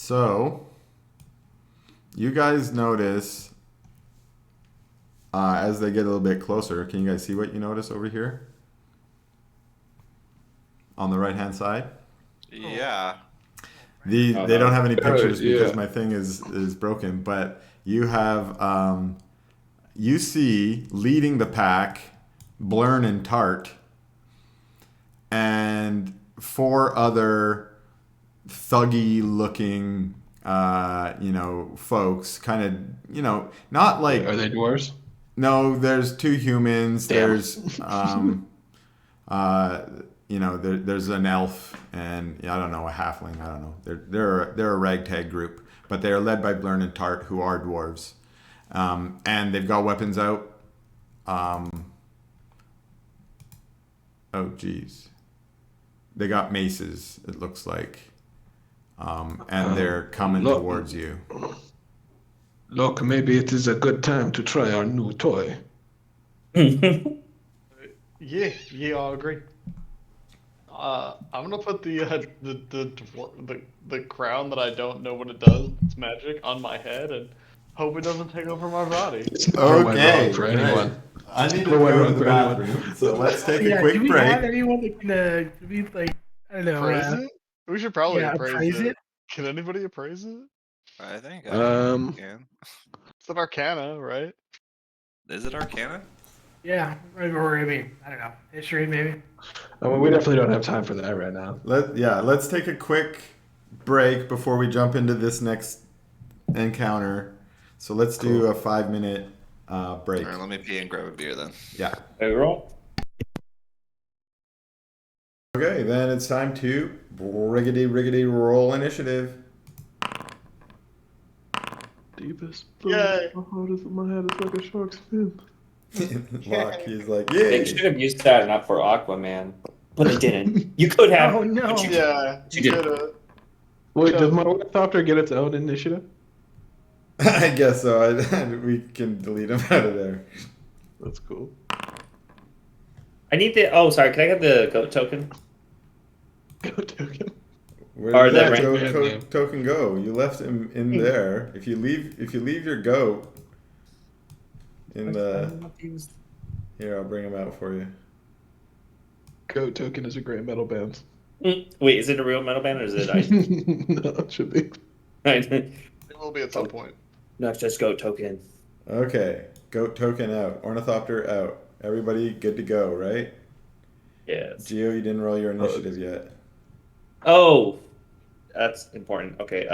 So, you guys notice as they get a little bit closer. Can you guys see what you notice over here on the right hand side? Yeah. They don't have any pictures because yeah. my thing is broken. But you have you see leading the pack, Blurn and Tart, and four other thuggy looking folks, kind of, not like. Are they dwarves? No, there's two humans. Damn. There's there's an elf and I don't know, a halfling. I don't know. They're a ragtag group, but they are led by Blurn and Tart, who are dwarves, and they've got weapons out. Oh geez, they got maces. It looks like, and they're coming Look. towards you. Look, maybe it is a good time to try our new toy. Yeah, I agree. I'm gonna put the crown that I don't know what it does, it's magic, on my head and hope it doesn't take over my body. It's never went Okay, wrong for anyone. I need to Never went go to wrong the for anyone. bathroom, so let's take a Yeah, quick do we break. have anyone that can be like, I don't know, Appraise it? We should probably appraise appraise it. it? Can anybody appraise it? I think can. It's an arcana, right? Is it Arcana? Yeah, or I mean, I don't know, history maybe. Well, we definitely don't have time for that right now. Let's take a quick break before we jump into this next encounter. So let's do a 5-minute break. All right, let me pee and grab a beer then. Yeah. Hey, roll. Okay, then it's time to riggedy roll initiative. Deepest Yay. my heart is in my head. It's like a shark's fin. Lock, he's like, They yay! should have used that not for Aquaman, but they didn't. You could have. Oh no! but you didn't. Yeah, You did. could've. Wait, does my ornithopter get its own initiative? I guess so. We can delete him out of there. That's cool. I need the. Oh, sorry. Can I have the goat token? Go token. Where Or did that that random go, name. token go? You left him in there. If you leave your goat in the here, I'll bring him out for you. Go token is a great metal band. Wait, is it a real metal band or is it? No, it should be. It will be at some point. No, it's just goat token. Okay, goat token out. Ornithopter out. Everybody good to go, right? Yes. Geo, you didn't roll your initiative yet. Oh, that's important. Okay.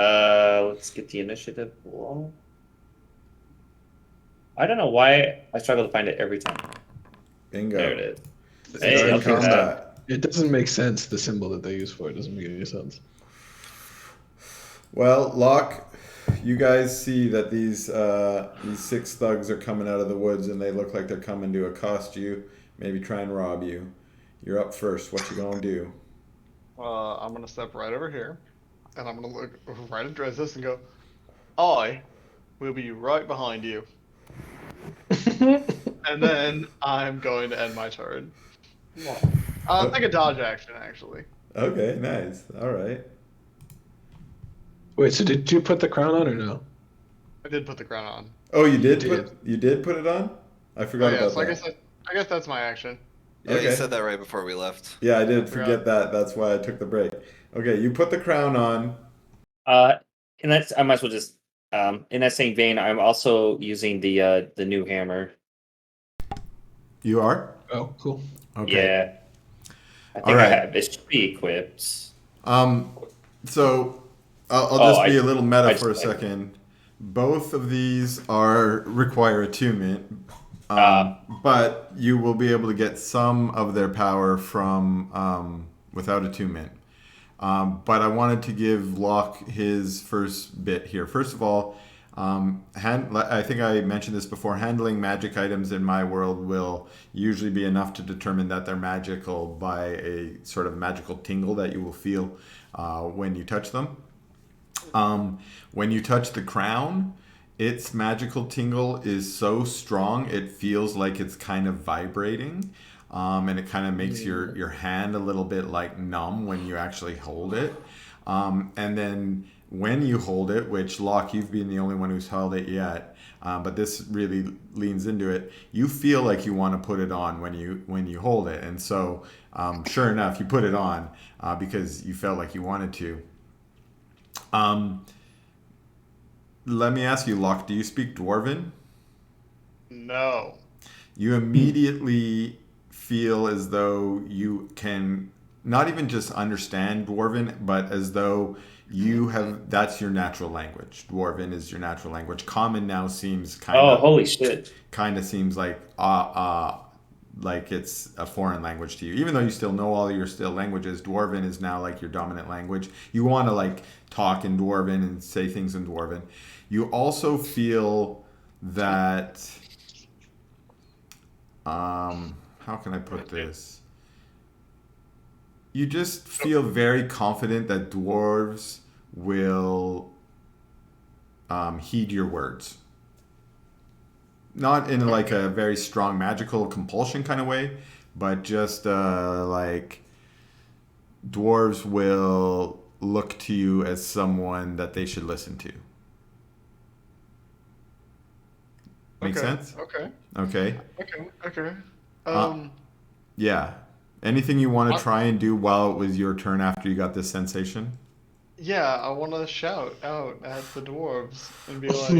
Let's get the initiative roll. I don't know why I struggle to find it every time. Bingo. There it is. Start Hey, I'll take that. combat. It doesn't make sense, the symbol that they use for it doesn't make any sense. Well, Locke, you guys see that these 6 thugs are coming out of the woods, and they look like they're coming to accost you, maybe try and rob you. You're up first. What you gonna do? I'm gonna step right over here, and I'm gonna look right at Dressus and go, I will be right behind you. And then I'm going to end my turn. Like a dodge action, actually. Okay, nice. All right. Wait, so did you put the crown on or no? I did put the crown on. Oh, you did You put it on? I Oh, forgot yeah, about so that. I guess that's my action. Yeah, you Okay. said that right before we left. Yeah, I did forget that. That's why I took the break. Okay, you put the crown on. And that's I might as well just in that same vein, I'm also using the new hammer. You are? Oh, cool. Okay. Yeah. I think All right. I have it should be equipped. So I'll Oh, just be a little meta I for a just- second. Both of these require attunement, Ah. but you will be able to get some of their power from without attunement. But I wanted to give Locke his first bit here. First of all, I think I mentioned this before. Handling magic items in my world will usually be enough to determine that they're magical by a sort of magical tingle that you will feel when you touch them. When you touch the crown, its magical tingle is so strong it feels like it's kind of vibrating, and it kind of makes your hand a little bit like numb when you actually hold it. And then when you hold it, which Locke, you've been the only one who's held it yet, but this really leans into it. You feel like you want to put it on when you hold it, and so sure enough, you put it on because you felt like you wanted to. Let me ask you, Locke, do you speak Dwarven? No. You immediately feel as though you can not even just understand Dwarven, but as though that's your natural language. Dwarven is your natural language. Common now seems Oh, holy shit. kind of seems like it's a foreign language to you. Even though you still know all your still languages, Dwarven is now like your dominant language. You want to like talk in Dwarven and say things in Dwarven. You also feel that how can I put this? You just feel very confident that dwarves will heed your words. Not in like a very strong magical compulsion kind of way, but just like dwarves will look to you as someone that they should listen to. Make sense? Okay. Okay. Okay. Yeah. Anything you want to try and do while it was your turn after you got this sensation? Yeah, I want to shout out at the dwarves and be like,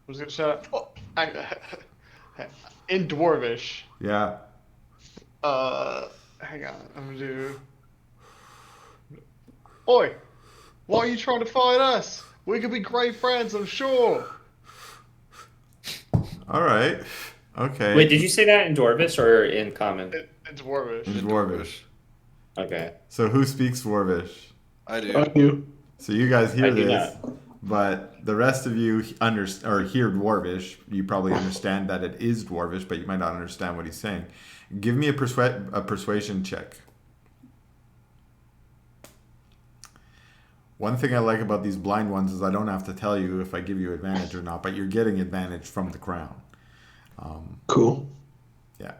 who's gonna shout out? Oh, in Dwarvish. Yeah. Hang on, I'm gonna do. Oi! Why are you trying to fight us? We could be great friends, I'm sure. All right. Okay. Wait, did you say that in Dorfs or in Common? In Dwarvish. In Dwarvish. Okay. So who speaks Dwarvish? I do. I do. So you guys hear I do this, but the rest of you hear Dwarvish. You probably understand that it is Dwarvish, but you might not understand what he's saying. Give me a persuasion check. One thing I like about these blind ones is I don't have to tell you if I give you advantage or not, but you're getting advantage from the crown. Cool. Yeah.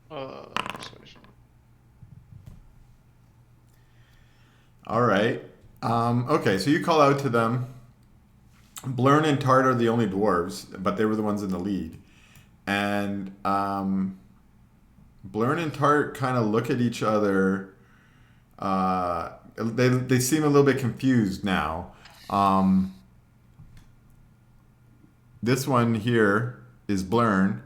Persuasion. All right. Okay, so you call out to them. Blurn and Tart are the only dwarves, but they were the ones in the lead. And Blurn and Tart kind of look at each other. They seem a little bit confused now. This one here is Blurn.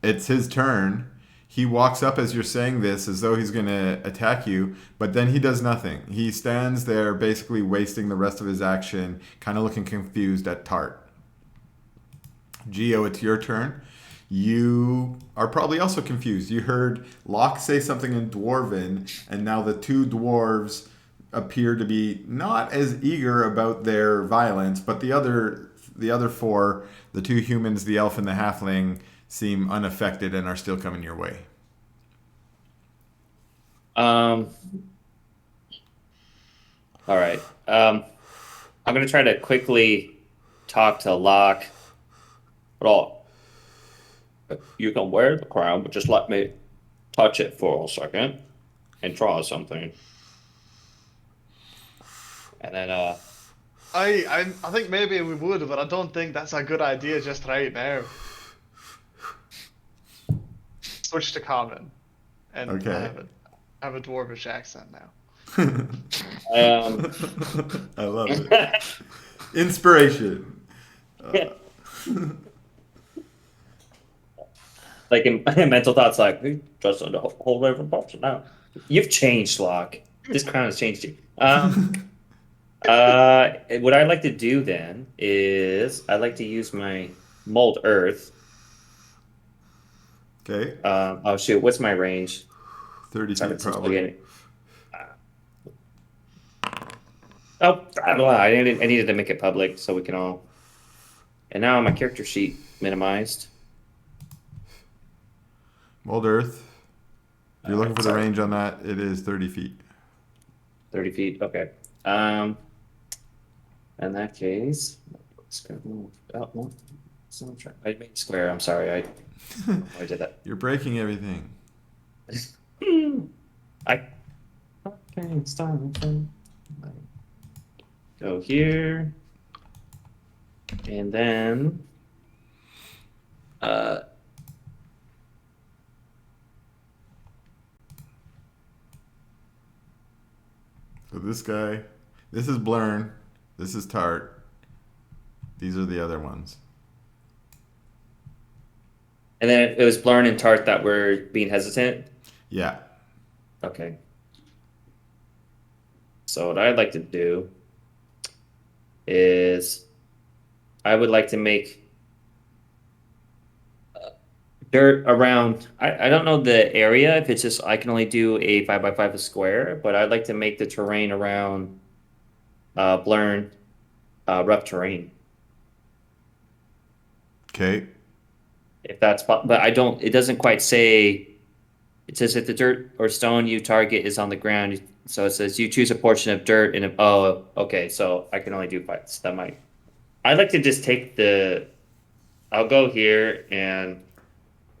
It's his turn. He walks up as you're saying this as though he's going to attack you, but then he does nothing. He stands there basically wasting the rest of his action, kind of looking confused at Tart. Geo, it's your turn. You are probably also confused. You heard Locke say something in Dwarven, and now the two dwarves appear to be not as eager about their violence, but the other four, the two humans, the elf and the halfling, seem unaffected and are still coming your way. All right. I'm gonna try to quickly talk to Locke. Well, you can wear the crown, but just let me touch it for a second and draw something. And then I think maybe we would, but I don't think that's a good idea just right now. Switch to common, and Okay. I have a dwarvish accent now. I love it. Inspiration. like in mental thoughts, like just a whole different person now. You've changed, Locke. This crown has changed you. What I'd like to do then is I'd like to use my mold earth. Okay. Oh shoot, what's my range? 30 feet probably. Oh, I don't know. I needed to make it public so we can all. And now my character sheet minimized. Mold Earth. You're looking for the sorry. range on that. It is 30 feet. 30 feet. Okay. In that case, let's go move. Oh, no. I made square. I'm sorry. I did that. You're breaking everything. Okay, stop. Go here. And then So this guy, this is Blurn, this is Tart. These are the other ones. and then it was Blurn and Tart that were being hesitant. Yeah. Okay. So what I'd like to do is I would like to make dirt around. I don't know the area if it's just I can only do a 5x5 a square, but I'd like to make the terrain around Blurn rough terrain. Okay. If that's but I don't. It doesn't quite say. It says if the dirt or stone you target is on the ground. So it says you choose a portion of dirt and oh, okay. So I can only do 5. So that might. I'd like to just take the. I'll go here and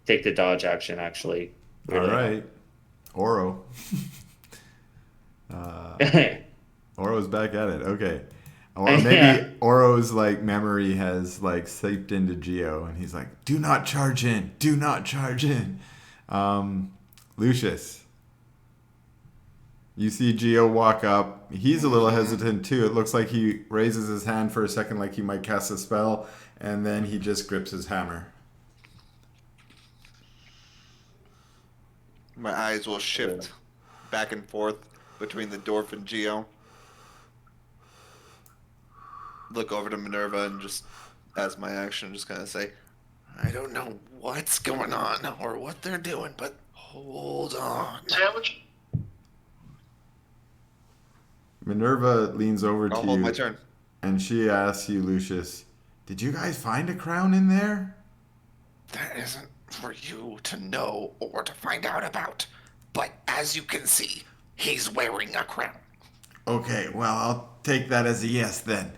take the dodge action. Actually. All right. Oro. Oro's back at it. Okay. Well, maybe Yeah. Oro's like memory has like seeped into Geo, and he's like, "Do not charge in. Do not charge in." Lucius, you see Geo walk up. He's a little hesitant too. It looks like he raises his hand for a second, like he might cast a spell, and then he just grips his hammer. My eyes will shift back and forth between the Dwarf and Geo. Look over to Minerva and just, as my action, just kind of say, I don't know what's going on or what they're doing, but hold on. Sandwich. Minerva leans over I'll to hold you, my turn. and she asks you, Lucius, "Did you guys find a crown in there?" That isn't for you to know or to find out about. But as you can see, he's wearing a crown. Okay, well, I'll take that as a yes then.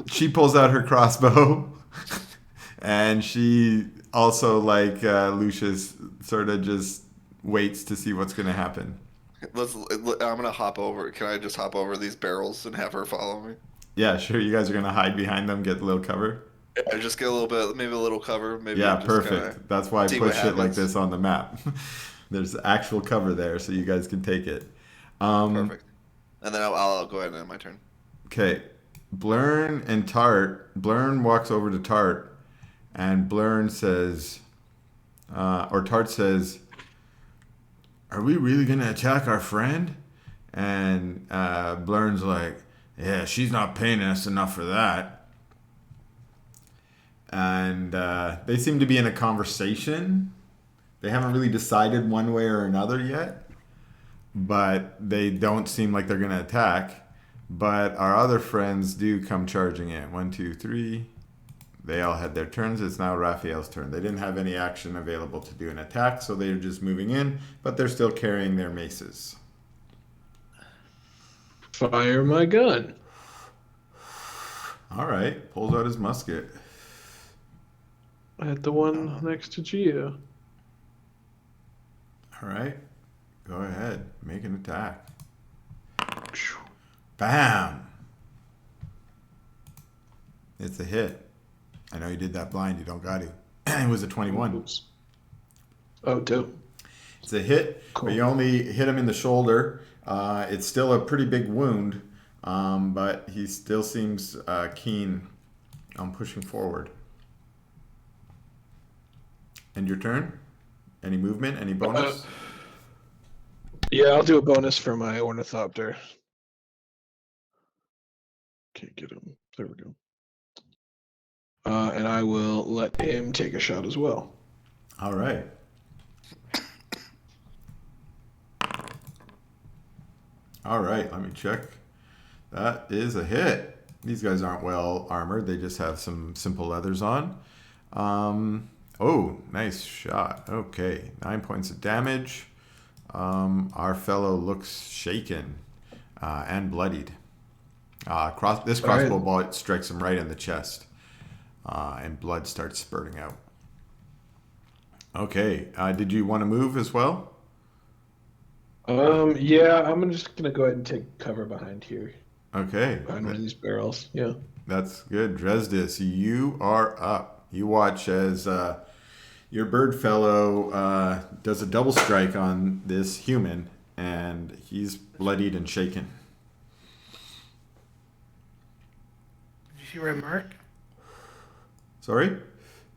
She pulls out her crossbow, and she also, like Lucius, sort of just waits to see what's going to happen. I'm gonna hop over. Can I just hop over these barrels and have her follow me? Yeah, sure. You guys are going to hide behind them, get a little cover. I just get a little bit, maybe a little cover. Maybe Yeah, just perfect. kinda That's why I see put what shit like happens. this on the map. There's actual cover there, so you guys can take it. Perfect. And then I'll go ahead and end my turn. Okay, Blurn and Tart. Blurn walks over to Tart, and Blurn says, or Tart says, "Are we really gonna attack our friend?" And Blurn's like, "Yeah, she's not paying us enough for that." And they seem to be in a conversation. They haven't really decided one way or another yet, but they don't seem like they're gonna attack. But our other friends do come charging in. 1, 2, 3. They all had their turns. It's now Raphael's turn. They didn't have any action available to do an attack, so they're just moving in, but they're still carrying their maces. Fire my gun. All right. Pulls out his musket. At the one next to Geo. All right. Go ahead. Make an attack. Bam! It's a hit. I know you did that blind. You don't got to. It was a 21. Oops. Oh, dope. It's a hit, Cool. but you only hit him in the shoulder. It's still a pretty big wound, but he still seems keen on pushing forward. And your turn? Any movement? Any bonus? Yeah, I'll do a bonus for my Ornithopter. Can't get him. There we go. And I will let him take a shot as well. All right. All right, let me check. That is a hit. These guys aren't well armored. They just have some simple leathers on. Oh, nice shot. Okay, 9 points of damage. Our fellow looks shaken and bloodied. This crossbow bullet strikes him right in the chest, and blood starts spurting out. Okay, did you want to move as well? Yeah, I'm just gonna go ahead and take cover behind here, Okay, behind one of these barrels. Yeah. that's good. Dresdis, you are up. You watch as your bird fellow does a double strike on this human, and he's bloodied and shaken. Did you see where I marked? Sorry?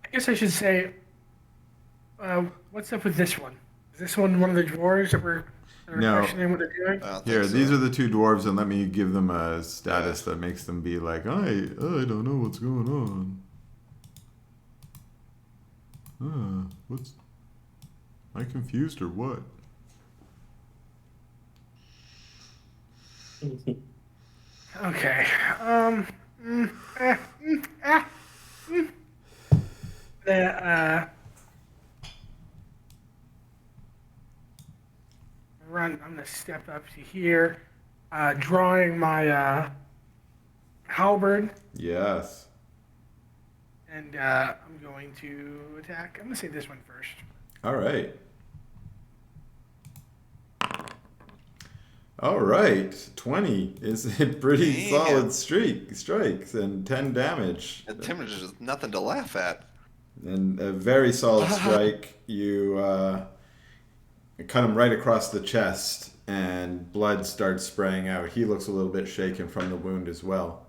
I guess I should say, what's up with this one? Is this one of the dwarves that are No. questioning what they're doing? I don't Here, think these so. are the two dwarves, and let me give them a status that makes them be like, I don't know what's going on. What's... Am I confused or what? Okay. Mm, eh, ah, mm. The, I'm gonna step up to here, drawing my halberd, Yes. and I'm going to attack. I'm gonna say this one first. All right. All right. 20 is a pretty Damn. solid strikes and 10 damage. And Timber's just nothing to laugh at. And a very solid strike. You cut him right across the chest, and blood starts spraying out. He looks a little bit shaken from the wound as well.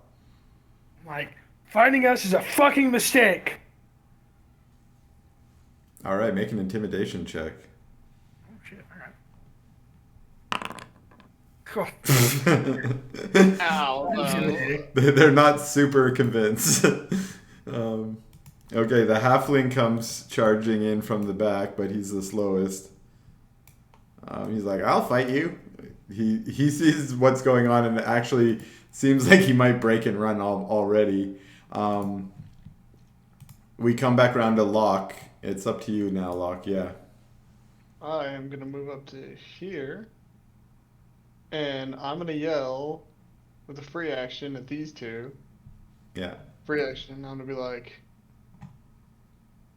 Like, finding us is a fucking mistake. All right, make an intimidation check. Oh shit! All right. Cool. Ow, no. Intimidating. They're not super convinced. Okay, the halfling comes charging in from the back, but he's the slowest. He's like, I'll fight you. He sees what's going on, and it actually seems like he might break and run already. We come back around to Locke. It's up to you now, Locke. Yeah. I am gonna move up to here, and I'm gonna yell with a free action at these two. Yeah. Free action. I'm gonna be like,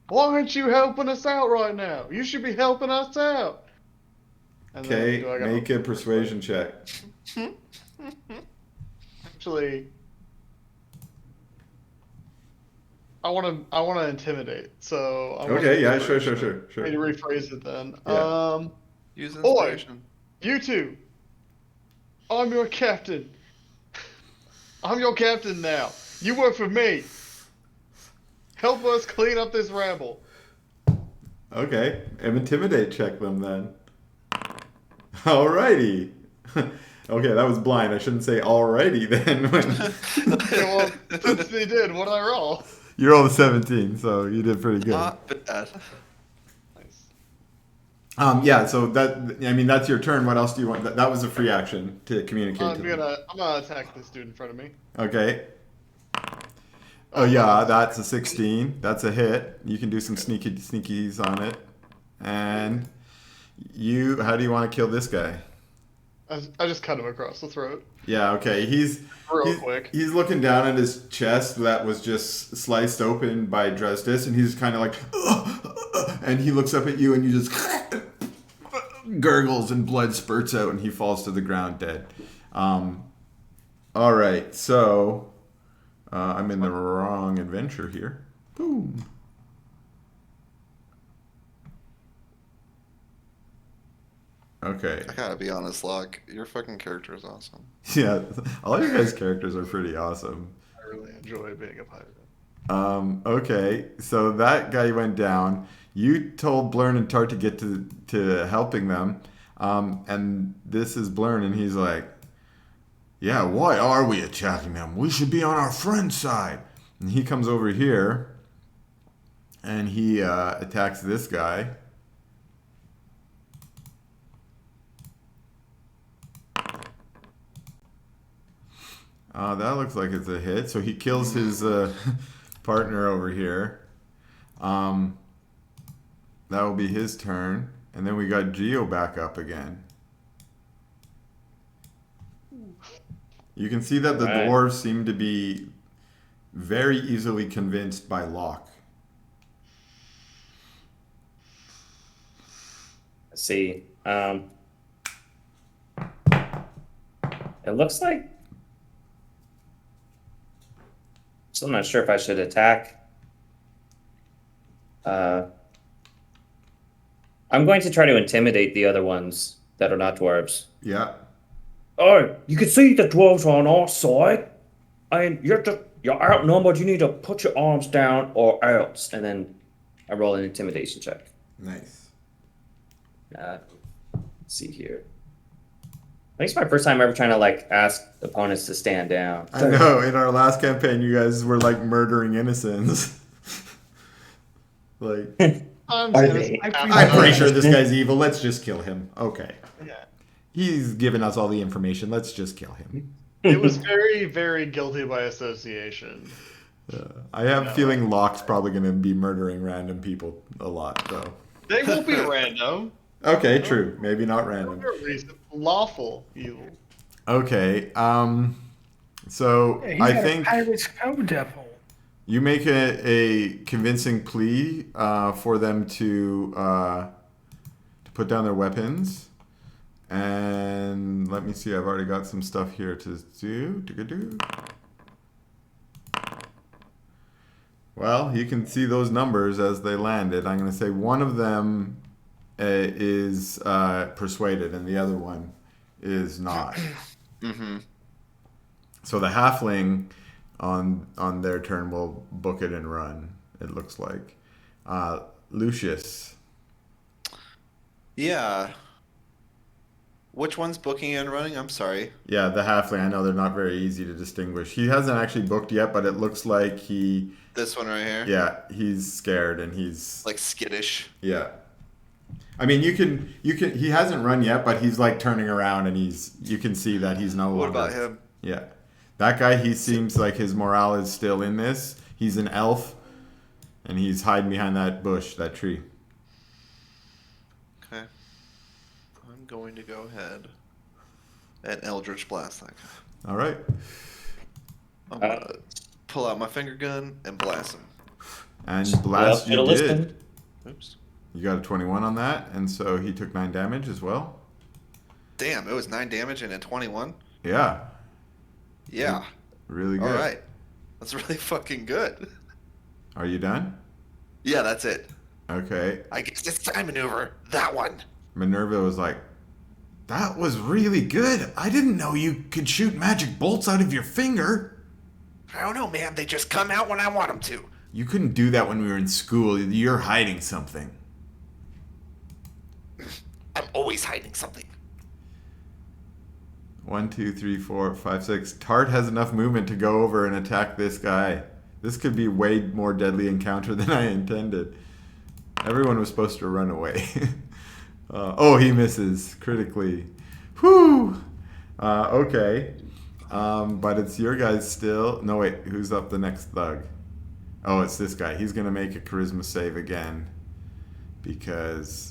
"Why aren't you helping us out right now? You should be helping us out." And then, Okay, do I gotta make a persuasion check. Actually, I want to intimidate. So I wanna Okay, use yeah, sure. I need to rephrase it then. Yeah. Use Oi! inspiration. You two, I'm your captain. I'm your captain now. You work for me. Help us clean up this rabble. Okay, and intimidate check them then. Alrighty. Okay, that was blind. I shouldn't say alrighty then. Yeah, well, since they did, what did I roll? You rolled a 17, so you did pretty good. Not bad. Nice. Yeah, so that's your turn. What else do you want? That was a free action to communicate I'm to them. gonna attack this dude in front of me. Okay. Oh yeah, that's a 16. That's a hit. You can do some sneakies on it. And how do you want to kill this guy? I just cut him across the throat. Yeah, okay. He's Quick. He's looking down at his chest that was just sliced open by Dresdis, and he's kind of like, and he looks up at you, and you just gurgles, and blood spurts out, and he falls to the ground dead. All right, so I'm in the wrong adventure here. Boom. Okay. I gotta be honest, Locke. Your fucking character is awesome. Yeah, all your guys' characters are pretty awesome. I really enjoy being a pirate. Okay, so that guy went down. You told Blurn and Tart to get to helping them. And this is Blurn, and he's like, yeah, why are we attacking them? We should be on our friend's side. And he comes over here, and he attacks this guy. That looks like it's a hit. So he kills his partner over here. That will be his turn. And then we got Geo back up again. You can see that the Right. dwarves seem to be very easily convinced by Locke. Let's see. It looks like. So I'm not sure if I should attack. I'm going to try to intimidate the other ones that are not dwarves. Yeah. Oh, you can see the dwarves are on our side, and you're outnumbered. You need to put your arms down or else. And then I roll an intimidation check. Nice. Let's see here. I think it's my first time ever trying to like ask opponents to stand down. I know. In our last campaign, you guys were like murdering innocents. Like, I'm pretty sure this guy's evil. Let's just kill him. Okay. Yeah. He's given us all the information. Let's just kill him. It was very, very guilty by association. I have a feeling Locke's probably going to be murdering random people a lot, though. They will be random. Okay, true. Maybe not random. For a reason. Lawful evil. Okay. So Yeah, he's I got think a pirate's code devil. you make a convincing plea for them to put down their weapons. And let me see. I've already got some stuff here to do. Well, you can see those numbers as they landed. I'm going to say one of them is persuaded and the other one is not. Mm-hmm. So the halfling on their turn will book it and run, it looks like. Lucius. Yeah. Which one's booking and running? I'm sorry. Yeah, the halfling. I know they're not very easy to distinguish. He hasn't actually booked yet, but it looks like This one right here? yeah, he's scared and he's Like skittish. yeah. I mean, you can he hasn't run yet, but he's like turning around and you can see that he's no longer. What about him? Yeah. That guy, he seems like his morale is still in this. He's an elf and he's hiding behind that bush, that tree. Okay. I'm going to go ahead and Eldritch Blast that guy. All right. I'm gonna pull out my finger gun and blast him. And blast you did. Listen. Oops. You got a 21 on that, and so he took 9 damage as well. Damn, it was 9 damage and a 21? Yeah. Yeah. Really good. All right. That's really fucking good. Are you done? Yeah, that's it. Okay. I guess it's time maneuver. That one. Minerva was like, that was really good. I didn't know you could shoot magic bolts out of your finger. I don't know, man. They just come out when I want them to. You couldn't do that when we were in school. You're hiding something. I'm always hiding something. 1, 2, 3, 4, 5, 6. Tart has enough movement to go over and attack this guy. This could be way more deadly encounter than I intended. Everyone was supposed to run away. Oh, he misses critically. Whew. Okay. But it's your guys still. No, wait. Who's up the next thug? Oh, it's this guy. He's going to make a charisma save again. Because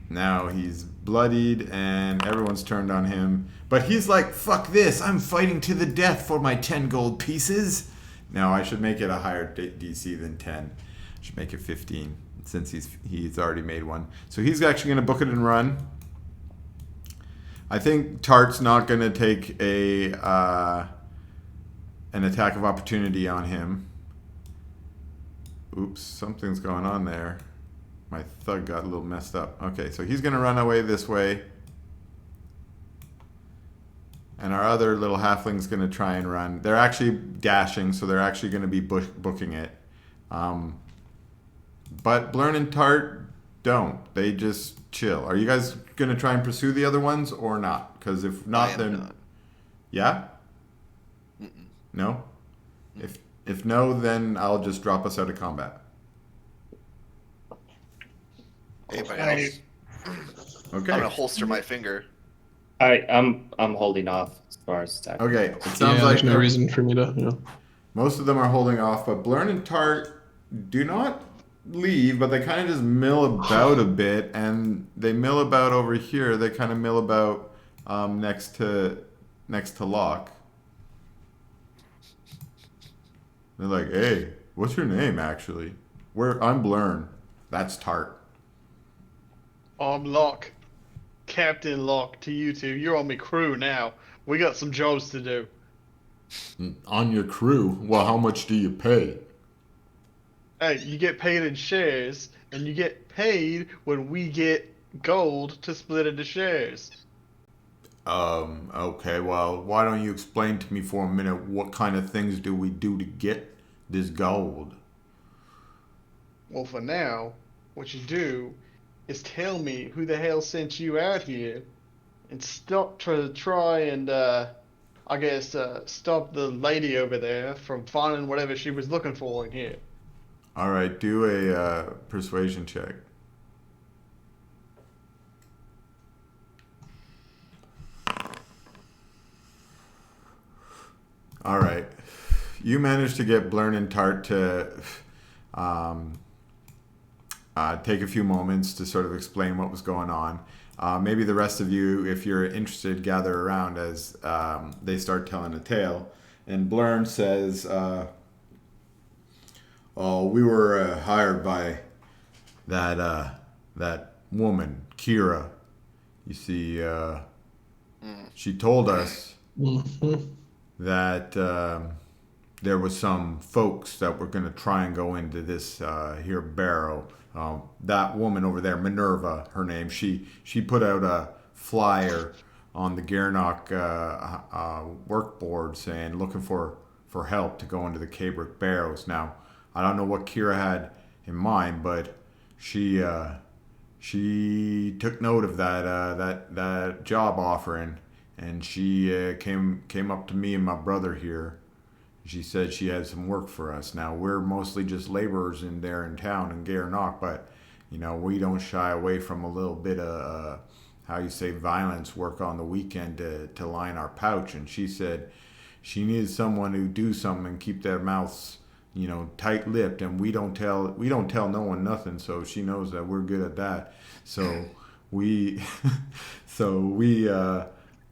now he's bloodied and everyone's turned on him. But he's like, fuck this. I'm fighting to the death for my 10 gold pieces. Now I should make it a higher DC than 10. I should make it 15 since he's already made one. So he's actually going to book it and run. I think Tart's not going to take an attack of opportunity on him. Oops, something's going on there. My thug got a little messed up. Okay, so he's going to run away this way. And our other little halfling's going to try and run. They're actually dashing, so they're actually going to be booking it. But Blurn and Tart don't. They just chill. Are you guys going to try and pursue the other ones or not? Because if not, then... Not. Yeah? Mm-mm. No? If no, then I'll just drop us out of combat. Anybody else? Okay. I'm gonna holster my finger. I'm holding off as far as attack. Okay. It sounds Yeah, like there's no reason for me to, you know. most of them are holding off, but Blurn and Tart do not leave, but they kind of just mill about a bit, and they mill about over here. They kind of mill about next to Locke. They're like, hey, what's your name, actually? I'm Blurn. That's Tart. I'm Locke. Captain Locke, to you two. You're on my crew now. We got some jobs to do. On your crew? Well, how much do you pay? Hey, you get paid in shares, and you get paid when we get gold to split into shares. Okay, well, why don't you explain to me for a minute what kind of things do we do to get this gold? Well, for now, what you do is tell me who the hell sent you out here, and stop to try and I guess stop the lady over there from finding whatever she was looking for in here. All right, do a persuasion check. All right. You managed to get Blurn and Tart to um, take a few moments to sort of explain what was going on. Maybe the rest of you, if you're interested, gather around as they start telling a tale. And Blurn says, "Oh, we were hired by that woman, Kira. You see, she told us that there was some folks that were going to try and go into this here barrow. That woman over there, Minerva, her name, she put out a flyer on the Garnock work board saying looking for help to go into the Cabrick barrows. Now, I don't know what Kira had in mind, but she took note of that job offering, and she came up to me and my brother here. She said she had some work for us. Now, we're mostly just laborers in there in town in Garnock, but we don't shy away from a little bit of how you say violence work on the weekend to line our pouch. And she said she needed someone who do something and keep their mouths tight-lipped, and we don't tell no one nothing, so she knows that we're good at that. So we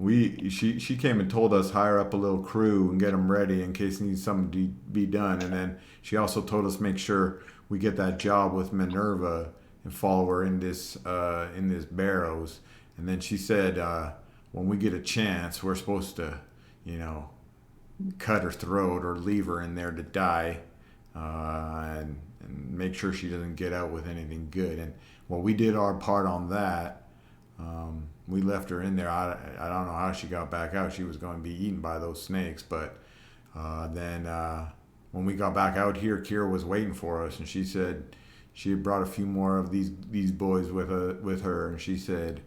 she came and told us hire up a little crew and get them ready in case needs something to be done. And then she also told us make sure we get that job with Minerva and follow her in this barrows. And then she said when we get a chance, we're supposed to cut her throat or leave her in there to die, and make sure she doesn't get out with anything good. And we did our part on that. We left her in there. I don't know how she got back out. She was going to be eaten by those snakes. But then when we got back out here, Kira was waiting for us, and she said she had brought a few more of these boys with her, and she said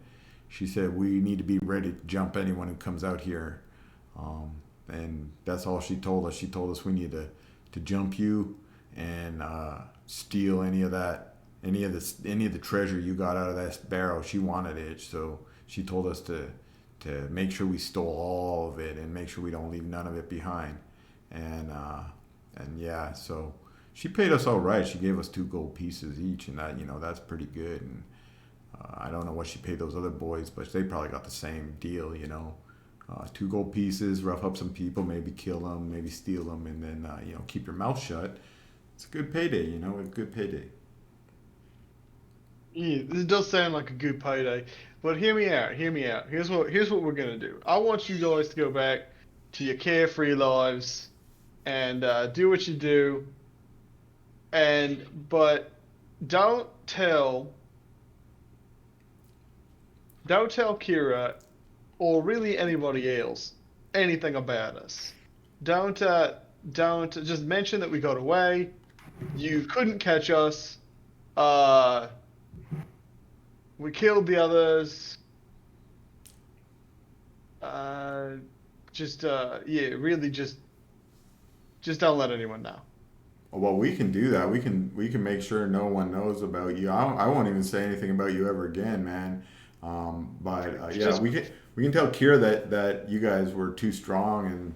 we need to be ready to jump anyone who comes out here. And that's all she told us. She told us we need to jump you and steal any of the treasure you got out of that barrow. She wanted it, so she told us to make sure we stole all of it and make sure we don't leave none of it behind. And yeah, so she paid us all right. She gave us 2 gold pieces each, and that's pretty good. And I don't know what she paid those other boys, but they probably got the same deal. 2 gold pieces, rough up some people, maybe kill them, maybe steal them, and then keep your mouth shut. It's a good payday, a good payday. Yeah, this does sound like a good payday, but hear me out. Here's what we're gonna do. I want you guys to go back to your carefree lives and do what you do, but don't tell Kira or really anybody else anything about us. Don't just mention that we got away. You couldn't catch us. We killed the others. Really just don't let anyone know. Well, we can do that. We can make sure no one knows about you. I won't even say anything about you ever again, man. We can tell Kira that you guys were too strong, and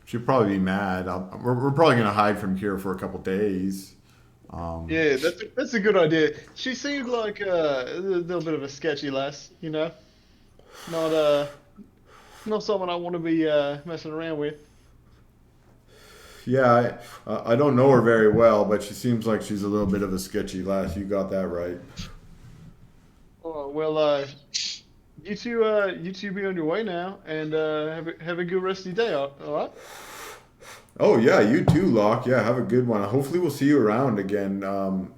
she'll probably be mad. We're probably gonna hide from Kira for a couple days. Yeah, that's a good idea. She seemed like a little bit of a sketchy lass, not someone I want to be messing around with. Yeah, I don't know her very well, but she seems like she's a little bit of a sketchy lass. You got that right. Oh, well, you two be on your way now, and have a good rest of your day. All right. Oh yeah, you too, Locke. Yeah, have a good one. Hopefully we'll see you around again,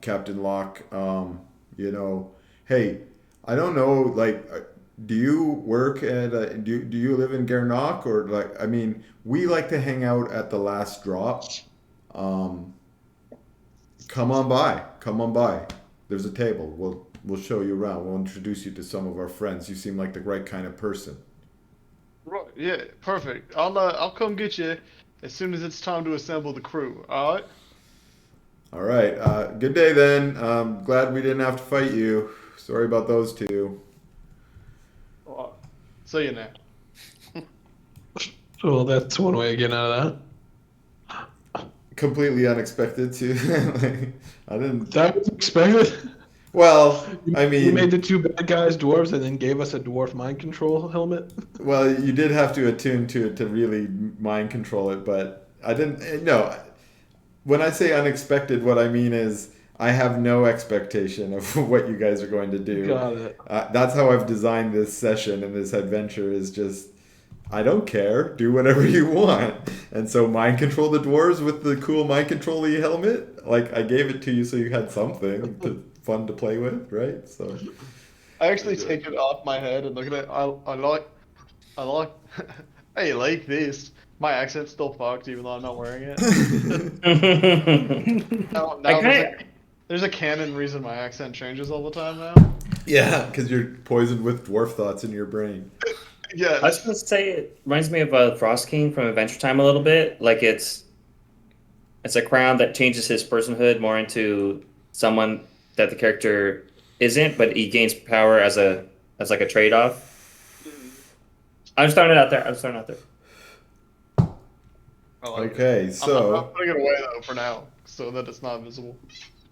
Captain Locke. Hey, I don't know, like, do you work at do you live in Garnock, or like, I mean, we like to hang out at the Last Drop. Come on by. Come on by. There's a table. We'll show you around. We'll introduce you to some of our friends. You seem like the right kind of person. Right. Yeah. Perfect. I'll come get you as soon as it's time to assemble the crew. All right. All right. Good day then. Glad we didn't have to fight you. Sorry about those two. All right. See you now. Well, that's one way of getting out of that. Completely unexpected too. I didn't. That was expected. Well, I You mean, made the two bad guys dwarves and then gave us a dwarf mind control helmet. well, you did have to attune to it to really mind control it, but I didn't. No, when I say unexpected, what I mean is I have no expectation of what you guys are going to do. Got it. That's how I've designed this session and this adventure is just, I don't care. Do whatever you want. And so mind control the dwarves with the cool mind control-y helmet. Like, I gave it to you so you had something fun to play with, right? So I actually take it off my head and look at it. I like. I like this. My accent's still fucked, even though I'm not wearing it. Now there's a canon reason my accent changes all the time now. yeah, because you're poisoned with dwarf thoughts in your brain. Yeah. I was gonna say it reminds me of Frost King from Adventure Time a little bit. Like it's a crown that changes his personhood more into someone that the character isn't, but he gains power as like a trade off. I'm just throwing it out there. I like it. Okay, so I'm putting it away though for now, so that it's not visible.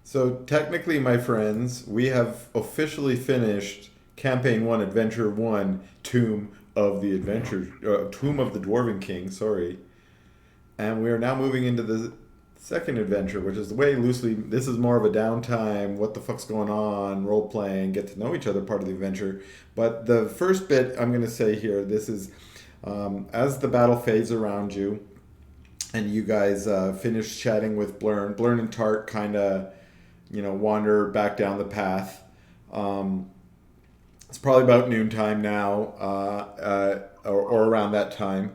So technically, my friends, we have officially finished Campaign 1, Adventure 1, Tomb of the Dwarven King, sorry. And we are now moving into the second adventure, which is way loosely, this is more of a downtime, what the fuck's going on, role-playing, get to know each other part of the adventure. But the first bit I'm going to say here, this is, as the battle fades around you, and you guys finish chatting with Blurn and Tart kind of, wander back down the path. It's probably about noontime now, or around that time.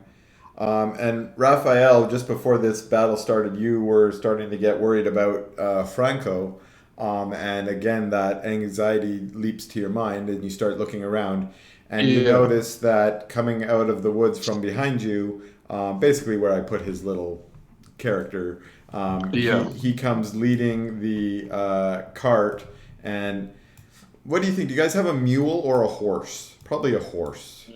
And Raphael, just before this battle started, you were starting to get worried about Franco. And again, that anxiety leaps to your mind, and you start looking around. And you notice that coming out of the woods from behind you, basically where I put his little character, he comes leading the cart. And what do you think? Do you guys have a mule or a horse? Probably a horse,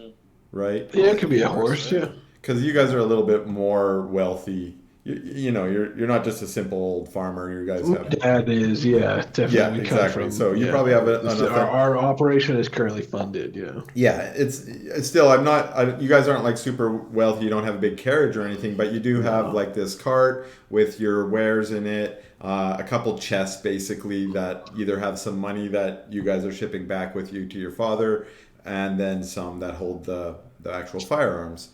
right? Yeah, it could be a horse, yeah. Because you guys are a little bit more wealthy. You're not just a simple old farmer. You guys have. That is, yeah, definitely. Yeah, exactly. So you probably have our operation is currently funded. Yeah. Yeah, it's still. You guys aren't like super wealthy. You don't have a big carriage or anything, but you do have like this cart with your wares in it. A couple chests basically that either have some money that you guys are shipping back with you to your father, and then some that hold the actual firearms.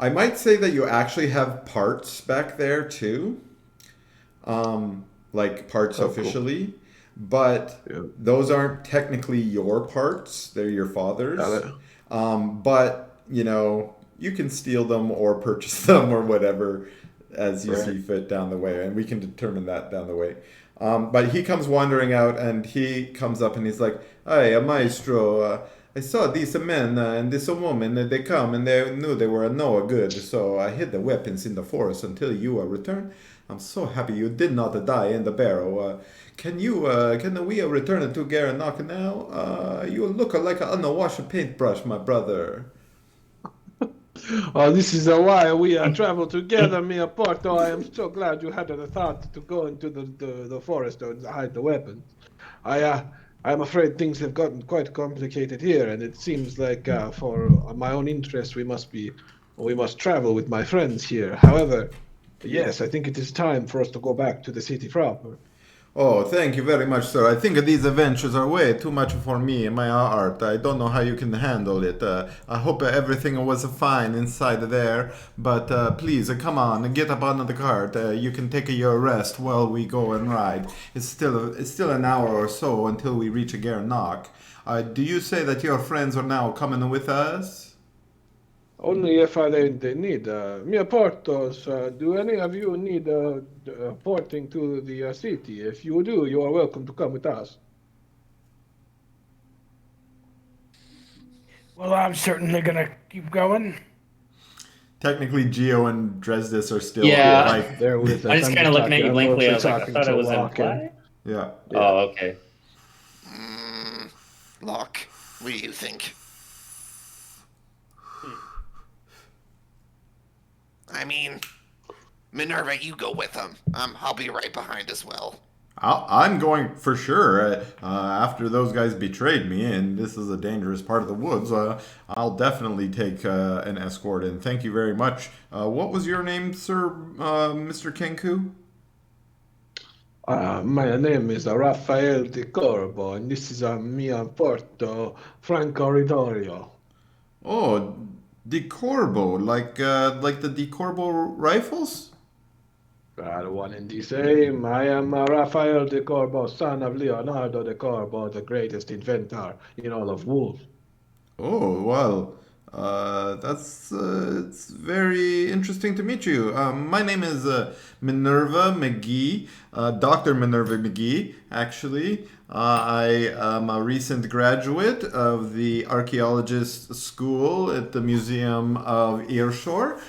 I might say that you actually have parts back there too, like parts officially, cool. But those aren't technically your parts; they're your father's. But you can steal them or purchase them or whatever as you see fit down the way, and we can determine that down the way. But he comes wandering out, and he comes up and he's like, "Hey, maestro. I saw these men and this woman, they come and they knew they were no good, so I hid the weapons in the forest until you returned. I'm so happy you did not die in the barrow. Can we return to Garanok now? You look like an unwashed paintbrush, my brother." Oh, this is why we travel together, me and Porto. I am so glad you had the thought to go into the forest and hide the weapons. I'm afraid things have gotten quite complicated here, and it seems like for my own interest, we must travel with my friends here. However, yes, I think it is time for us to go back to the city proper. Oh, thank you very much, sir. I think these adventures are way too much for me and my art. I don't know how you can handle it. I hope everything was fine inside there. But please, come on, get up on the cart. You can take your rest while we go and ride. It's still an hour or so until we reach Garnock. Do you say that your friends are now coming with us? Only if they need. Mia Portos, do any of you need porting to the city? If you do, you are welcome to come with us. Well, I'm certainly gonna keep going. Technically, Geo and Dresdis are still Yeah. like, They're with us. I'm just kind of looking at you blankly. I was like, I talking thought to it was Locke and- implied. yeah. Oh, okay. Locke, what do you think? I mean, Minerva, you go with them. I'll be right behind as well. I'm going for sure. After those guys betrayed me, and this is a dangerous part of the woods, I'll definitely take an escort. And thank you very much. What was your name, sir, Mr. Kenku? My name is Rafael Di Corbo, and this is Mia Porto Franco Ridorio. Oh, Di Corbo, like the Di Corbo rifles. One and the same. I am Rafael Di Corbo, son of Leonardo Di Corbo, the greatest inventor in all of wool. Oh, well, that's it's very interesting to meet you. My name is Minerva McGee, Dr. Minerva McGee, actually. I am a recent graduate of the Archaeologist School at the Museum of Earshore.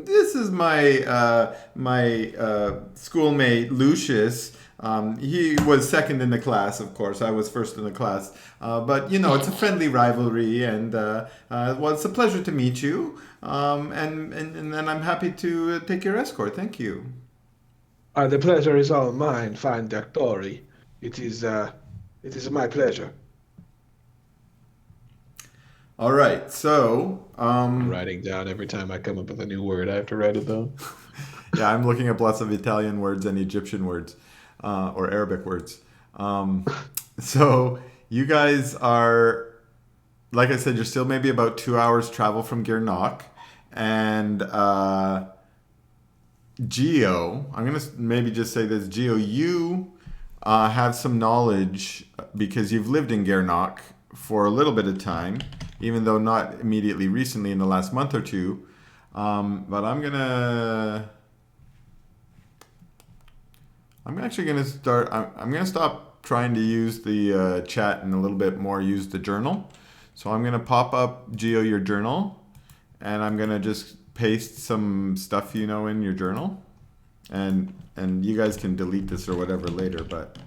This is my schoolmate Lucius. He was second in the class, of course. I was first in the class. But, it's a friendly rivalry, and well, it's a pleasure to meet you. And I'm happy to take your escort. Thank you. The pleasure is all mine, fine Doctori. It is my pleasure. All right, so Writing down every time I come up with a new word, I have to write it down. yeah, I'm looking up lots of Italian words and Egyptian words, or Arabic words. So you guys are, like I said, you're still maybe about 2 hours travel from Girnock, and Geo, I'm gonna maybe just say this, Geo, you have some knowledge because you've lived in Girnock for a little bit of time, even though not immediately recently in the last month or two. But I'm actually gonna start. I'm gonna stop trying to use the chat and a little bit more use the journal. So I'm gonna pop up Geo your journal, and I'm gonna just paste some stuff in your journal, and you guys can delete this or whatever later. But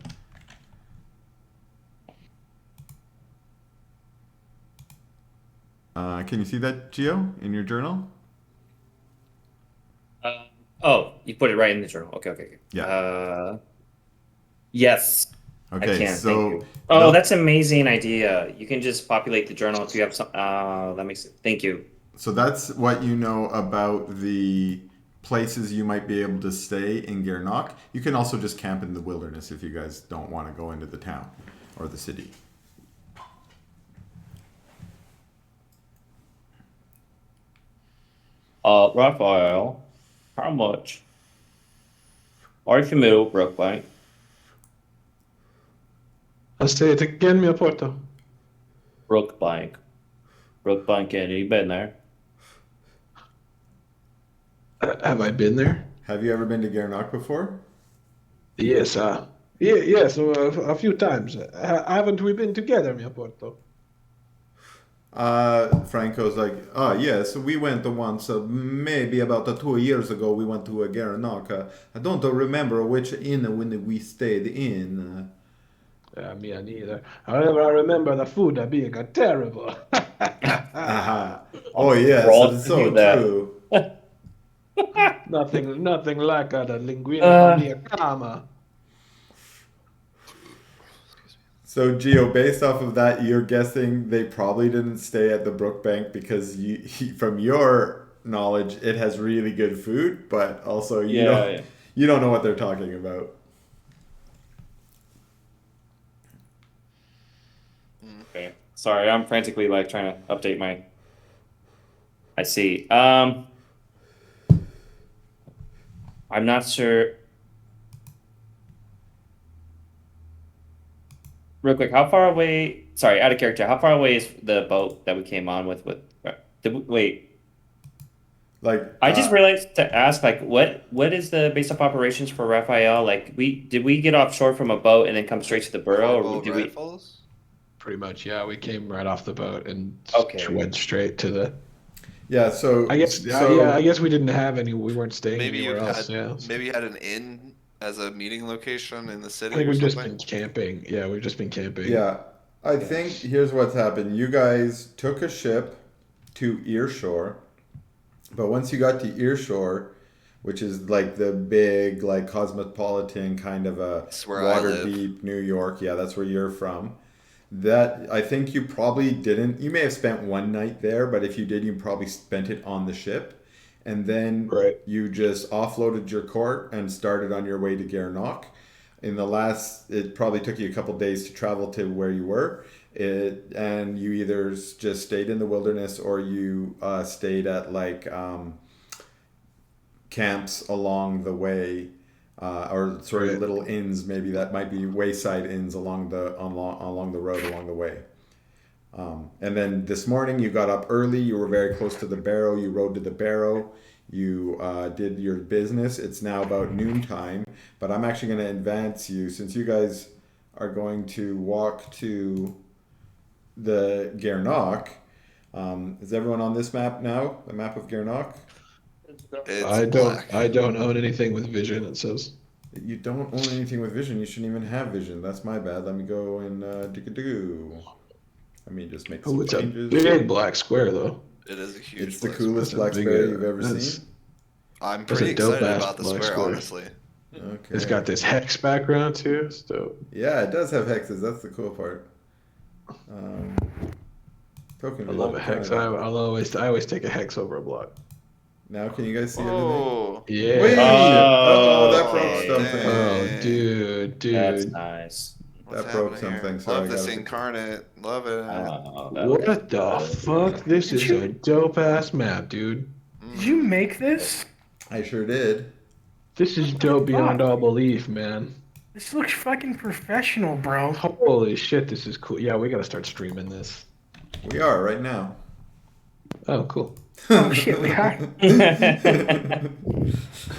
can you see that, Geo, in your journal? Oh, you put it right in the journal. Okay. Yeah. Yes. Okay, I can. so Thank you. Oh, that's an amazing idea. You can just populate the journal if you have some. That makes it. Thank you. So that's what you know about the places you might be able to stay in Girnock. You can also just camp in the wilderness if you guys don't want to go into the town or the city. Raphael, how much are you familiar with Brookbank? I'll say it again, Mia Porto. Brookbank, and you been there? Have I been there? Have you ever been to Girnock before? Yes, yes, a few times. Haven't we been together, Mia Porto? Franco's like, oh yes, we went once, maybe about 2 years ago. We went to Girnock. I don't remember which inn when we stayed in. Me neither. However, I remember the food being terrible. Oh yes, We're all it's so thinking that. true. Nothing like the linguine mia cama. So, Geo, based off of that, you're guessing they probably didn't stay at the Brookbank because from your knowledge, it has really good food, but also you don't know what they're talking about. Okay. Sorry, I'm frantically like trying to update my. I see. I'm not sure. Real quick, how far away? Sorry, out of character. How far away is the boat that we came on with? Wait, Like I just realized to ask, like, what is the base of operations for Raphael? Like, did we get offshore from a boat and then come straight to the burrow, or Portable did we? rifles? Pretty much, yeah. We came right off the boat and Okay. went straight to the. yeah. So I guess, yeah. I guess we didn't have any. We weren't staying Maybe you anywhere had else. Yeah. maybe you had an inn as a meeting location in the I city think or we've just something. been camping. Yeah, we've just been camping. Yeah, I think here's what's happened. You guys took a ship to Earshore, but once you got to Earshore, which is like the big, like cosmopolitan kind of a That's where I live. Waterdeep, New York. Yeah, that's where you're from. That I think you probably didn't. You may have spent one night there, but if you did, you probably spent it on the ship, and then Right. you just offloaded your court and started on your way to Garnock. It probably took you a couple days to travel to where you were. And you either just stayed in the wilderness or you stayed at like camps along the way, or sort of Right. little inns, maybe that might be wayside inns along the road along the way. And then this morning you got up early. You were very close to the barrow. You rode to the barrow. You did your business. It's now about noontime, but I'm actually going to advance you since you guys are going to walk to the Garnock. Is everyone on this map now? The map of Garnock? It's I black. don't own anything with vision. It says. You don't own anything with vision. You shouldn't even have vision. That's my bad. Let me go and do. Let me just make some Oh, it's a changes. big black square though. It is a huge. It's the black coolest That's a black big, square you've ever that's- seen. I'm That's pretty a dope excited ass about the black square, square. honestly. Okay. It's got this hex background too. It's dope. Yeah, it does have hexes. That's the cool part. Token I love a hex. I always take a hex over a block. Now can you guys see everything? Oh, Yeah. Wait! Oh, That broke okay. something. Oh, dang. dude. That's nice. What's That broke happening here? something, so I Love this gotta- incarnate. Love it. Oh, What the fuck? This is a dope ass map, dude. Did you make this? I sure did. This is dope beyond all belief, man. This looks fucking professional, bro. Holy shit, this is cool. Yeah, we gotta start streaming this. We are right now. Oh, cool. Oh shit, we are.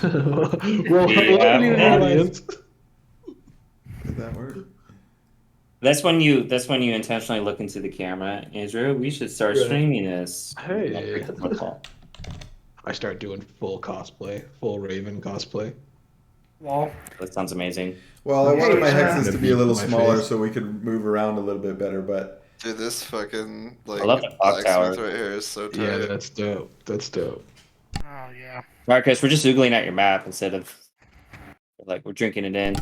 Well, Yeah. hello, audience. Does that work? That's when you intentionally look into the camera, Andrew. We should start Right. streaming this. Hey. I start doing full cosplay, full Raven cosplay. Well, That sounds amazing. Well, I wanted my Hey, hexes to be a little my smaller face. so we could move around a little bit better, but Dude, this fucking like I love the clock blacksmith tower. right here is so tight. Yeah, that's dope. That's dope. oh yeah. Marcus, we're just oogling at your map instead of like we're drinking it in.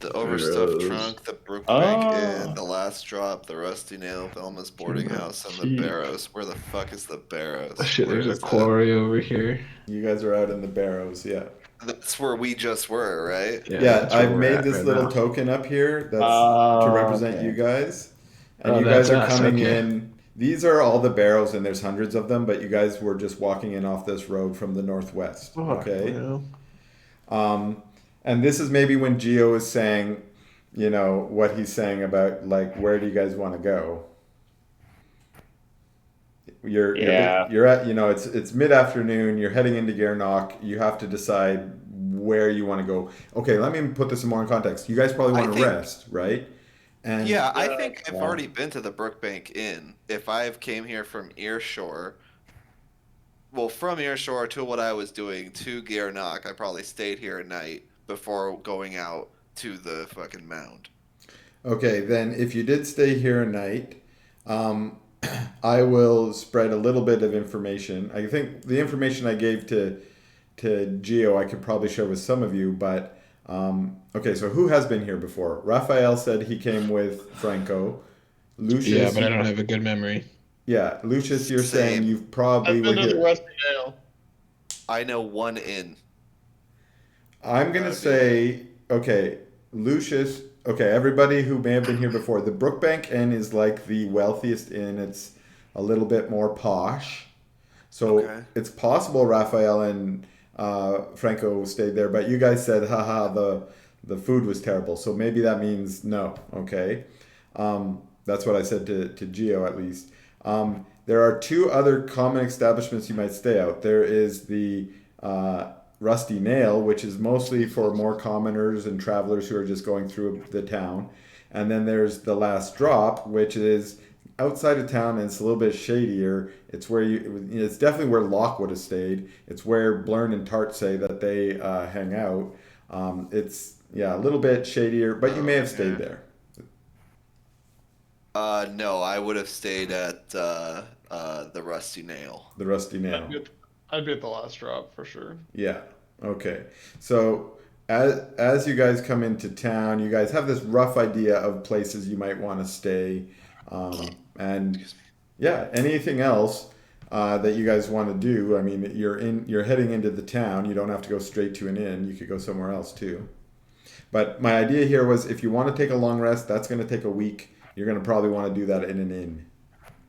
The overstuffed Gross. trunk, the Brookbank Oh. Inn, the last drop, the rusty nail, Velma's boarding house, and the Gee. barrows. Where the fuck is the barrows? Oh, shit, Where there's a is that? quarry over here. you guys are out in the barrows, yeah. That's where we just were, right? Yeah, that's where I've we're made at this right little now. token up here that's Oh, to represent okay. you guys. And Oh, you guys that's are us, coming okay. in. These are all the barrows, and there's hundreds of them, but you guys were just walking in off this road from the northwest. Fuck, Okay. you know? And this is maybe when Geo is saying, you know, what he's saying about, like, where do you guys want to go? You're at, you know, it's mid-afternoon, you're heading into Garnock, you have to decide where you want to go. Okay, let me put this in more in context. You guys probably I want to think- rest, right? And Yeah, I think I've yeah. already been to the Brookbank Inn. If I've came here from Earshore, well, from Earshore to what I was doing to Garnock, I probably stayed here at night before going out to the fucking mound. Okay, then if you did stay here a night, I will spread a little bit of information. I think the information I gave to Geo I could probably share with some of you, but okay, so who has been here before? Raphael said he came with Franco. Lucius, Yeah, but I don't have a good memory. yeah, Lucius, you're saying Same. you've probably I've were been to the here. rusty nail. I know one inn. I'm gonna That'd be- say, okay, Lucius, okay, everybody who may have been here before, the Brookbank Inn is like the wealthiest inn. It's a little bit more posh. So Okay. it's possible Raphael and Franco stayed there, but you guys said, haha, the food was terrible. So maybe that means no. Okay. That's what I said to Gio at least. There are two other common establishments you might stay out. There is the Rusty Nail, which is mostly for more commoners and travelers who are just going through the town. And then there's the Last Drop, which is outside of town and it's a little bit shadier. It's where it's definitely where Locke would have stayed. It's where Blurn and Tart say that they hang out. It's a little bit shadier, but you may have stayed there. No, I would have stayed at the Rusty Nail. The Rusty Nail. I'd be at the Last Drop for sure. Yeah. Okay. So as you guys come into town, you guys have this rough idea of places you might want to stay, and anything else that you guys want to do. I mean, you're heading into the town. You don't have to go straight to an inn. You could go somewhere else too. But my idea here was, if you want to take a long rest, that's going to take a week. You're going to probably want to do that in an inn.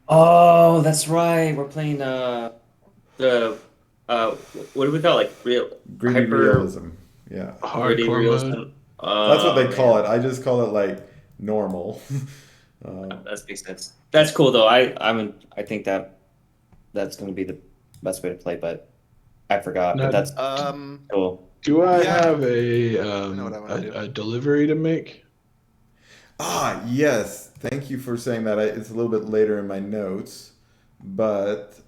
Oh, that's right. We're playing the what do we call it? Like Greedy realism. Yeah. gritty Hardcore realism. mode. That's what they call it. I just call it like normal. That makes sense. That's cool though. I think that's going to be the best way to play, but I forgot. No, But that's cool. Do I Yeah. have know what I wanna do. a delivery to make? Yes. Thank you for saying that. It's a little bit later in my notes, but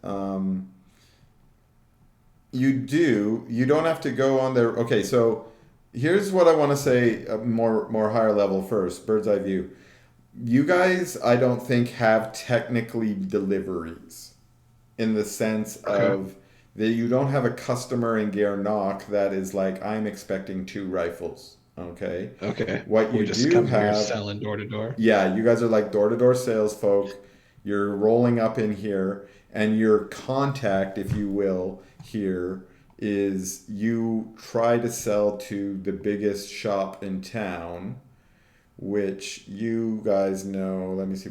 you don't have to go on there. Okay, so here's what I want to say, more higher level first, bird's eye view. You guys, I don't think, have technically deliveries in the sense of that you don't have a customer in Guernock that is like, I'm expecting 2 rifles. Okay. Okay. What you We just do come here have, selling door to door. yeah, you guys are like door-to-door sales folk. You're rolling up in here, and your contact, if you will, here is you try to sell to the biggest shop in town, which you guys know. Let me see.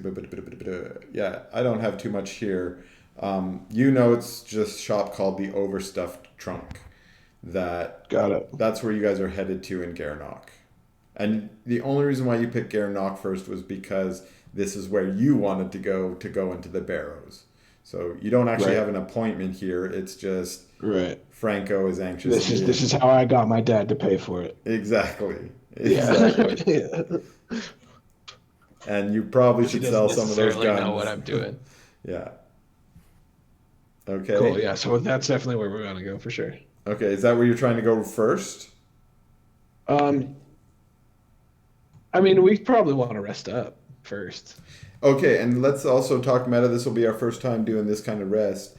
Yeah, I don't have too much here. It's just a shop called the Overstuffed Trunk. Got it. That's where you guys are headed to in Guernock. And the only reason why you picked Guernock first was because this is where you wanted to go into the Barrows. So you don't actually have an appointment here. It's just Franco is anxious. This is how I got my dad to pay for it. Exactly. Yeah. And you probably should sell some of those guns. Know what I'm doing. Yeah. Okay. Cool. Yeah. So that's definitely where we're gonna go for sure. Okay. Is that where you're trying to go first? I mean, we probably want to rest up first. Okay, and let's also talk meta. This will be our first time doing this kind of rest.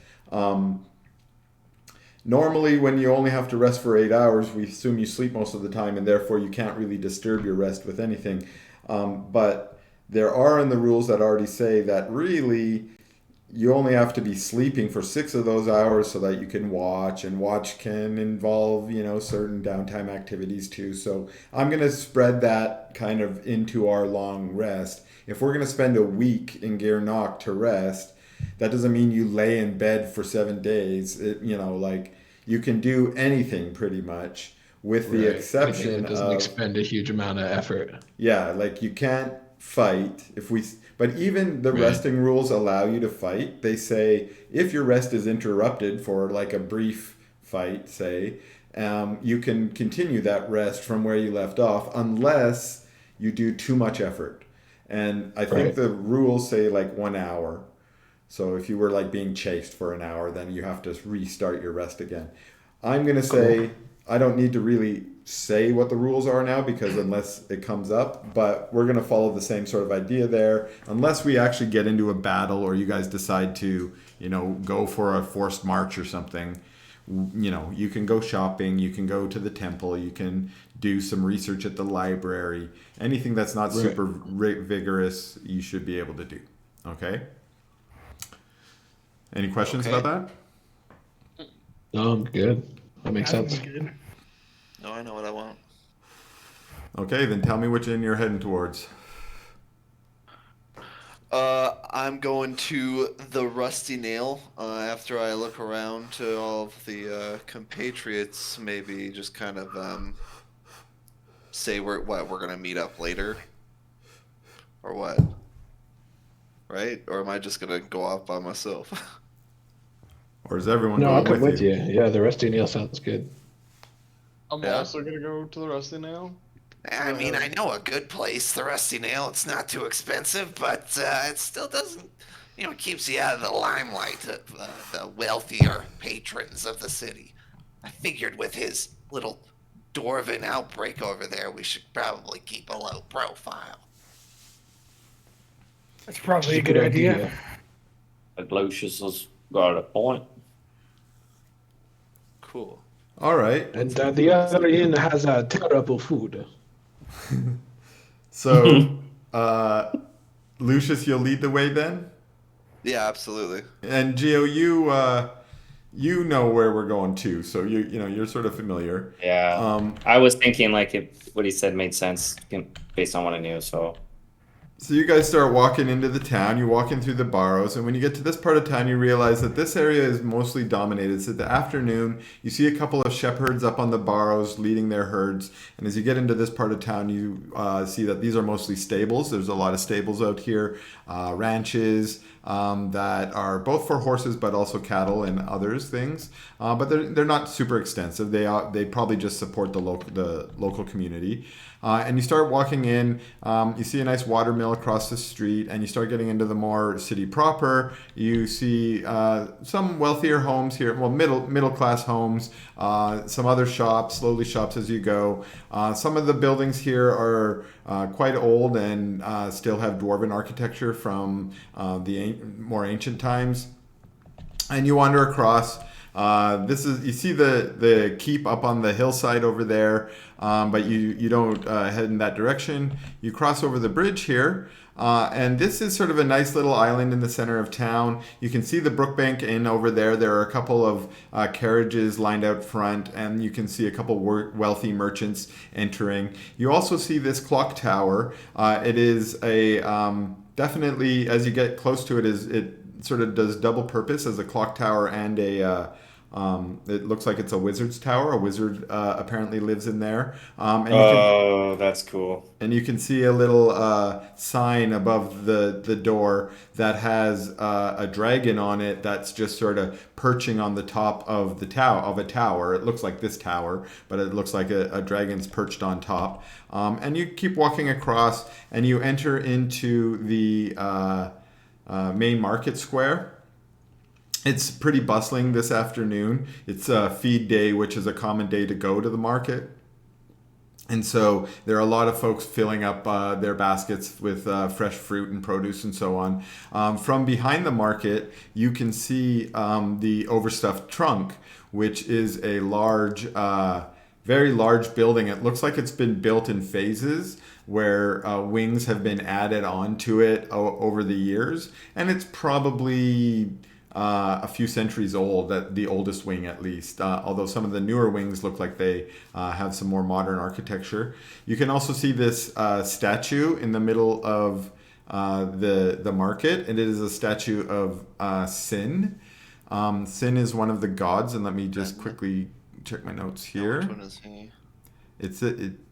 Normally, when you only have to rest for 8 hours, we assume you sleep most of the time, and therefore you can't really disturb your rest with anything. But there are in the rules that already say that really you only have to be sleeping for 6 of those hours so that you can watch, and watch can involve, certain downtime activities too. So I'm going to spread that kind of into our long rest. If we're going to spend a week in Guernock to rest, that doesn't mean you lay in bed for 7 days. You can do anything pretty much, with the exception it doesn't expend a huge amount of effort. Yeah, like you can't fight but even the resting rules allow you to fight. They say if your rest is interrupted for like a brief fight, say, you can continue that rest from where you left off unless you do too much effort. And I think the rules say like 1 hour. So if you were like being chased for an hour, then you have to restart your rest again. I'm going to say I don't need to really say what the rules are now, because unless it comes up, but we're going to follow the same sort of idea there. Unless we actually get into a battle or you guys decide to, go for a forced march or something, you can go shopping, you can go to the temple, you can do some research at the library. Anything that's not super vigorous, you should be able to do. Okay? Any questions about that? No, I'm good. That makes sense. Good. No, I know what I want. Okay, then tell me which inn you're heading towards. I'm going to the Rusty Nail. After I look around to all of the compatriots, maybe just kind of say we're gonna meet up later, or what? Right? Or am I just gonna go off by myself? Or is everyone No, I'll going come with with you? you. Yeah, the Rusty Nail sounds good. I'm Yeah. also gonna go to the Rusty Nail. I mean, I know a good place, the Rusty Nail. It's not too expensive, but it still doesn't, it keeps you out of the limelight of the wealthier patrons of the city. I figured with his little Dwarven outbreak over there, we should probably keep a low profile. That's probably a good idea. Like Lucius has got a point. Cool. All right. And the other inn has terrible food. So, Lucius, you'll lead the way then? Yeah, absolutely. And Gio, you know where we're going to, so you're sort of familiar. Yeah. I was thinking like if what he said made sense based on what I knew. So you guys start walking into the town. You walk in through the barrows, and when you get to this part of town, you realize that this area is mostly dominated. It's at the afternoon. You see a couple of shepherds up on the barrows leading their herds, and as you get into this part of town, you see that these are mostly stables. There's a lot of stables out here, ranches that are both for horses, but also cattle and others things. But they're not super extensive. They probably just support the local community. And you start walking in, you see a nice watermill across the street, and you start getting into the more city proper. You see some wealthier homes here, well, middle class homes, some other shops, slowly shops as you go. Some of the buildings here are quite old and still have Dwarven architecture from the more ancient times. And you wander across. You see the keep up on the hillside over there, but you don't head in that direction. You cross over the bridge here, and this is sort of a nice little island in the center of town. You can see the Brookbank Inn over there. There are a couple of carriages lined out front, and you can see a couple wealthy merchants entering. You also see this clock tower. It is a definitely, as you get close to it, it sort of does double purpose as a clock tower and it looks like it's a wizard's tower. A wizard apparently lives in there. That's cool. And you can see a little sign above the door that has a dragon on it that's just sort of perching on the top of a tower. It looks like this tower, but it looks like a dragon's perched on top. And you keep walking across, and you enter into the main market square. It's pretty bustling this afternoon. It's a feed day, which is a common day to go to the market. And so there are a lot of folks filling up their baskets with fresh fruit and produce and so on. From behind the market, you can see the overstuffed trunk, which is a large, very large building. It looks like it's been built in phases where wings have been added onto it over the years. And it's probably a few centuries old, the oldest wing at least, although some of the newer wings look like they have some more modern architecture. You can also see this statue in the middle of the market, and it is a statue of Sin. Sin is one of the gods, and let me just quickly check my notes here. Which one is he? It's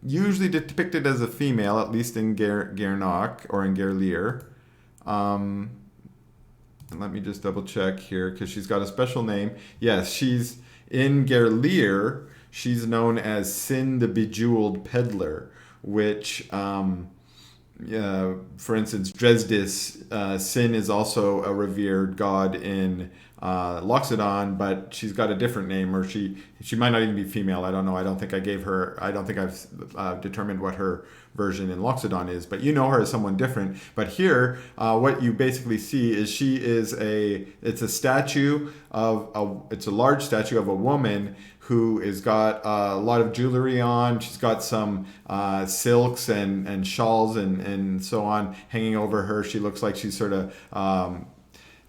usually depicted as a female, at least in Guernok or in Guerlier. And let me just double check here because she's got a special name. Yes, she's in Guerlier. She's known as Sin the Bejeweled Peddler, which, for instance, Dresdis, Sin is also a revered god in Loxodon, but she's got a different name, or she might not even be female. I don't know. I don't think I've determined what her version in Loxodon is, but you know her as someone different. But here, what you basically see is it's a large statue of a woman who has got a lot of jewelry on. She's got some silks and shawls and so on hanging over her. She looks like she's sort of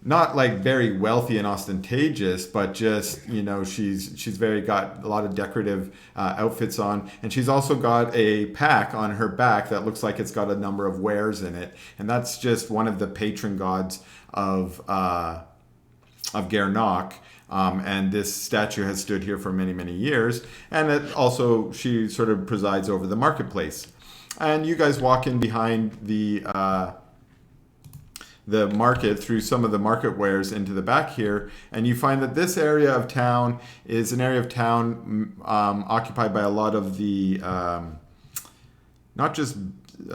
not like very wealthy and ostentatious, but just, she's very got a lot of decorative outfits on, and she's also got a pack on her back that looks like it's got a number of wares in it, and that's just one of the patron gods of Gernok. And this statue has stood here for many, many years, and it also, she sort of presides over the marketplace. And you guys walk in behind the market through some of the market wares into the back here, and you find that this area of town is an area of town occupied by a lot of the not just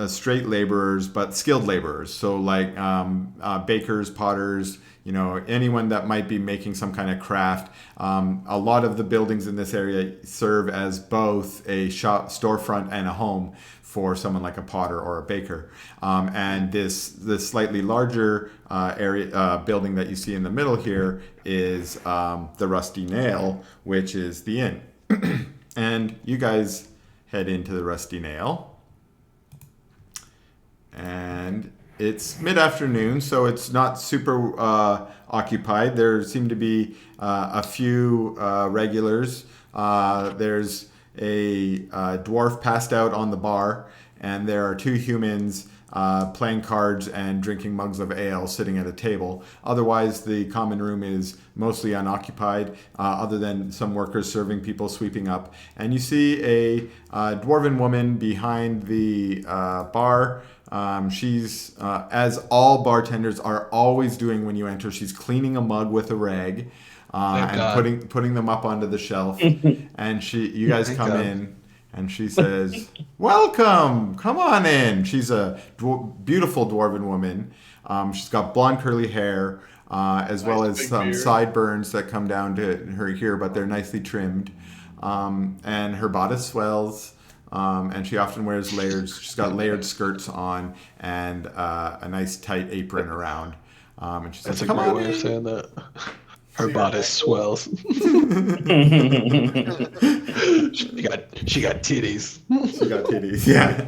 straight laborers, but skilled laborers. So like bakers, potters, anyone that might be making some kind of craft. A lot of the buildings in this area serve as both a shop, storefront, and a home for someone like a potter or a baker. And this slightly larger building that you see in the middle here is the Rusty Nail, which is the inn. And you guys head into the Rusty Nail. And it's mid-afternoon, so it's not super occupied. There seem to be a few regulars. There's a dwarf passed out on the bar, and there are two humans playing cards and drinking mugs of ale sitting at a table. Otherwise, the common room is mostly unoccupied, other than some workers serving people, sweeping up. And you see a dwarven woman behind the bar. She's, as all bartenders are always doing when you enter, she's cleaning a mug with a rag and putting them up onto the shelf. And you guys come in, and she says, "Welcome, come on in." She's a beautiful dwarven woman. She's got blonde curly hair, as well as some beard. Sideburns that come down to her here, but they're nicely trimmed. And her bodice swells. And she often wears layers. She's got layered skirts on and a nice tight apron around. And she says, "That's a great way of saying that." Her bodice swells. She got titties. She got titties. Yeah,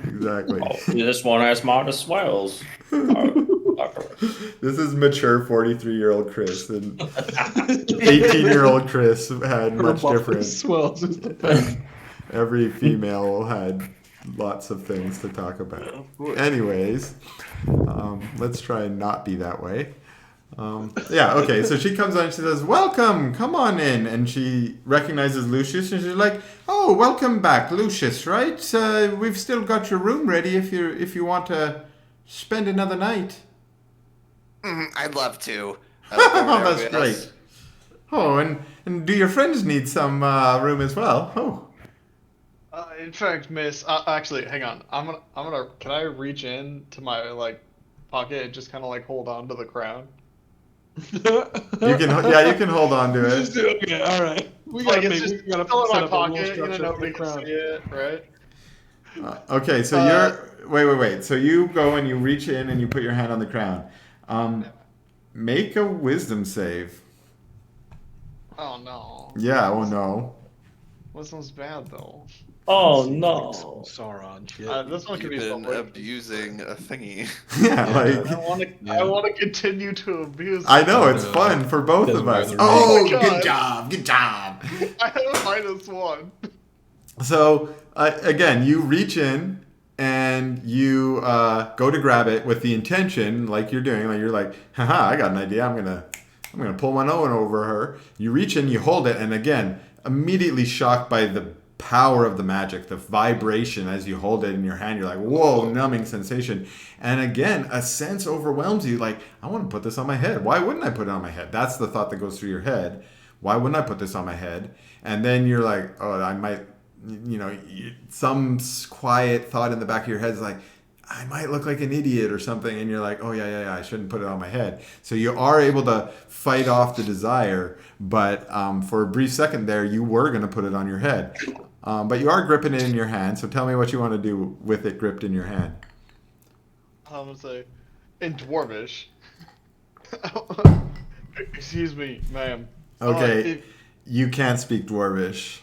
exactly. This one has modest swells. This is mature 43-year-old Chris, and 18-year-old Chris had much different. Swells is the best. Every female had lots of things to talk about. Anyways, let's try and not be that way. Okay, so she comes on and she says, "Welcome, come on in." And she recognizes Lucius, and she's like, "Oh, welcome back, Lucius, right? We've still got your room ready if you want to spend another night." I'd love to. Oh, that's great. Oh, and do your friends need some room as well? Oh. In fact, miss, actually, hang on. I'm gonna. Can I reach in to my pocket and just kind of hold on to the crown? You can hold on to it. Okay, all right. We gotta set up a pocket, nobody can see it, right? Okay, so wait. So you go and you reach in and you put your hand on the crown. Make a wisdom save. Oh no. Yeah. Oh no. Wisdom's bad though. Oh no. Sauron shit. This one could be You've been abusing a thingy. Yeah, I want to continue to abuse. I know it's fun for both of us. Oh, good job. I have a -1. So again, you reach in and you go to grab it with the intention, like you're doing, like you're like, haha, I got an idea. I'm gonna pull my own over her. You reach in, you hold it, and again, immediately shocked by the power of the magic, the vibration as you hold it in your hand. You're like, whoa, numbing sensation. And again, a sense overwhelms you, like, I want to put this on my head. Why wouldn't I put it on my head? That's the thought that goes through your head. Why wouldn't I put this on my head? And then you're like, oh, I might, some quiet thought in the back of your head is like, I might look like an idiot or something. And you're like, oh, yeah, I shouldn't put it on my head. So you are able to fight off the desire. But for a brief second there, you were going to put it on your head. But you are gripping it in your hand. So tell me what you want to do with it gripped in your hand. I'm going to say, in Dwarvish. Excuse me, ma'am. Okay, you can't speak Dwarvish.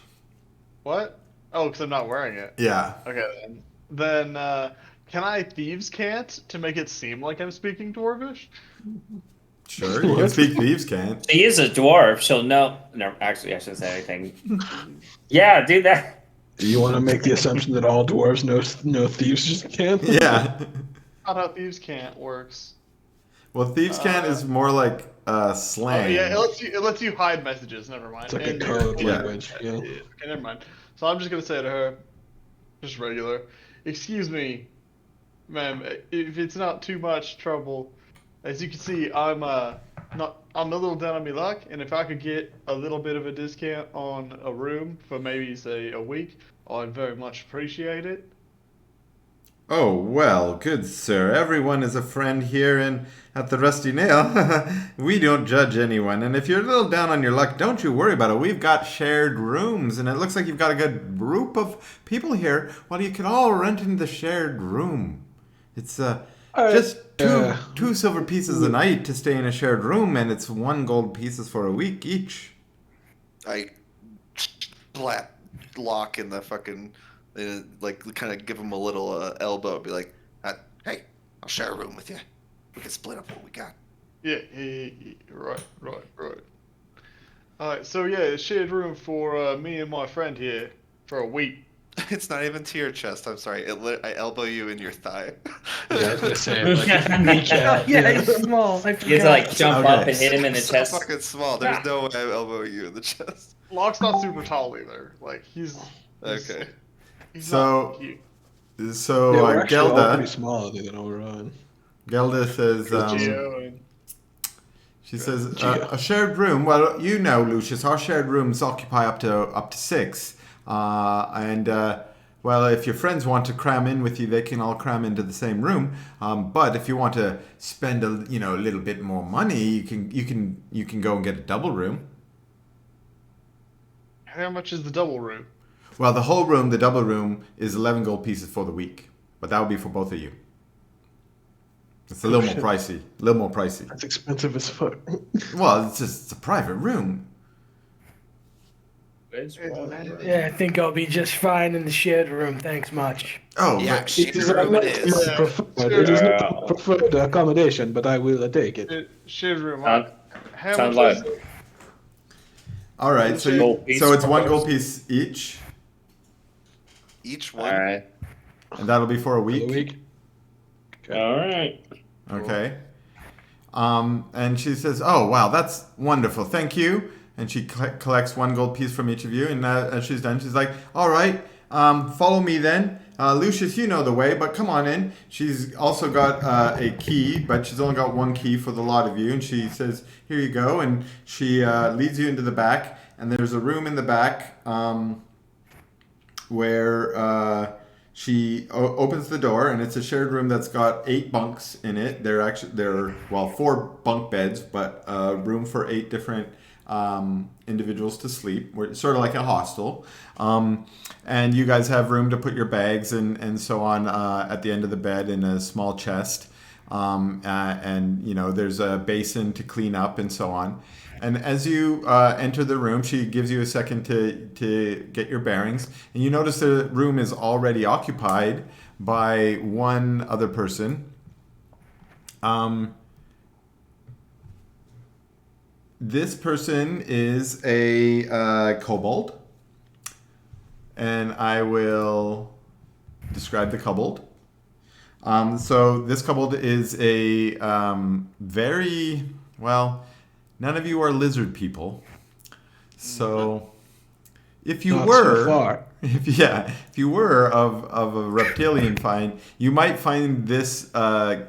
What? Oh, because I'm not wearing it. Yeah. Okay, then can I thieves' cant to make it seem like I'm speaking Dwarvish? Sure, you can speak thieves' cant. She is a dwarf. She'll know. No, actually, I shouldn't say anything. Yeah, do that. You want to make the assumption that all dwarves know thieves just can't? Yeah. Not how thieves can't works. Well, thieves' cant is more like slang. Oh yeah, it lets you hide messages. Never mind. It's like a And- code Yeah. language. Yeah. Okay, never mind. So I'm just gonna say to her, just regular, excuse me, ma'am, if it's not too much trouble. As you can see, I'm a little down on my luck, and if I could get a little bit of a discount on a room for maybe say a week, I'd very much appreciate it. Oh, well, good sir. Everyone is a friend here at the Rusty Nail. We don't judge anyone. And if you're a little down on your luck, don't you worry about it. We've got shared rooms, and it looks like you've got a good group of people here. Well, you could all rent in the shared room. It's just two silver pieces a night to stay in a shared room, and it's 1 gold pieces for a week each. I slap Locke in the fucking, like, kind of give him a little elbow. Be like, hey, I'll share a room with you. We can split up what we got. Yeah, right. Alright, so yeah, shared room for me and my friend here for a week. It's not even to your chest. I'm sorry. I elbow you in your thigh. Yeah, I was gonna say, like, kneecap, Yeah, he's small. I You have to like forgot. jump Okay. up and hit him in the so chest. fucking small. There's no way I'm elbowing you in the chest. Locke's not super tall either. Like he's Okay. He's So- not cute. So yeah, we're actually all pretty Gelda small other than Oberon. says, Geo and she says, Geo. a shared room. Well, you know, Lucius, our shared rooms occupy up to 6. Well, if your friends want to cram in with you, they can all cram into the same room. But if you want to spend a little bit more money, you can go and get a double room. how much is the double room? Well, the whole room, the double room, is 11 gold pieces for the week, but that would be for both of you. It's a little more pricey. A little more pricey. That's expensive as fuck. Well, it's a private room. Yeah, I think I'll be just fine in the shared room. Thanks much. Oh, Yeah, but- shared It is room not it is. my preferred. It is not my preferred accommodation, but I will take it. Shared room. How Sounds much like is it? all right. So Gold piece so it's for 1 both. gold piece each, Each All one. right. and that'll be for a For week. the week. All right. Okay. And she says, "Oh wow, that's wonderful. Thank you." And she collects 1 gold piece from each of you. And as she's done, she's like, "All right, follow me then." Lucius, you know the way, but come on in. She's also got a key, but she's only got 1 key for the lot of you. And she says, "Here you go." And she leads you into the back. And there's a room in the back where she opens the door, and it's a shared room that's got 8 bunks in it. They're 4 bunk beds, but room for 8 different individuals to sleep. We're sort of like a hostel. And you guys have room to put your bags and so on at the end of the bed in a small chest. And there's a basin to clean up and so on. And as you enter the room, she gives you a second to get your bearings. And you notice the room is already occupied by 1 other person. This person is a kobold. And I will describe the kobold. So this kobold is a very, well, none of you are lizard people. So if you Not were, so far. if you were of a reptilian find, you might find this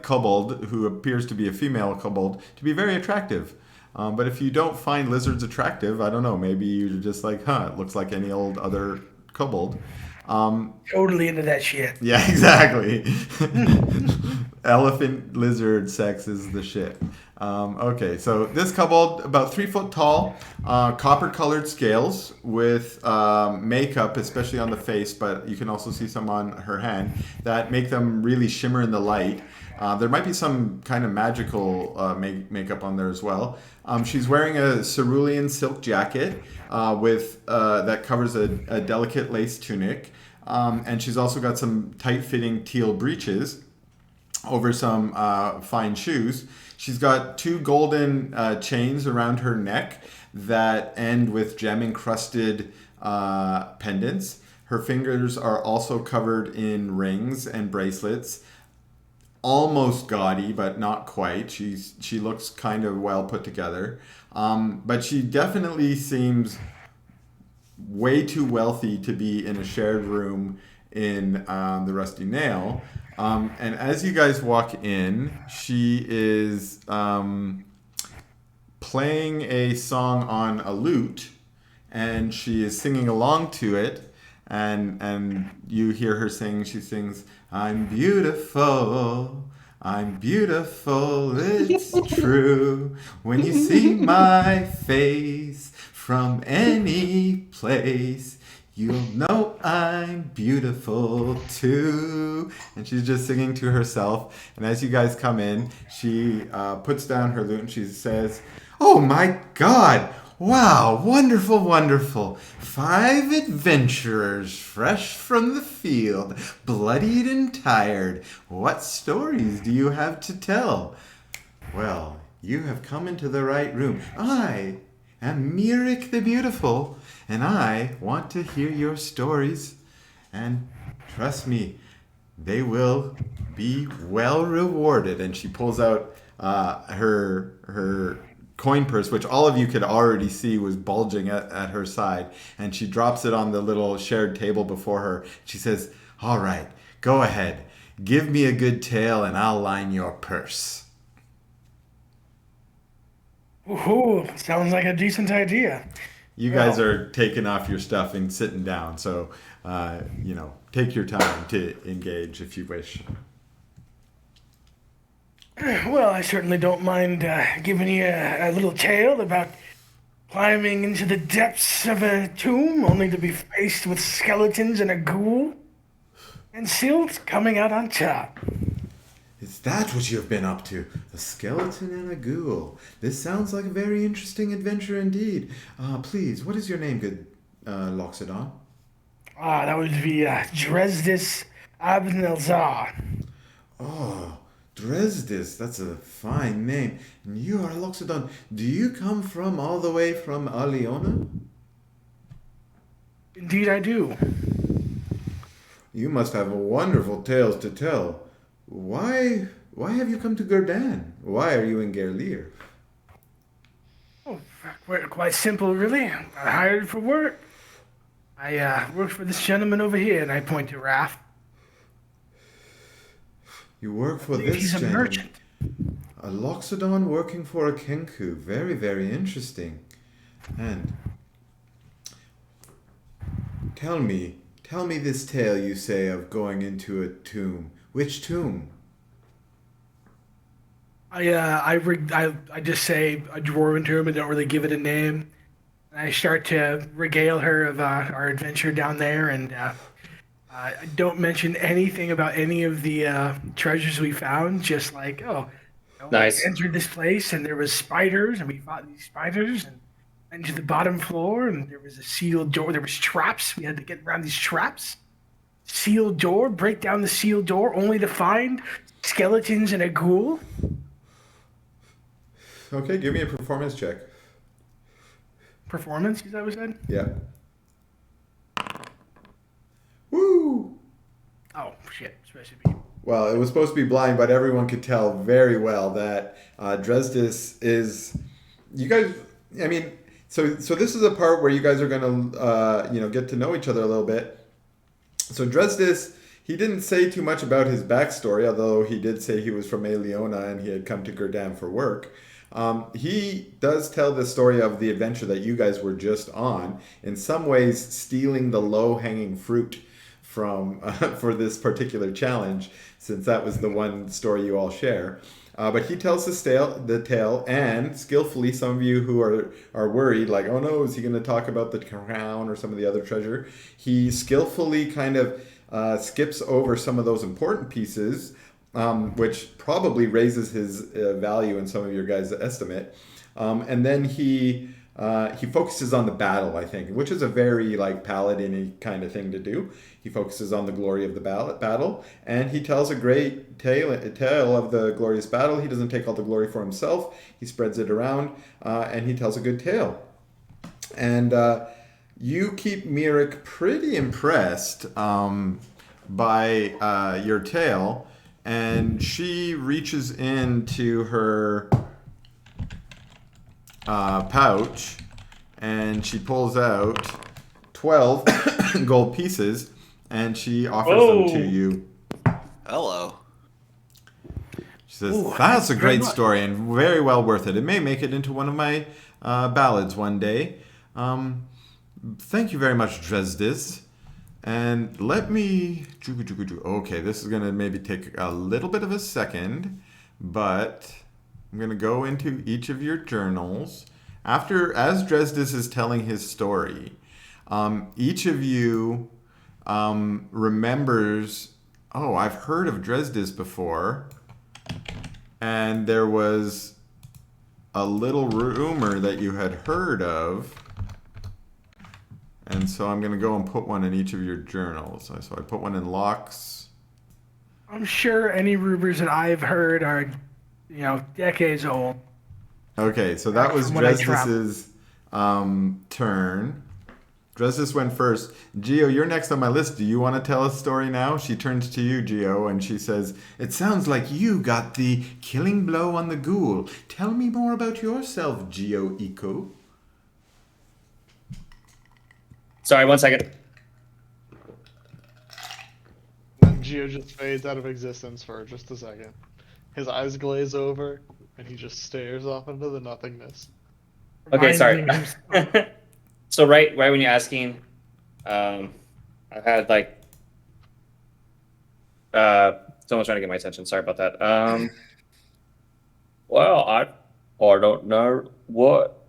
kobold, who appears to be a female kobold, to be very attractive. But if you don't find lizards attractive, I don't know, maybe you're just like, it looks like any old other kobold. Totally into that shit. Yeah, exactly. Elephant lizard sex is the shit. Okay, so this kobold, about 3 foot tall, copper colored scales with makeup, especially on the face, but you can also see some on her hand, that make them really shimmer in the light. There might be some kind of magical makeup on there as well. She's wearing a cerulean silk jacket with that covers a delicate lace tunic. And she's also got some tight-fitting teal breeches over some fine shoes. She's got 2 golden chains around her neck that end with gem-encrusted pendants. Her fingers are also covered in rings and bracelets. Almost gaudy, but not quite. She looks kind of well put together. But she definitely seems way too wealthy to be in a shared room in the Rusty Nail. And as you guys walk in, she is playing a song on a lute, and she is singing along to it. And you hear her sing. She sings, "I'm beautiful, I'm beautiful, it's true. When you see my face from any place, you'll know I'm beautiful too." And she's just singing to herself. And as you guys come in, she puts down her lute and she says, "Oh my God! Wow, wonderful, wonderful. 5 adventurers fresh from the field, bloodied and tired. What stories do you have to tell?" "Well, you have come into the right room. I am Mirik the Beautiful, and I want to hear your stories. And trust me, they will be well rewarded." And she pulls out her coin purse, which all of you could already see was bulging at her side, and she drops it on the little shared table before her. She says, "All right, go ahead. Give me a good tale and I'll line your purse." Ooh, sounds like a decent idea. You guys are taking off your stuff and sitting down, so take your time to engage if you wish. Well, I certainly don't mind giving you a little tale about climbing into the depths of a tomb only to be faced with skeletons and a ghoul, and still coming out on top. Is that what you have been up to? A skeleton and a ghoul. This sounds like a very interesting adventure indeed. Please, what is your name, good Loxodon? That would be Dresdis Abnelzar. Oh, Dresdis, that's a fine name. And you are Loxodon. Do you come from all the way from Aliona? Indeed I do. You must have wonderful tales to tell. Why have you come to Gurdan? Why are you in Gerlir? Oh, quite simple, really. I hired for work. I work for this gentleman over here, and I point to Raph. You work for this He's a gentleman. merchant. A Loxodon working for a Kenku. Very, very interesting. And tell me this tale you say of going into a tomb. Which tomb? I just say a dwarven tomb and don't really give it a name. And I start to regale her of our adventure down there, and I don't mention anything about any of the treasures we found. Just like, Nice. we entered this place and there was spiders, and we fought these spiders, and went to the bottom floor, and there was a sealed door. There was traps. We had to get around these traps. Sealed door, break down the sealed door, only to find skeletons and a ghoul. Okay, give me a performance check. Performance, is that what I said? Yeah. Woo! Oh, shit. It's supposed to be. Well, it was supposed to be blind, but everyone could tell very well that Dresdis is... You guys... I mean, so this is a part where you guys are going to, get to know each other a little bit. So Dresdis, he didn't say too much about his backstory, although he did say he was from Aliona and he had come to Gurdan for work. He does tell the story of the adventure that you guys were just on, in some ways stealing the low-hanging fruit from for this particular challenge, since that was the one story you all share. But he tells the tale, and skillfully, some of you who are worried, like, oh no, is he going to talk about the crown or some of the other treasure? He skillfully kind of skips over some of those important pieces, which probably raises his value in some of your guys' estimate. And then he he focuses on the battle, I think, which is a very like paladin-y kind of thing to do. He focuses on the glory of the battle, and he tells a great tale of the glorious battle. He doesn't take all the glory for himself. He spreads it around, and he tells a good tale. And you keep Mirik pretty impressed by your tale, and she reaches into her pouch, and she pulls out 12 gold pieces, and she offers them to you. Hello. She says, that's a great story and very well worth it. It may make it into one of my ballads one day. Thank you very much, Dresdis. And let me... Okay, this is going to maybe take a little bit of a second, but I'm going to go into each of your journals. As Dresdis is telling his story, each of you remembers, oh, I've heard of Dresdis before, and there was a little rumor that you had heard of, and so I'm going to go and put one in each of your journals. So I put one in Locke's. I'm sure any rumors that I've heard are, decades old. Okay, so that was Dresdis's turn. Dresdis went first. Geo, you're next on my list. Do you want to tell a story now? She turns to you, Geo, and she says, it sounds like you got the killing blow on the ghoul. Tell me more about yourself, Geo Eco. Sorry, 1 second. And Geo just fades out of existence for just a second. His eyes glaze over, and he just stares off into the nothingness. Okay, sorry. So right when you're asking, I had like someone's trying to get my attention. Sorry about that. Well, I don't know. What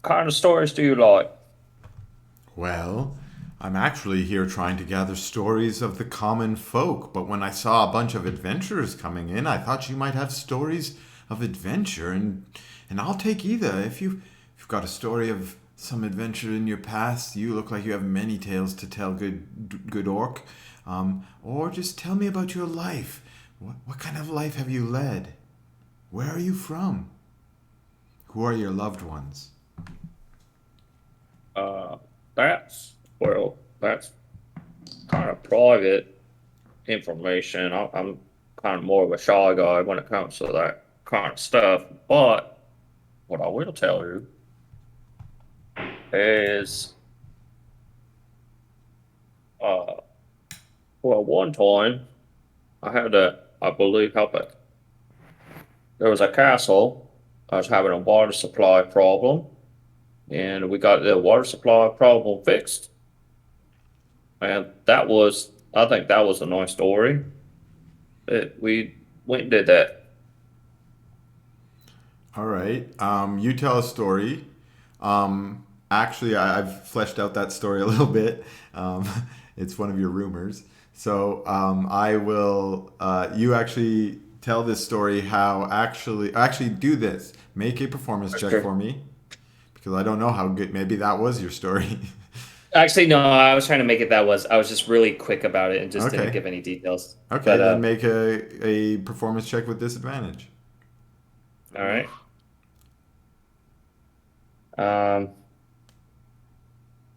kind of stories do you like? Well, I'm actually here trying to gather stories of the common folk, but when I saw a bunch of adventurers coming in, I thought you might have stories of adventure, and I'll take either. If you've got a story of some adventure in your past, you look like you have many tales to tell, good orc. Or just tell me about your life. What kind of life have you led? Where are you from? Who are your loved ones? That's kind of private information. I'm kind of more of a shy guy when it comes to that kind of stuff. But what I will tell you is, one time I had I believe, help it. There was a castle. I was having a water supply problem, and we got the water supply problem fixed. And I think that was a nice story. We went and did that. All right. You tell a story. Actually, I've fleshed out that story a little bit. It's one of your rumors. So I will. You actually tell this story. How actually do this? Make a performance check for me, because I don't know how good. Maybe that was your story. Actually, no. I was trying to make it I was just really quick about it and just didn't give any details. Okay, then make a performance check with disadvantage. All right.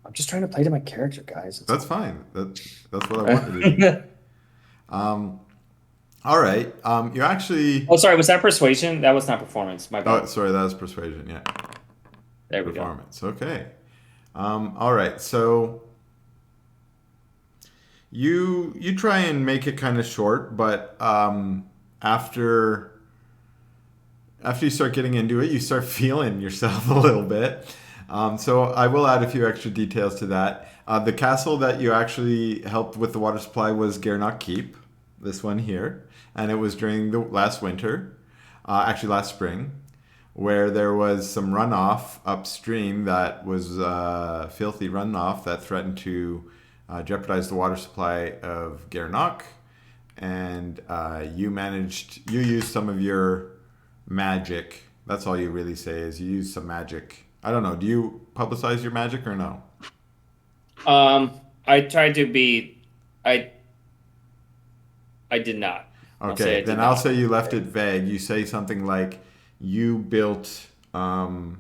I'm just trying to play to my character, guys. That's fine. That's what I wanted to do. All right. You actually. Oh, sorry. Was that persuasion? That was not performance. My bad. Oh, sorry. That was persuasion. Yeah. There we performance. Go. Okay. All right. So you try and make it kind of short, but after you start getting into it, you start feeling yourself a little bit. So I will add a few extra details to that. The castle that you actually helped with the water supply was Garnock Keep, this one here. And it was during the last winter, actually last spring, where there was some runoff upstream that was filthy runoff that threatened to jeopardize the water supply of Garnock. And you used some of your magic. That's all you really say is you used some magic I don't know. Do you publicize your magic or no? I tried to be. I did not. Okay, then I'll say you left it vague. You say something like, you built. What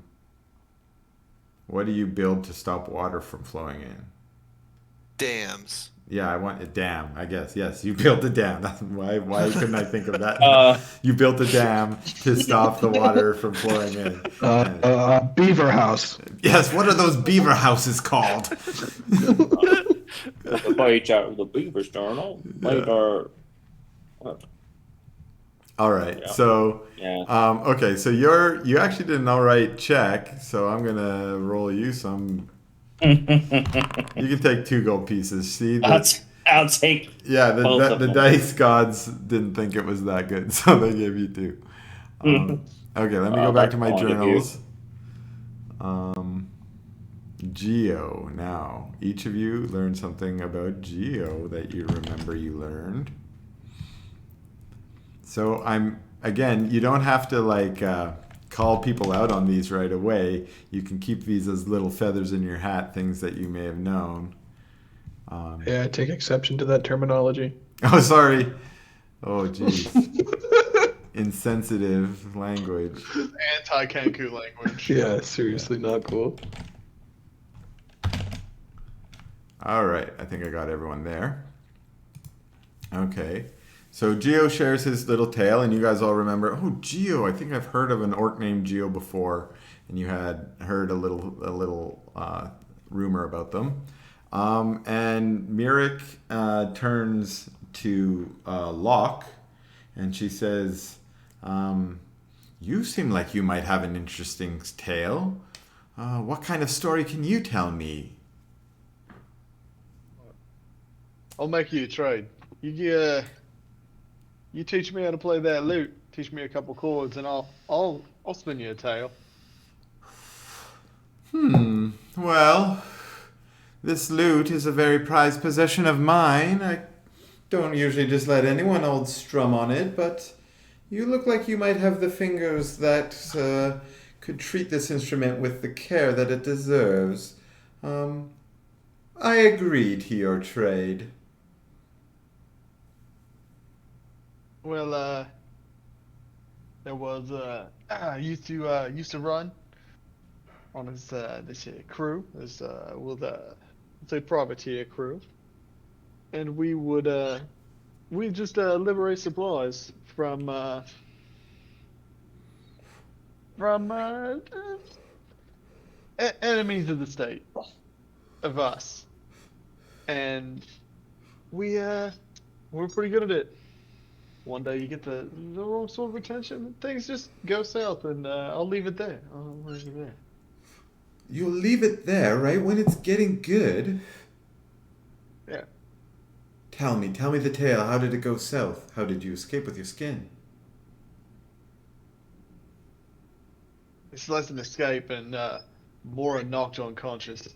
do you build to stop water from flowing in? Dams. Yeah, I want a dam, I guess. Yes, you built a dam. That's why couldn't I think of that? You built a dam to stop the water from flowing in. Beaver house. Yes, what are those beaver houses called? The page out of the beaver's journal later. All right, Yeah. so Yeah. okay, so you actually did an all right check, so I'm gonna roll you some. You can take 2 gold pieces. See, I'll take. yeah, both of the them. dice gods didn't think it was that good, so they gave you 2. Okay, let me go back to my that's kind of journals. Geo. Now, each of you learned something about Geo that you remember you learned. So again, you don't have to like call people out on these right away. You can keep these as little feathers in your hat, things that you may have known. Yeah, I take exception to that terminology. Oh, sorry. Oh, geez. Insensitive language. Anti-Kanku language. Yeah, seriously, not cool. All right, I think I got everyone there. Okay. So Geo shares his little tale, and you guys all remember, oh, Geo, I think I've heard of an orc named Geo before, and you had heard a little rumor about them. And Mirik turns to Locke, and she says, you seem like you might have an interesting tale. What kind of story can you tell me? I'll make you a trade. You teach me how to play that lute. Teach me a couple chords, and I'll spin you a tale. Well, this lute is a very prized possession of mine. I don't usually just let anyone old strum on it, but you look like you might have the fingers that could treat this instrument with the care that it deserves. I agree to your trade. Well, there was I used to run on this crew, this say privateer crew, and we just liberate supplies from enemies of the state, of us, and we're pretty good at it. One day you get the wrong sort of attention, and things just go south, and I'll leave it there. You'll leave it there, right when it's getting good? Yeah. Tell me the tale. How did it go south? How did you escape with your skin? It's less an escape and more a knocked unconscious.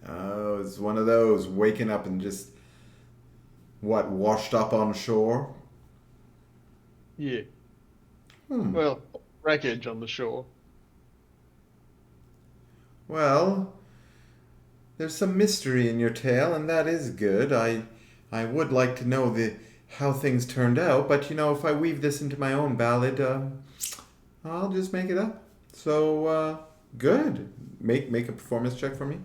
Oh, it's one of those waking up and just washed up on shore? Yeah. Well, wreckage on the shore. Well, there's some mystery in your tale, and that is good. I would like to know how things turned out, but if I weave this into my own ballad, I'll just make it up. So, good. Make a performance check for me.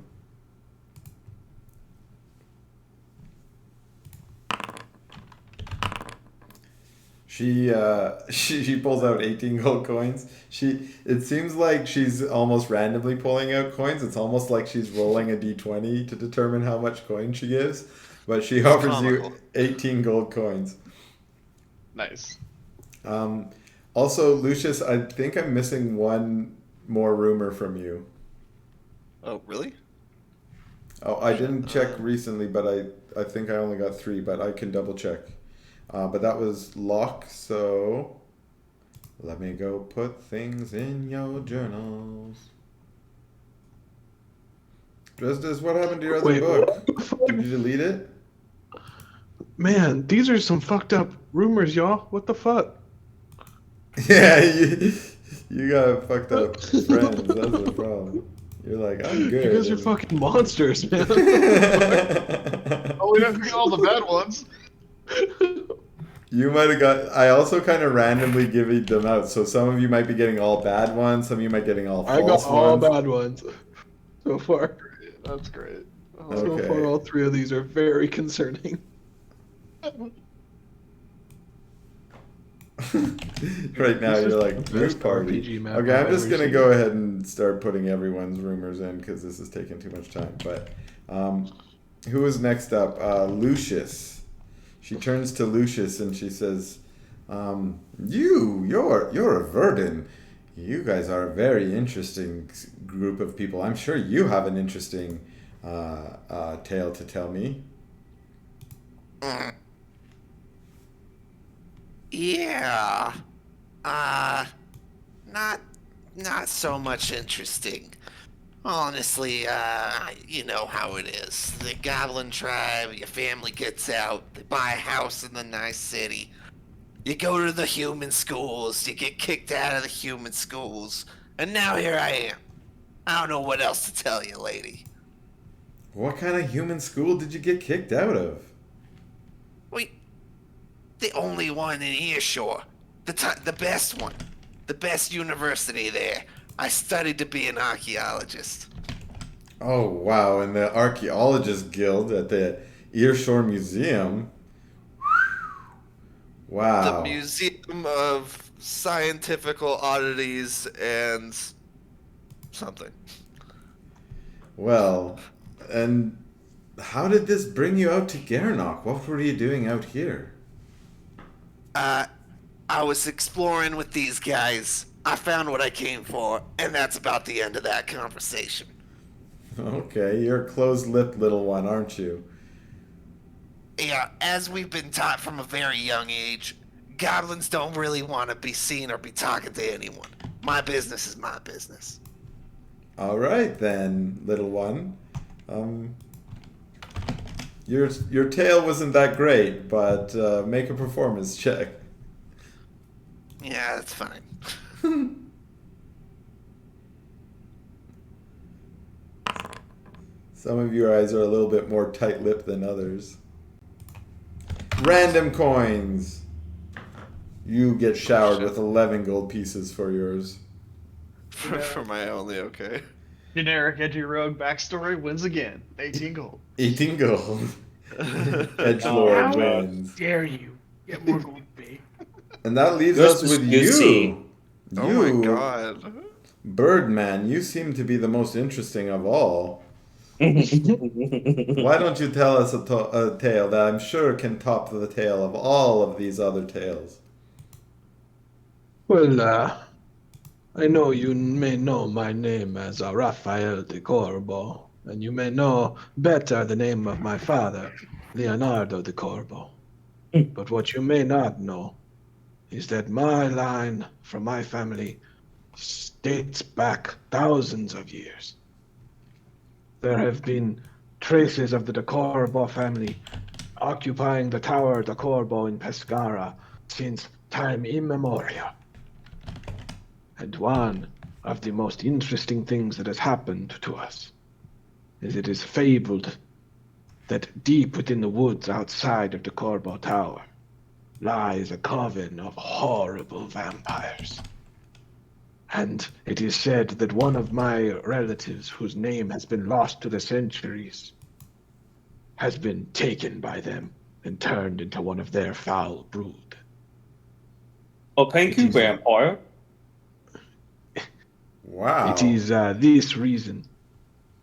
She pulls out 18 gold coins. It seems like she's almost randomly pulling out coins. It's almost like she's rolling a d20 to determine how much coin she gives. But she offers comical. you 18 gold coins. Nice. Also, Lucius, I think I'm missing one more rumor from you. Oh, really? Oh, I didn't check recently, but I think I only got 3, but I can double check. But that was Locke, so let me go put things in your journals. Justice, what happened to your other Wait, book? what? Did you delete it? Man, these are some fucked up rumors, y'all. What the fuck? Yeah, You got fucked up friends. That's the problem. You're like, I'm good. You guys are fucking monsters, man. Oh, we don't get all the bad ones. You might have got. I also kind of randomly giving them out, so some of you might be getting all bad ones. Some of you might be getting all I false got all ones. bad ones so far. That's great. Oh, So Okay. far, all three of these are very concerning. Right now, This is you're the like best group party. RPG map Okay, I'm I've just ever gonna seen. go ahead and start putting everyone's rumors in because this is taking too much time. But who is next up? Lucius. She turns to Lucius and she says, "You're a Verdin. You guys are a very interesting group of people. I'm sure you have an interesting tale to tell me." Yeah. Not so much interesting. Honestly, you know how it is. The goblin tribe, your family gets out, they buy a house in the nice city. You go to the human schools, you get kicked out of the human schools, and now here I am. I don't know what else to tell you, lady. What kind of human school did you get kicked out of? The only one in Earshore. The best one. The best university there. I studied to be an archaeologist. Oh, wow. And the Archaeologist Guild at the Earshore Museum. Wow. The Museum of Scientifical Oddities and something. Well, and how did this bring you out to Garnock? What were you doing out here? I was exploring with these guys. I found what I came for, and that's about the end of that conversation. Okay, you're a closed-lipped little one, aren't you? Yeah, as we've been taught from a very young age, goblins don't really want to be seen or be talking to anyone. My business is my business. All right then, little one. Your tale wasn't that great, but make a performance check. Yeah, that's fine. Some of your eyes are a little bit more tight-lipped than others. Random coins. You get showered with 11 gold pieces for yours. For my only, okay. Generic edgy rogue backstory wins again. 18 gold. 18 gold. How Edgelord wins. dare you get more gold than me? And that leaves Goes us to with Lucy. you. Oh You, my god. Birdman, you seem to be the most interesting of all. Why Why don't you tell us a tale that I'm sure can top the tale of all of these other tales? Well, I know you may know my name as Raphael de Corbo, and you may know better the name of my father, Leonardo de Corbo. But what you may not know is that my line from my family dates back thousands of years. There have been traces of the de Corbo family occupying the Tower de Corbo in Pescara since time immemorial. And one of the most interesting things that has happened to us is it is fabled that deep within the woods outside of the Corbo Tower lies a coven of horrible vampires. And it is said that one of my relatives, whose name has been lost to the centuries, has been taken by them and turned into one of their foul brood. Oh, thank you, vampire. Wow. It is this reason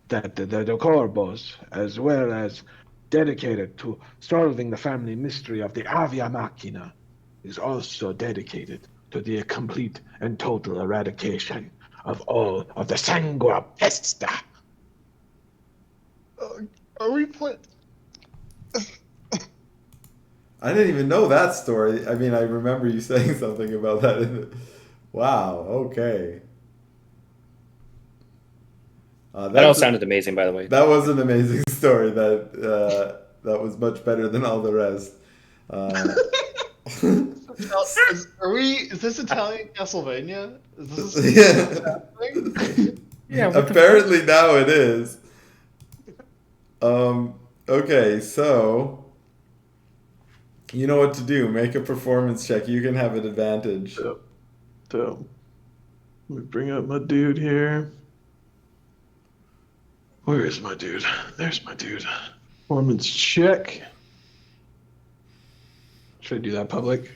that the Corbos, as well as dedicated to solving the family mystery of the Avia Machina, is also dedicated to the complete and total eradication of all of the Sangua Pesta. Are we playing? I didn't even know that story. I mean, I remember you saying something about that. Wow, okay. That all sounded amazing, by the way. That was an amazing story. That was much better than all the rest. Is this Italian Castlevania? Is this Yeah. thing? Yeah, what the Apparently now it is. Okay, so you know what to do. Make a performance check. You can have an advantage. So, let me bring up my dude here. Where is my dude? There's my dude. Performance check. Should I do that public?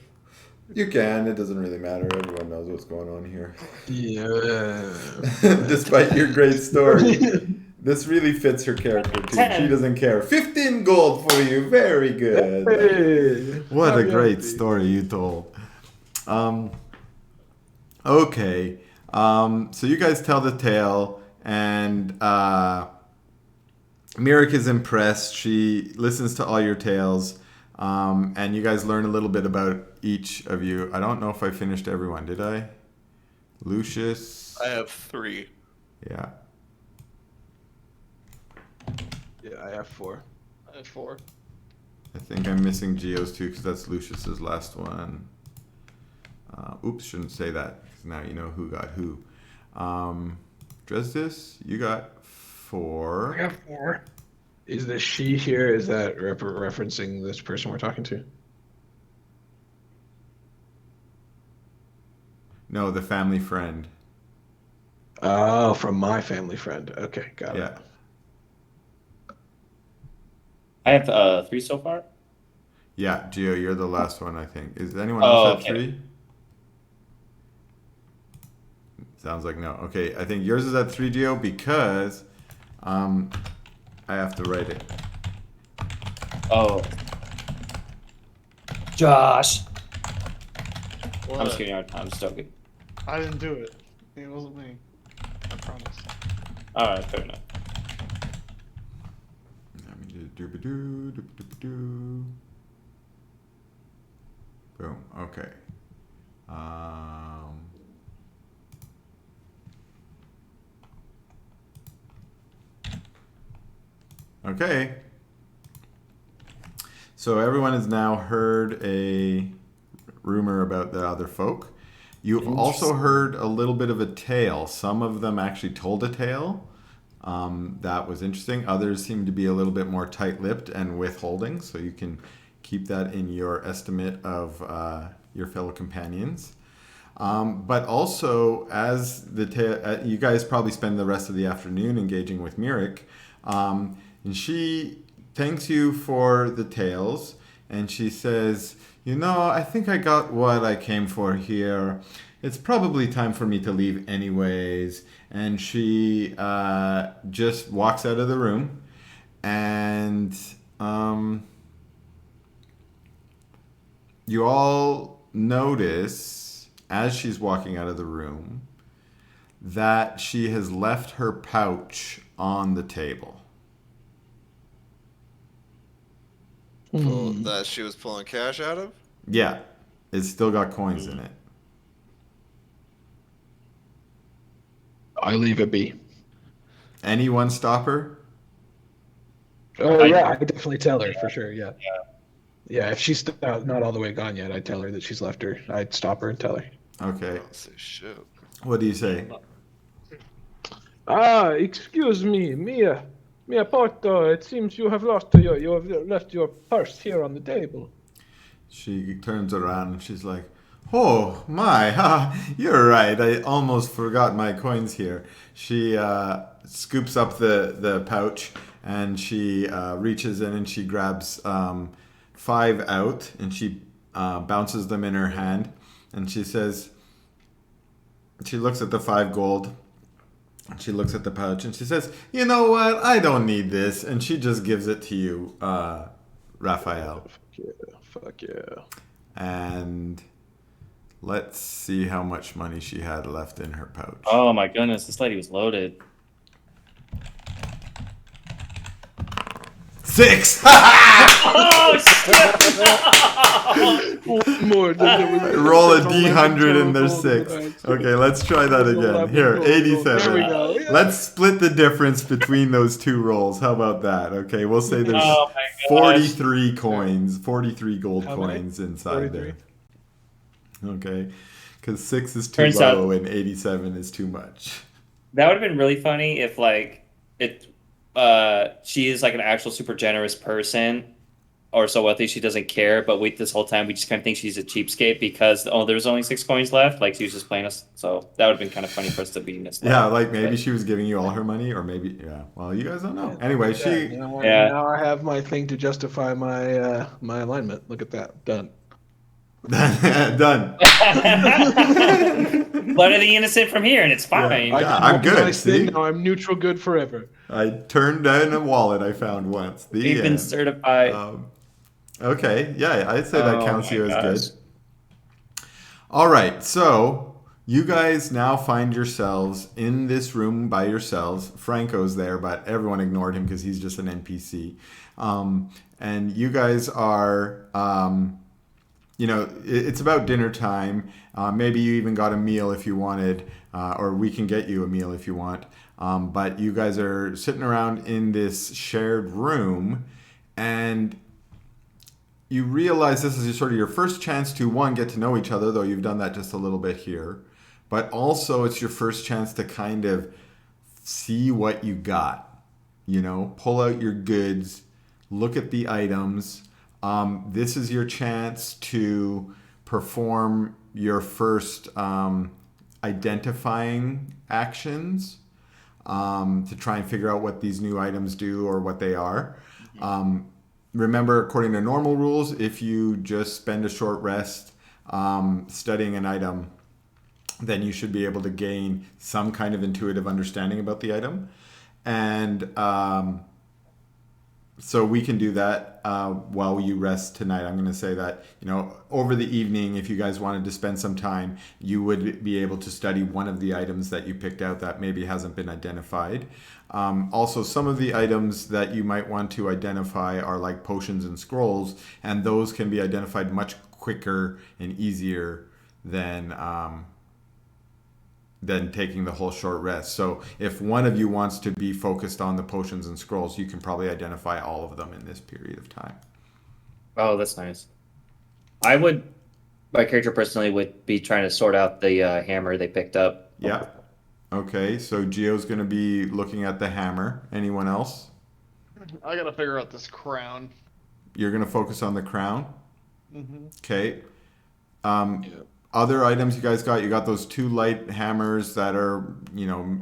You can. It doesn't really matter. Everyone knows what's going on here. Yeah. Despite your great story. This really fits her character too. She doesn't care. 15 gold for you. Very good. Hey, What a happy, great happy. story you told. Okay. So you guys tell the tale, and Mirik is impressed. She listens to all your tales, and you guys learn a little bit about each of you. I don't know if I finished everyone. Did I? Lucius. I have 3. Yeah. Yeah, I have 4. I had 4. I think I'm missing Geo's too, because that's Lucius's last one. Oops, shouldn't say that, because now you know who got who. Dresdis, you got 4. I got 4. Is the she here? Is that referencing this person we're talking to? No, the family friend. Oh, from my family friend. Okay, got Yeah. it. I have 3 so far. Yeah, Geo, you're the last one, I think. Is anyone Oh, else at okay. 3? Sounds like no. Okay, I think yours is at 3, Geo, because I have to write it. Oh. Josh. What? I'm just kidding. I'm just joking. I didn't do it. It wasn't me. I promise. Alright, fair enough. Let me do doobadoo, doobadoo. Boom. Okay. Okay. So everyone has now heard a rumor about the other folk. You've also heard a little bit of a tale. Some of them actually told a tale. That was interesting. Others seem to be a little bit more tight-lipped and withholding, so you can keep that in your estimate of your fellow companions. But also, as the tale, you guys probably spend the rest of the afternoon engaging with Mirik, and she thanks you for the tales, and she says, "You know, I think I got what I came for here. It's probably time for me to leave anyways." And she just walks out of the room, and you all notice as she's walking out of the room that she has left her pouch on the table. That she was pulling cash out of? Yeah, it's still got coins in it. I leave it be. Anyone stop her? Oh yeah, I definitely tell her for sure. Yeah. Yeah, if she's not all the way gone yet, I'd tell her that she's left her. I'd stop her and tell her. Okay. I'll say shit. What do you say? Excuse me, Mia Porto. It seems you have left your purse here on the table. She turns around and she's like, "Oh my, you're right. I almost forgot my coins here." She scoops up the pouch and she reaches in and she grabs 5 out and she bounces them in her hand, and she says, she looks at the 5 gold. She looks at the pouch and she says, "You know what? I don't need this." And she just gives it to you, Raphael. Fuck yeah. And let's see how much money she had left in her pouch. Oh my goodness, this lady was loaded. 6! Oh More than Roll a D100 and there's 6. Okay, let's try that again. Here, 87. There we go. Yeah. Let's split the difference between those 2 rolls. How about that? Okay, we'll say there's Oh my gosh. 43 coins, 43 gold How many? coins inside 43? there. Okay, because 6 is too Turns low out- and 87 is too much. That would have been really funny if like she is like an actual super generous person or so wealthy she doesn't care, but this whole time we just kind of think she's a cheapskate because there's only 6 coins left, like she was just playing us. So that would have been kind of funny for us to be misled. Yeah, like maybe she was giving you all her money, or maybe well, you guys don't know. Anyway, she Now I have my thing to justify my my alignment. Look at that. Done. done. Blood of the innocent from here, and it's fine. Yeah, I'm good. Nice See? thing, now I'm neutral good forever. I turned down a wallet I found once. We've been certified. Okay, yeah, I'd say that counts my you as gosh. good. All right, so you guys now find yourselves in this room by yourselves. Franco's there, but everyone ignored him because he's just an NPC. And you guys are, it's about dinner time. Maybe you even got a meal if you wanted, or we can get you a meal if you want. But you guys are sitting around in this shared room, and you realize this is sort of your first chance to, one, get to know each other, though you've done that just a little bit here. But also it's your first chance to kind of see what you got. Pull out your goods, look at the items. This is your chance to perform your first identifying actions to try and figure out what these new items do or what they are. Remember, according to normal rules, if you just spend a short rest studying an item, then you should be able to gain some kind of intuitive understanding about the item. And so we can do that while you rest tonight. I'm going to say that, over the evening, if you guys wanted to spend some time, you would be able to study one of the items that you picked out that maybe hasn't been identified. Also, some of the items that you might want to identify are like potions and scrolls, and those can be identified much quicker and easier than taking the whole short rest. So if one of you wants to be focused on the potions and scrolls, you can probably identify all of them in this period of time. Oh, that's nice. My character personally would be trying to sort out the hammer they picked up. Yeah. Okay, so Gio's going to be looking at the hammer. Anyone else? I gotta figure out this crown. You're going to focus on the crown? Mm-hmm. Okay. Other items you guys got? You got those 2 light hammers that are,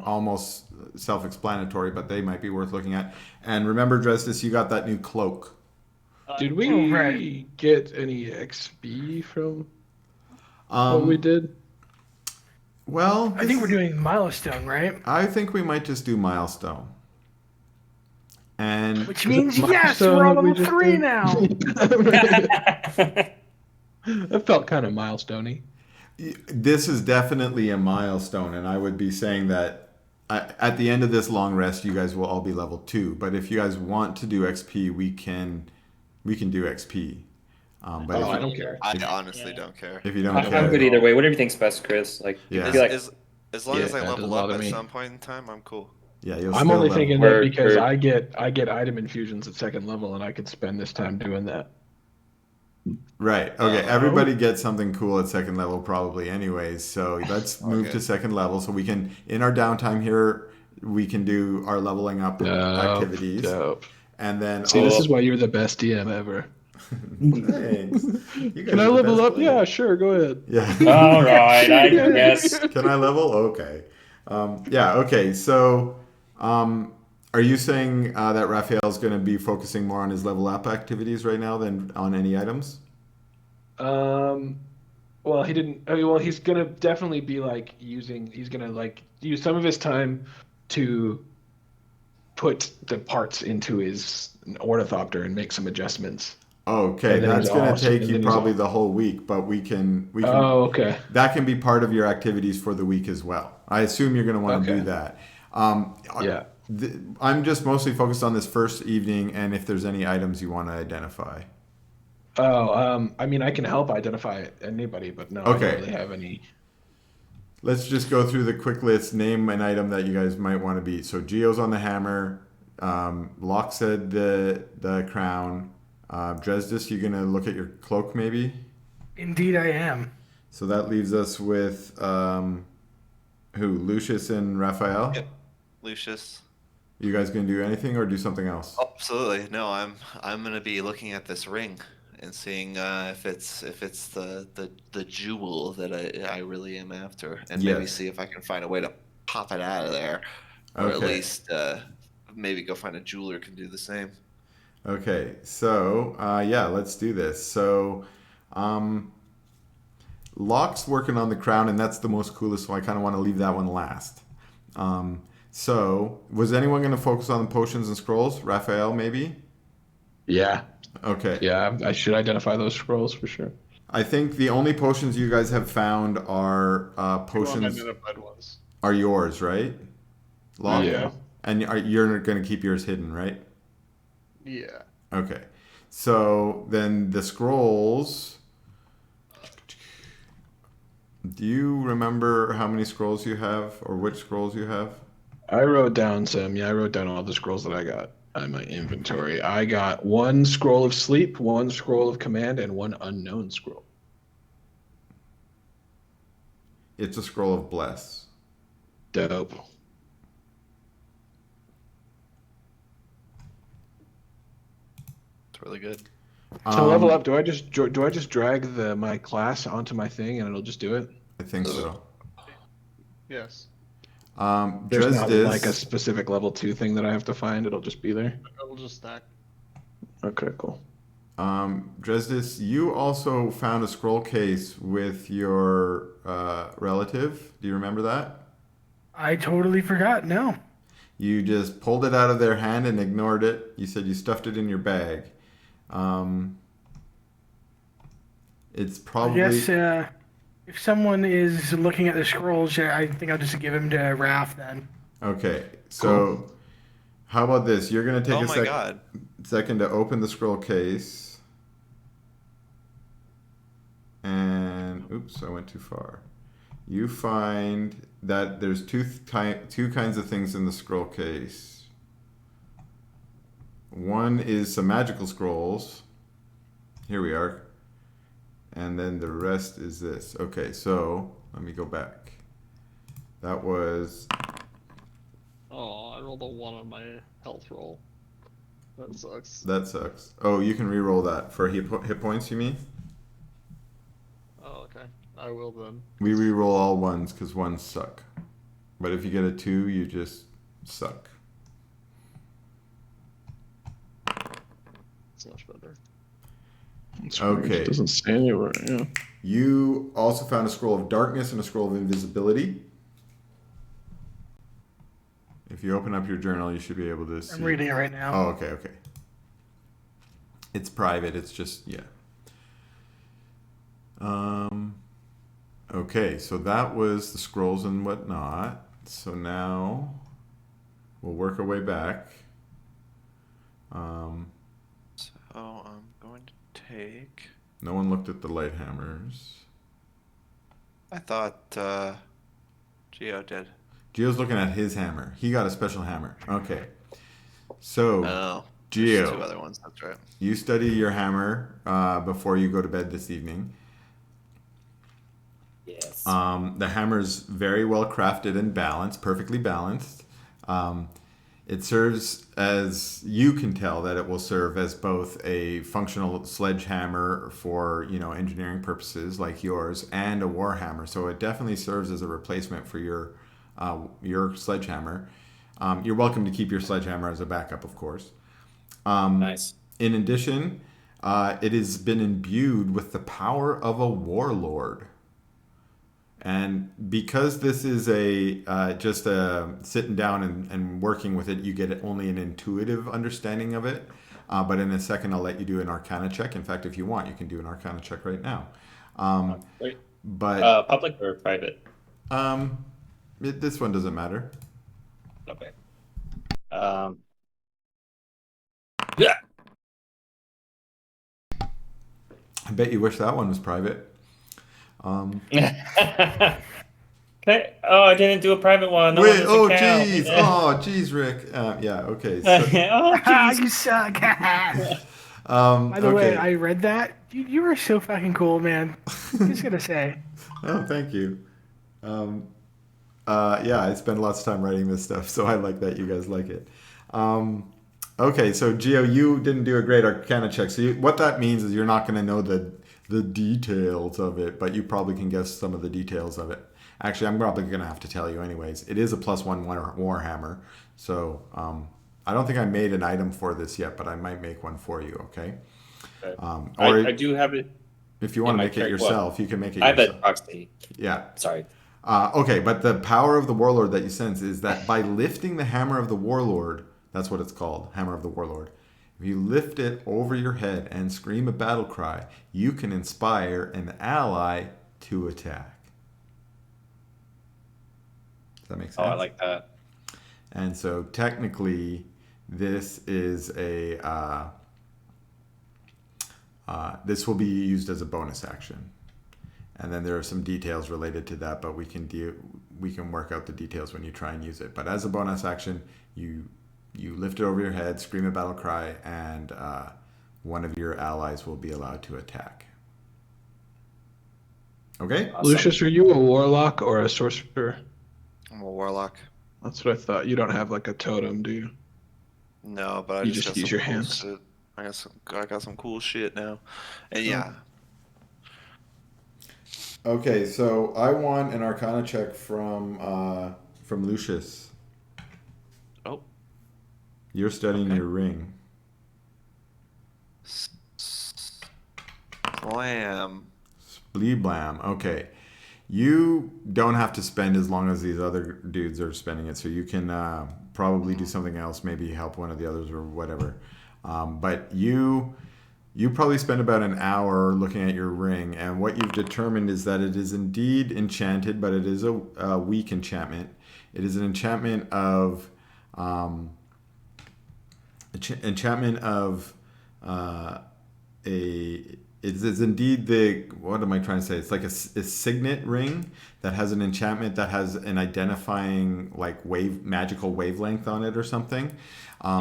almost self-explanatory, but they might be worth looking at. And remember, Dresdis, you got that new cloak. Did we get any XP from what we did? Well, I think we're doing milestone, right? I think we might just do milestone. And Which means yes, milestone we're on that we level just 3 did? now. That felt kind of milestone-y. this is definitely a milestone, and I would be saying that at the end of this long rest, you guys will all be level 2. But if you guys want to do XP, we can do XP. But I don't care. I honestly don't care. If you don't I'm care, good either way. Whatever you think's best, Chris. Like, Yeah. I feel like As long as I that level doesn't up bother at me. some point in time, I'm cool. yeah, you'll I'm still only level. thinking that Word, because word. I get item infusions at 2nd level, and I could spend this time doing that. Right. Okay. Everybody gets something cool at 2nd level probably anyways. So let's move to 2nd level so we can, in our downtime here, we can do our leveling up activities. Dope. And then See, this is why you're the best DM ever. Thanks. You guys Can I are the level best up? player. Yeah, sure. Go ahead. Yeah. all right, I guess. Can I level? Okay. Yeah. Okay. So, are you saying that Raphael's going to be focusing more on his level up activities right now than on any items? Well, he didn't. I mean, well, he's gonna definitely be like using. He's gonna like use some of his time to put the parts into his ornithopter and make some adjustments. Okay, And then that's he's going off, to take and you then he's probably off. the whole week, but we can. Oh, okay. That can be part of your activities for the week as well. I assume you're going to want to Okay. do that. Yeah. I'm just mostly focused on this first evening, and if there's any items you want to identify. Oh, I mean, I can help identify anybody, but no, I Okay. don't really have any. Let's just go through the quick list. Name an item that you guys might want to beat. So Gio's on the hammer. Locke said the crown. Dresdis, you gonna look at your cloak maybe? Indeed, I am. So that leaves us with who? Lucius and Raphael? Yep. Lucius. You guys gonna do anything or do something else? Absolutely. No, I'm gonna be looking at this ring and seeing if it's the jewel that I really am after, and maybe Yes. see if I can find a way to pop it out of there, or at Okay. least maybe go find a jeweler who can do the same. Okay, so yeah, let's do this. So, Locke's working on the crown, and that's the most coolest, so I kind of want to leave that one last. So, was anyone going to focus on the potions and scrolls? Raphael, maybe? Yeah. Okay. Yeah, I should identify those scrolls for sure. I think the only potions you guys have found are Two potions unidentified ones. are yours, right? Locke? Yeah. And you're going to keep yours hidden, right? Yeah. Okay. So then the scrolls. Do you remember how many scrolls you have or which scrolls you have? I wrote down some. Yeah, I wrote down all the scrolls that I got in my inventory. I got 1 scroll of sleep, 1 scroll of command, and 1 unknown scroll. It's a scroll of bless. Dope. It's really good. To level up, do I just drag my class onto my thing and it'll just do it? I think so. Yes. There's not Dresdis, like a specific level 2 thing that I have to find. It'll just be there. It'll just stack. Okay, cool. Dresdis, you also found a scroll case with your relative. Do you remember that? I totally forgot. No. You just pulled it out of their hand and ignored it. You said you stuffed it in your bag. It's I probably. guess if someone is looking at the scrolls, I think I'll just give him to Raph then. Okay, so how about this? You're gonna take Oh a my god. second to open the scroll case, and oops, I went too far. You find that there's two kinds of things in the scroll case. One is some magical scrolls. Here we are. And then the rest is this. Okay, so let me go back. That was. Oh, I rolled a 1 on my health roll. That sucks. That sucks. Oh, you can re-roll that for hit points, you mean? Oh, okay. I will then. We re-roll all ones because ones suck. But if you get a 2, you just suck. It's much better. Okay. It doesn't say anywhere. Yeah. You also found a scroll of darkness and a scroll of invisibility. If you open up your journal, you should be able to see. I'm reading it right now. Oh, okay. It's private. It's just, yeah. Okay, so that was the scrolls and whatnot. So now we'll work our way back. So I'm going to take. No one looked at the light hammers. I thought Geo did. Gio's looking at his hammer. He got a special hammer. Okay. So, Oh. Gio, There's 2 other ones. That's right. you study your hammer before you go to bed this evening. Yes. The hammer's very well crafted and balanced, perfectly balanced. It serves, as you can tell, that it will serve as both a functional sledgehammer for, engineering purposes like yours, and a war hammer. So it definitely serves as a replacement for your sledgehammer. You're welcome to keep your sledgehammer as a backup, of course. Nice. In addition, it has been imbued with the power of a warlord. And because this is just sitting down and working with it, you get only an intuitive understanding of it. But in a second, I'll let you do an Arcana check. In fact, if you want, you can do an Arcana check right now. Wait. But Public or private? this one doesn't matter. Okay. Yeah. I bet you wish that one was private. Okay. Oh, I didn't do a private one. That Wait! one Oh, doesn't jeez! count. Oh, jeez, Rick. Yeah. Okay. So, Oh, Ah, jeez. you suck. by By the way, I read that You were so fucking cool, man. I'm just gonna say. Oh, thank you. Yeah, I spend lots of time writing this stuff, so I like that you guys like it. Okay, so Geo, you didn't do a great Arcana check. So what that means is you're not going to know the details of it, but you probably can guess some of the details of it. Actually, I'm probably going to have to tell you anyways. It is a +1 Warhammer, so I don't think I made an item for this yet, but I might make one for you. Okay. Okay. Or I do have it. if you want to in my make it character- yourself, you can make it I have yourself. a proxy. Yeah. Sorry. Okay, but the power of the warlord that you sense is that by lifting the hammer of the warlord, that's what it's called, hammer of the warlord. If you lift it over your head and scream a battle cry, you can inspire an ally to attack. Does that make sense? Oh, I like that. And so technically, this is this will be used as a bonus action. And then there are some details related to that, but we can work out the details when you try and use it. But as a bonus action, you lift it over your head, scream a battle cry, and one of your allies will be allowed to attack. Okay? Awesome. Lucius, are you a warlock or a sorcerer? I'm a warlock. That's what I thought. You don't have like a totem, do you? No, but I You just just got use some your cool hands. shit. I got some cool shit now, and yeah. Okay, so I want an Arcana check from Lucius. Oh. You're studying Okay. your ring. Slam. Bleeblam. Okay. You don't have to spend as long as these other dudes are spending it, so you can probably do something else, maybe help one of the others or whatever. But you probably spend about an hour looking at your ring, and what you've determined is that it is indeed enchanted, but it is a weak enchantment. It is an enchantment of it is indeed what am I trying to say? It's like a signet ring that has an enchantment that has an identifying like magical wavelength on it or something.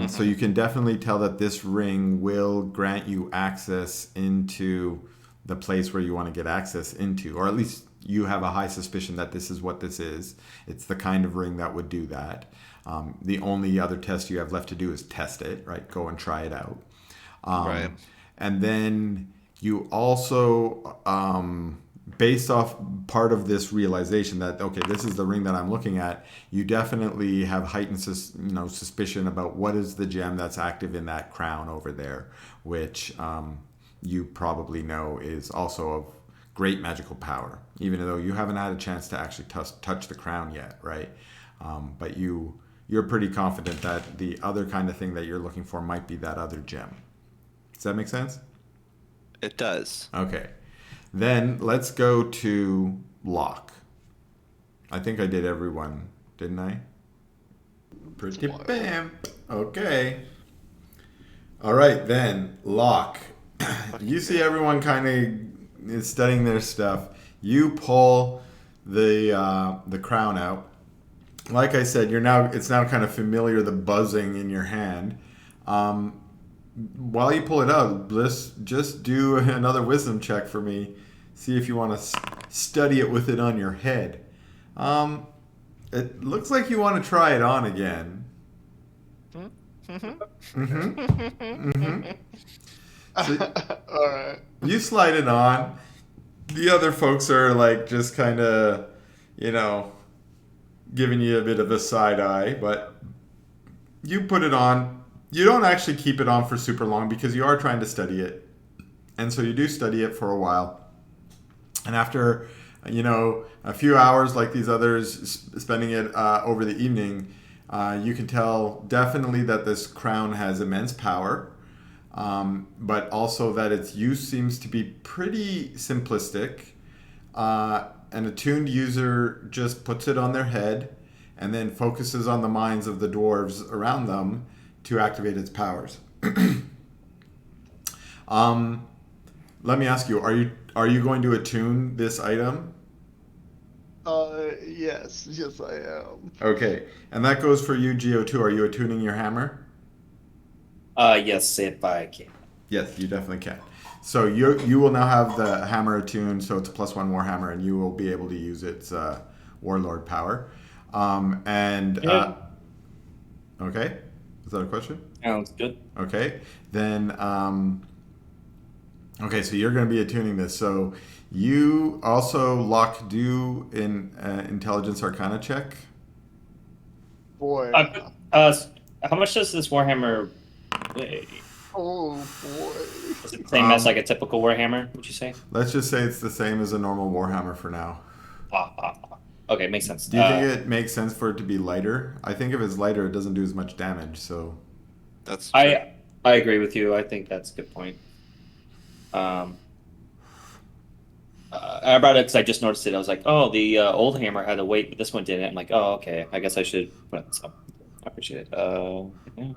So you can definitely tell that this ring will grant you access into the place where you want to get access into, or at least you have a high suspicion that this is what this is. It's the kind of ring that would do that. The only other test you have left to do is test it, right? Go and try it out. Right. And then you also, based off part of this realization that, okay, this is the ring that I'm looking at, you definitely have heightened suspicion about what is the gem that's active in that crown over there, which you probably know is also of great magical power, even though you haven't had a chance to actually touch the crown yet, right? But you're pretty confident that the other kind of thing that you're looking for might be that other gem. Does that make sense? It does. Okay. Then let's go to Locke. I think I did everyone, didn't I? Pretty bam. Okay. All right, then Locke. You see everyone kind of is studying their stuff. You pull the crown out. Like I said, it's now kind of familiar, the buzzing in your hand. While you pull it out, just do another wisdom check for me. See if you want to study it with it on your head. It looks like you want to try it on again. So All right. you slide it on. The other folks are like just kind of, giving you a bit of a side eye, but you put it on. You don't actually keep it on for super long because you are trying to study it. And so you do study it for a while. And after, a few hours like these others spending it over the evening, you can tell definitely that this crown has immense power, but also that its use seems to be pretty simplistic. An attuned user just puts it on their head and then focuses on the minds of the dwarves around them to activate its powers. Let me ask you, are you going to attune this item? Yes, I am. Okay, and that goes for you, Geo, too. Are you attuning your hammer? Yes, if I can. Yes, you definitely can. So you will now have the hammer attuned, so it's a +1 warhammer, and you will be able to use its warlord power. Yeah. Okay, is that a question? Sounds good. Okay, then okay, so you're going to be attuning this. So you also do in intelligence arcana check. Boy. How much does this Warhammer weigh? Oh boy. Is it the same as like a typical Warhammer, would you say? Let's just say it's the same as a normal warhammer for now. Okay, makes sense. Do you think it makes sense for it to be lighter? I think if it's lighter, it doesn't do as much damage. So That's I agree with you. I think that's a good point. I brought it because I just noticed it. I was like, oh, the old hammer had a weight, but this one didn't. I'm like, oh, okay. I guess I should put this up. I appreciate it. Yeah.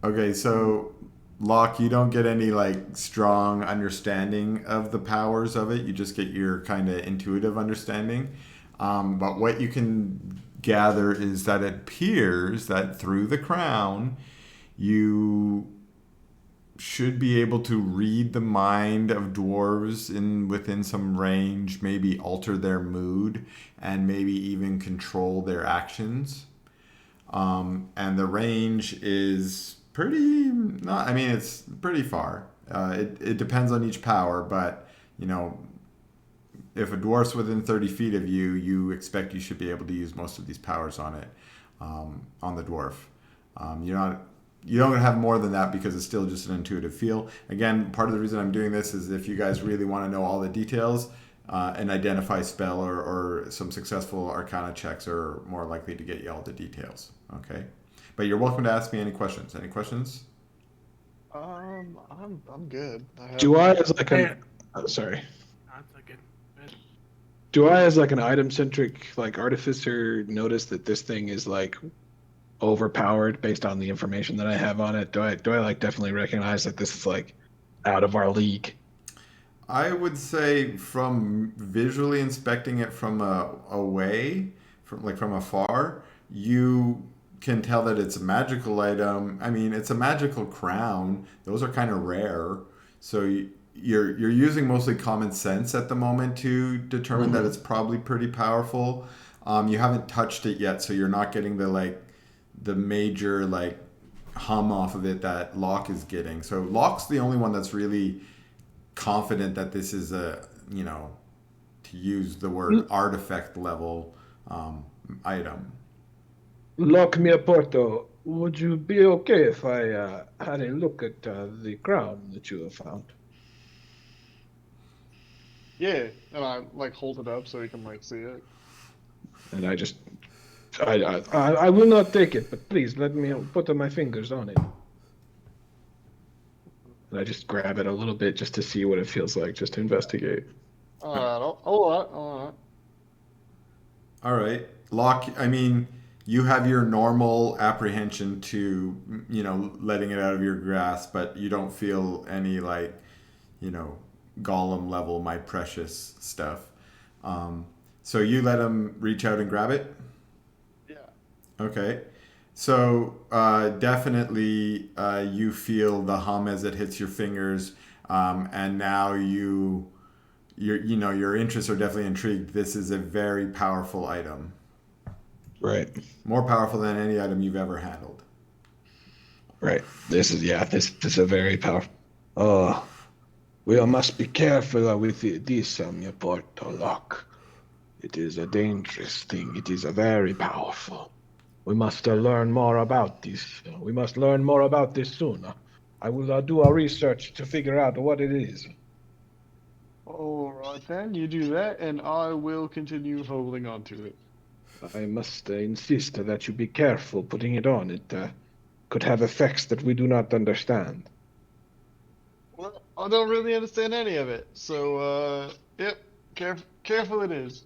okay, so Locke, you don't get any like strong understanding of the powers of it. You just get your kind of intuitive understanding. But what you can gather is that it appears that through the crown, you should be able to read the mind of dwarves within some range, maybe alter their mood, and maybe even control their actions. And the range is it's pretty far. It depends on each power, but if a dwarf's within 30 feet of you, you expect you should be able to use most of these powers on it, on the dwarf. You don't have more than that because it's still just an intuitive feel. Again, part of the reason I'm doing this is if you guys really want to know all the details, an identify spell or some successful arcana checks are more likely to get you all the details. Okay, but you're welcome to ask me any questions. Any questions? I'm good. Do I as like an sorry. That's a good. Do I as like an item centric like artificer notice that this thing is like overpowered based on the information that I have on it? Do I like definitely recognize that this is like out of our league? I would say from visually inspecting it from from afar, you can tell that it's a magical item. I mean, it's a magical crown. Those are kind of rare. So you're using mostly common sense at the moment to determine that it's probably pretty powerful. You haven't touched it yet, so you're not getting the major hum off of it that Locke is getting. So Locke's the only one that's really confident that this is to use the word artifact level item. Lock me Porto, would you be okay if I had a look at the crown that you have found? Yeah, and I hold it up so you can see it. And I will not take it, but please let me put my fingers on it. And I just grab it a little bit just to see what it feels like, just to investigate. All right. Locke, I mean, you have your normal apprehension to, letting it out of your grasp, but you don't feel any Gollum level, my precious stuff. So you let him reach out and grab it? Yeah. Okay. So definitely you feel the hum as it hits your fingers, and now your interests are definitely intrigued. This is a very powerful item. Right. More powerful than any item you've ever handled. Right. This is a very powerful. Oh, we must be careful with this, Portolock. It is a dangerous thing. It is a very powerful. We must learn more about this. We must learn more about this soon. I will do our research to figure out what it is. All right, then. You do that, and I will continue holding on to it. I must insist that you be careful putting it on. It could have effects that we do not understand. Well, I don't really understand any of it. So, yep, careful it is.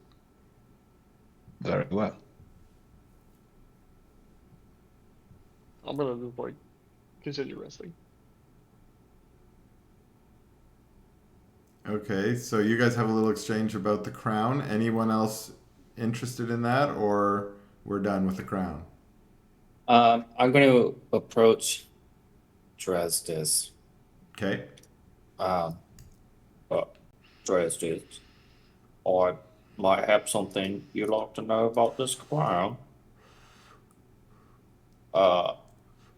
Very well. I'm gonna just continue resting. Okay, so you guys have a little exchange about the crown. Anyone else interested in that, or we're done with the crown? I'm going to approach Dresdes Okay. Dresses. I might have something you'd like to know about this crown.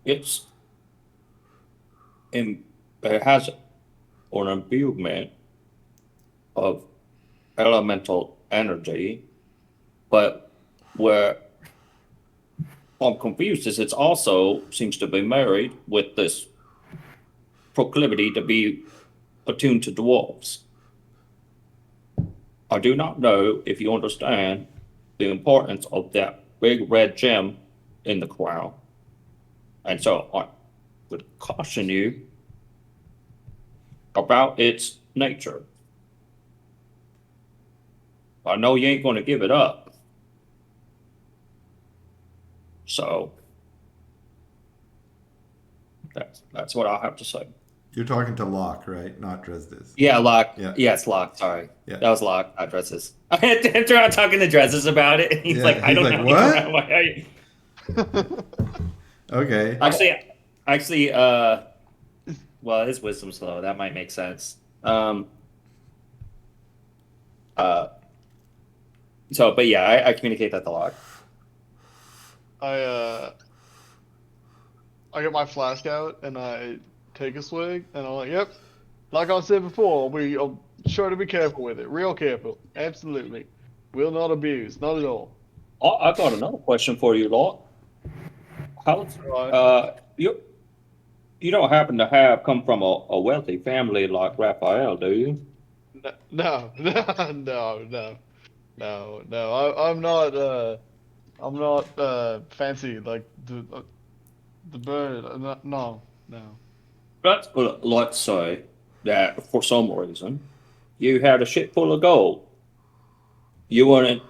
It's it has an imbuement of elemental energy, but where I'm confused is it's also seems to be married with this proclivity to be attuned to dwarves. I do not know if you understand the importance of that big red gem in the crown. And so I would caution you about its nature. I know you ain't going to give it up. So that's what I have to say. You're talking to Locke, right? Not Dresdes. Yeah, Locke. Yeah. Yeah, it's Locke. Sorry. Yeah. That was Locke, not Dresses. I had to enter out talking to Dresses about it. He's like, I don't know. What? Why are you... Okay. Actually, well, his wisdom's low. That might make sense. So, but yeah, I communicate that to Locke. I get my flask out and I take a swig and I'm like, yep. Like I said before, I'm sure to be careful with it. Real careful. Absolutely. Will not abuse. Not at all. I got another question for you, Locke. You don't happen to have come from a wealthy family like Raphael, do you? No. I'm not fancy like the bird. No. But let's say that for some reason you had a ship full of gold. You wouldn't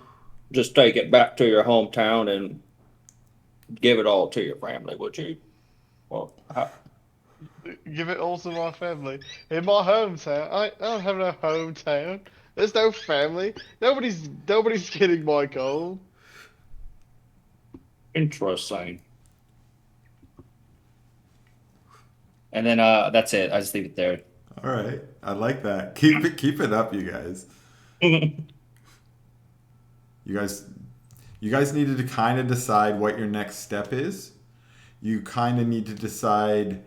just take it back to your hometown and give it all to your family, would you? Well, Give it all to my family. In my hometown. I don't have no hometown. There's no family. Nobody's getting my gold. interesting. And then that's it. I just leave it there. All right. I like that. Keep it up, you guys. You guys needed to kind of decide what your next step is. You kind of need to decide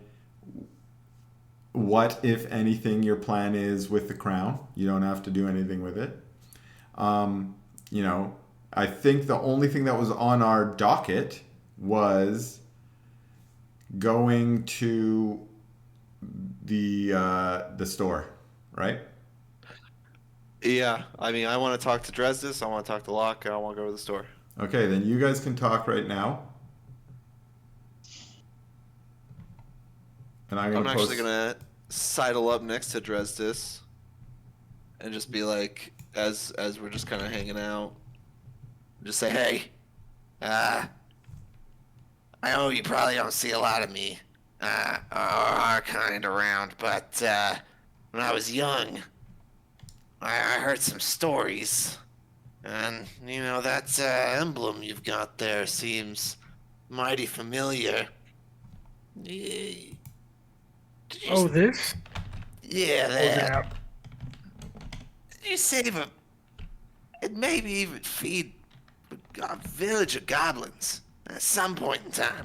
what, if anything, your plan is with the crown. You don't have to do anything with it. I think the only thing that was on our docket was going to the store, right? Yeah, I mean, I want to talk to Dresdes, I want to talk to Locke, and I want to go to the store. Okay, then you guys can talk right now. And I'm actually gonna sidle up next to Dresdes and just be like, as we're just kind of hanging out, just say, hey, I know you probably don't see a lot of me, or our kind around, but when I was young, I heard some stories, and that emblem you've got there seems mighty familiar. Oh, this? Yeah, Hold it that. out. Did you save and maybe even feed a village of goblins at some point in time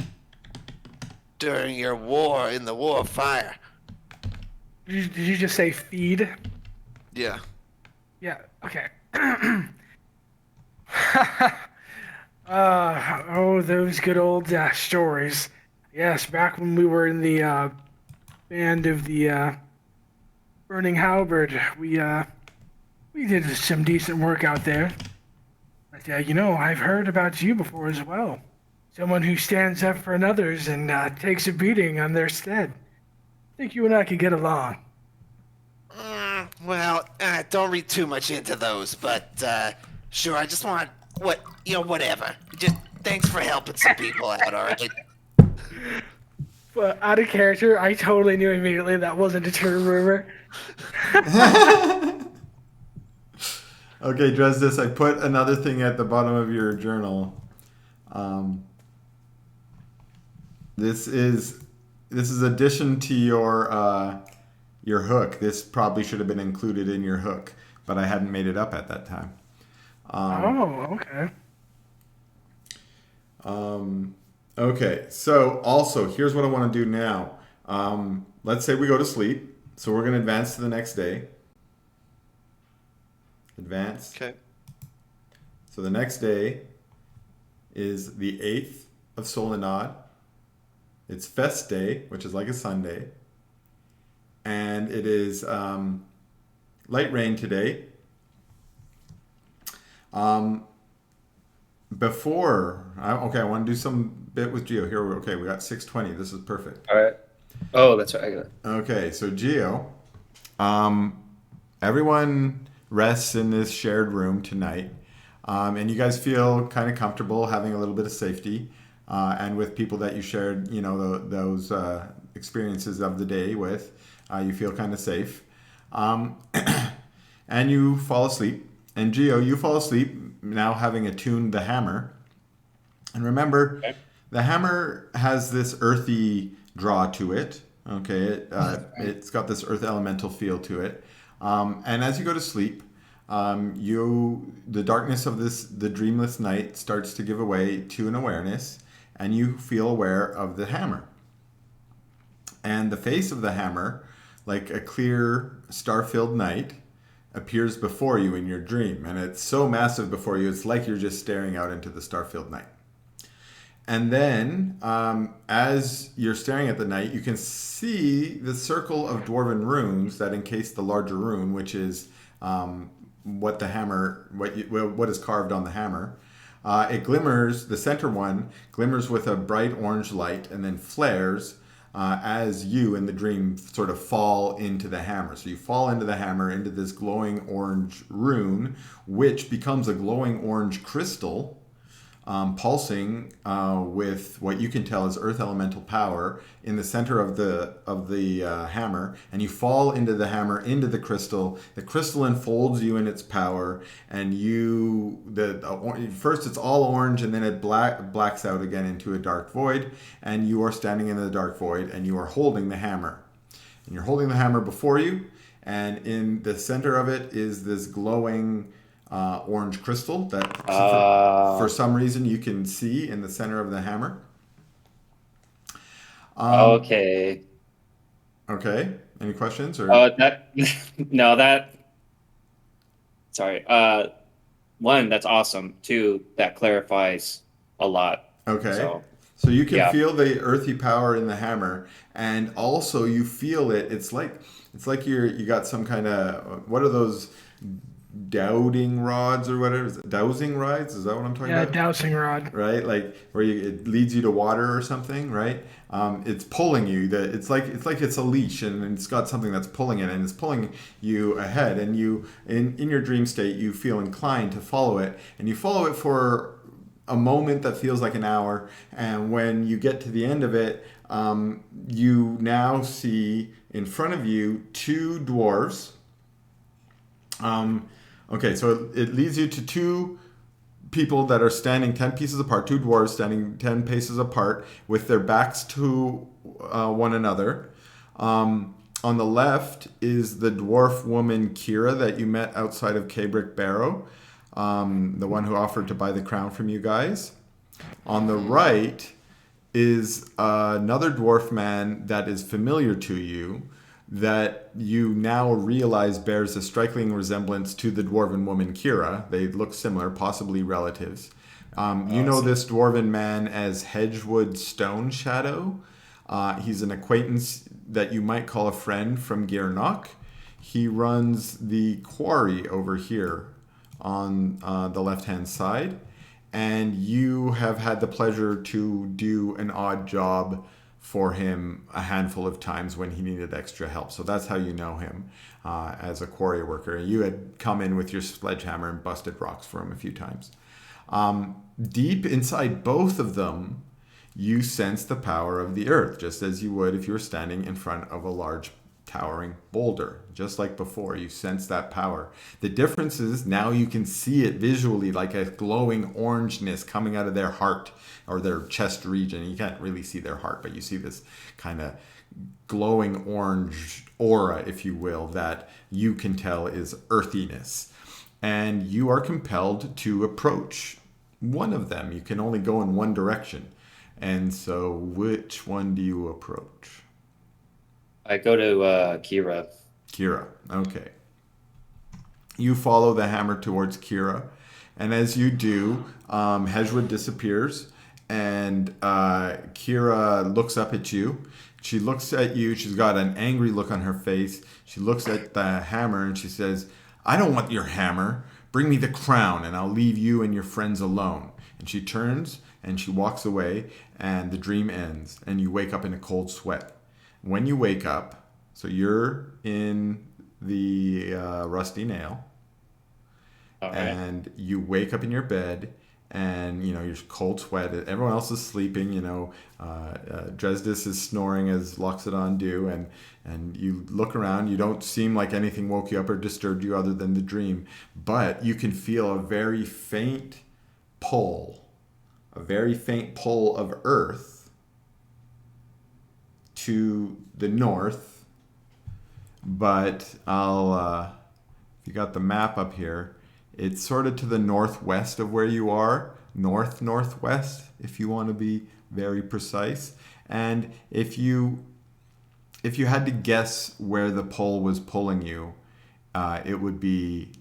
during your war in the War of Fire? Did you just say feed? yeah. Yeah, okay. Those good old stories. Yes, back when we were in the band of the Burning Halberd, we did some decent work out there. But I've heard about you before as well. Someone who stands up for others and takes a beating on their stead. I think you and I could get along. Don't read too much into those, but sure, I just want whatever. Just thanks for helping some people out, alright? But out of character, I totally knew immediately that wasn't a true rumor. Okay, Dresdes, I put another thing at the bottom of your journal. This is addition to your your hook. This probably should have been included in your hook, but I hadn't made it up at that time. Okay. Okay, so also, here's what I want to do now. Let's say we go to sleep. So we're going to advance to the next day. Advance. Okay. So the next day is the 8th of Solinod. It's Fest Day, which is like a Sunday. And it is light rain today. I want to do some bit with Geo. Here, okay, we got 6:20. This is perfect. All right. Oh, that's right. I got it. Okay, so Geo, everyone rests in this shared room tonight, and you guys feel kind of comfortable having a little bit of safety, and with people that you shared, those experiences of the day with, you feel kind of safe, and you fall asleep. And Geo, you fall asleep now having attuned the hammer, and remember, the hammer has this earthy draw to it. Okay, it's got this earth elemental feel to it, and as you go to sleep, the darkness of the dreamless night starts to give way to an awareness, and you feel aware of the hammer. And the face of the hammer, like a clear star-filled night, appears before you in your dream, and it's so massive before you, it's like you're just staring out into the star-filled night. And then, as you're staring at the night, you can see the circle of dwarven runes that encase the larger rune, which is what is carved on the hammer. It glimmers. The center one glimmers with a bright orange light, and then flares as you in the dream sort of fall into the hammer. So you fall into the hammer, into this glowing orange rune, which becomes a glowing orange crystal. Pulsing with what you can tell is earth elemental power in the center of the hammer, and you fall into the hammer, into the crystal. The crystal enfolds you in its power, and first it's all orange, and then it blacks out again into a dark void, and you are standing in the dark void, and you are holding the hammer, and you're holding the hammer before you, and in the center of it is this glowing orange crystal that for some reason you can see in the center of the hammer. Okay. Okay. Any questions? Or sorry. One, that's awesome. Two, that clarifies a lot. Okay. So you can feel the earthy power in the hammer, and also you feel it. It's like you got some kind of, what are those dowding rods or whatever? Dowsing rods? Is that what I'm talking about? Yeah, dowsing rod. Right, like where it leads you to water or something, right? It's pulling you. It's like it's a leash, and it's got something that's pulling it, and it's pulling you ahead. And you, in your dream state, you feel inclined to follow it, and you follow it for a moment that feels like an hour. And when you get to the end of it, you now see in front of you two dwarves. Okay, so it leads you to two people that are standing 10 pieces apart, two dwarves standing 10 paces apart with their backs to one another. On the left is the dwarf woman Kira that you met outside of Cabrick Barrow, the one who offered to buy the crown from you guys. On the right is another dwarf man that is familiar to you, that you now realize bears a striking resemblance to the dwarven woman Kira. They look similar, possibly relatives. You know this dwarven man as Hedgewood Stone Shadow. He's an acquaintance that you might call a friend from Gearnock. He runs the quarry over here on the left-hand side, and you have had the pleasure to do an odd job for him a handful of times when he needed extra help. So that's how you know him as a quarry worker. You had come in with your sledgehammer and busted rocks for him a few times. Deep inside both of them, you sense the power of the earth, just as you would if you were standing in front of a large towering boulder, just like before. You sense that power. The difference is now you can see it visually, like a glowing orangeness coming out of their heart or their chest region. You can't really see their heart, but you see this kind of glowing orange aura, if you will, that you can tell is earthiness. And you are compelled to approach one of them. You can only go in one direction. And so which one do you approach? I go to Kira. Kira. Okay. You follow the hammer towards Kira. And as you do, Hedgewood disappears. And Kira looks up at you. She looks at you. She's got an angry look on her face. She looks at the hammer and she says, I don't want your hammer. Bring me the crown and I'll leave you and your friends alone. And she turns and she walks away and the dream ends. And you wake up in a cold sweat. When you wake up, so you're in the rusty nail. Okay. And you wake up in your bed and you're cold sweat. Everyone else is sleeping. Dresdis is snoring as Loxodon do, and you look around. You don't seem like anything woke you up or disturbed you other than the dream, but you can feel a very faint pull of earth to the north. But if you got the map up here, it's sort of to the northwest of where you are, northwest, if you want to be very precise. And if you had to guess where the pull was pulling you, it would be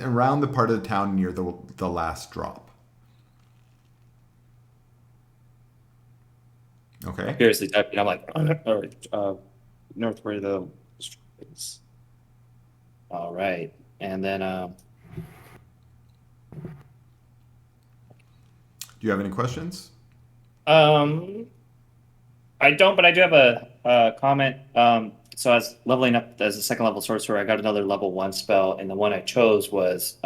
around the part of the town near the last drop. Okay. Seriously typing. I'm like, all right, north where the is. All right, and then Do you have any questions? I don't, but I do have a comment. So I was leveling up as a second level sorcerer. I got another level 1 spell, and the one I chose was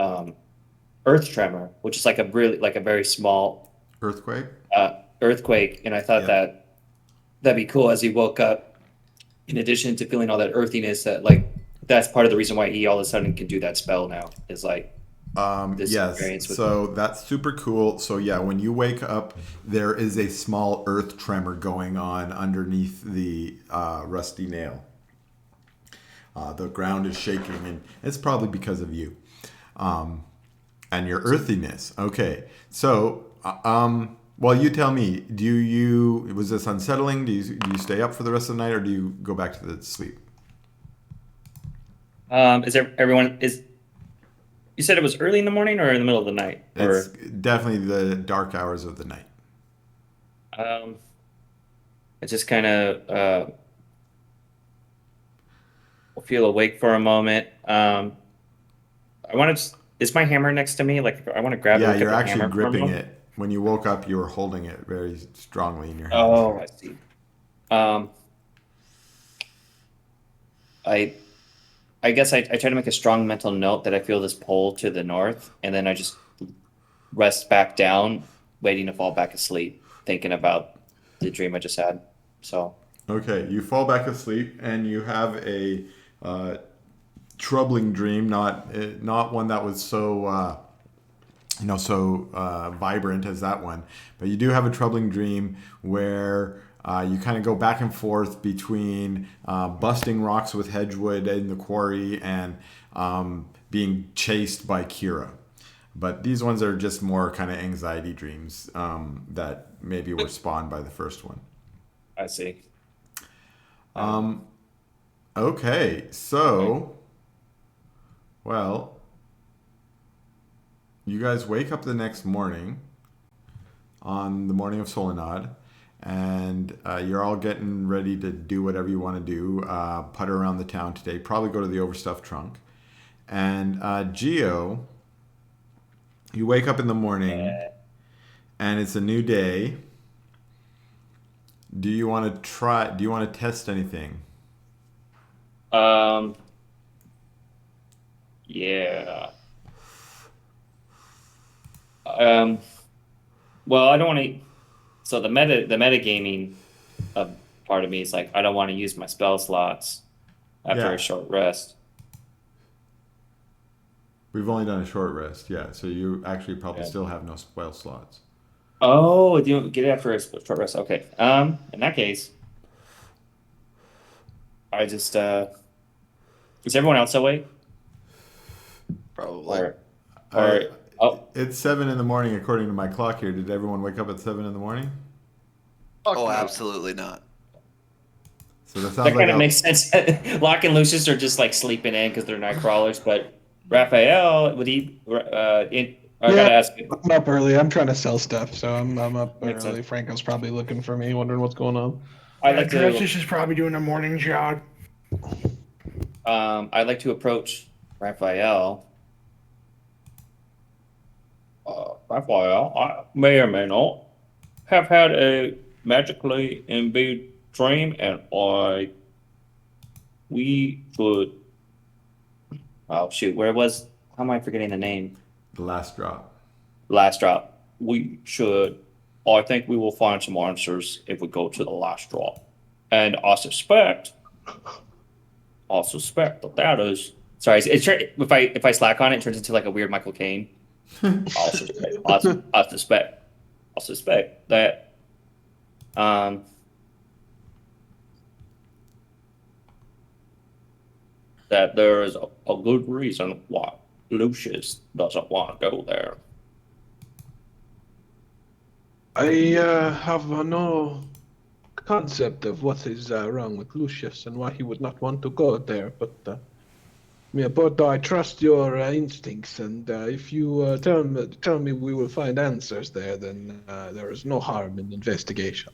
Earth Tremor, which is like a very small Earthquake. Earthquake, and I thought that'd be cool as he woke up. In addition to feeling all that earthiness, that's part of the reason why he all of a sudden can do that spell now. Is like this experience with so that's super cool. So yeah, when you wake up, there is a small earth tremor going on underneath the rusty nail. The ground is shaking, and it's probably because of you and your earthiness. Okay, so well, you tell me. Was this unsettling? Do you stay up for the rest of the night, or do you go back to the sleep? You said it was early in the morning or in the middle of the night? It's definitely the dark hours of the night. I just kind of feel awake for a moment. Is my hammer next to me? Like, I want to grab it. Yeah, you're actually gripping it. When you woke up, you were holding it very strongly in your hand. Oh, I see. I guess I try to make a strong mental note that I feel this pull to the north, and then I just rest back down, waiting to fall back asleep, thinking about the dream I just had. So okay, you fall back asleep, and you have a troubling dream, not one that was so vibrant as that one, but you do have a troubling dream where you kind of go back and forth between busting rocks with Hedgewood in the quarry and being chased by Kira. But these ones are just more kind of anxiety dreams that maybe were spawned by the first one. I see. Okay, so, well, you guys wake up the next morning on the morning of Solinod, and you're all getting ready to do whatever you want to do, putter around the town today, probably go to the overstuffed trunk. And Geo, you wake up in the morning, and it's a new day. Do you want to test anything? Yeah. Well, I don't want to. So the metagaming part of me is like, I don't want to use my spell slots after Yeah. a short rest. We've only done a short rest, yeah. So you actually probably Yeah. still have no spell slots. Oh, you don't get it after a short rest. Okay. In that case, I just is everyone else awake? Probably. Or I- oh, It's 7 in the morning according to my clock here. Did everyone wake up at 7 in the morning? Fuck Oh, no. absolutely not. So that that sounds like kind of makes sense. Locke and Lucius are just like sleeping in because they're night crawlers, but Raphael, would he? I gotta ask. I'm up early. I'm trying to sell stuff, so I'm up Makes early. sense. Franco's probably looking for me, wondering what's going on. I'd like to. Dressus is probably doing a morning jog. I'd like to approach Raphael. Raphael, I may or may not have had a magically imbued dream, and we should. Oh shoot, where was? How am I forgetting the name? the last drop. Last drop. We should. I think we will find some answers if we go to the last drop, and I suspect that is. Sorry, if I slack on it, it turns into like a weird Michael Caine. I suspect that that there is a good reason why Lucius doesn't want to go there. I have no concept of what is wrong with Lucius and why he would not want to go there, but I trust your instincts, and if you tell me we will find answers there, then there is no harm in investigation.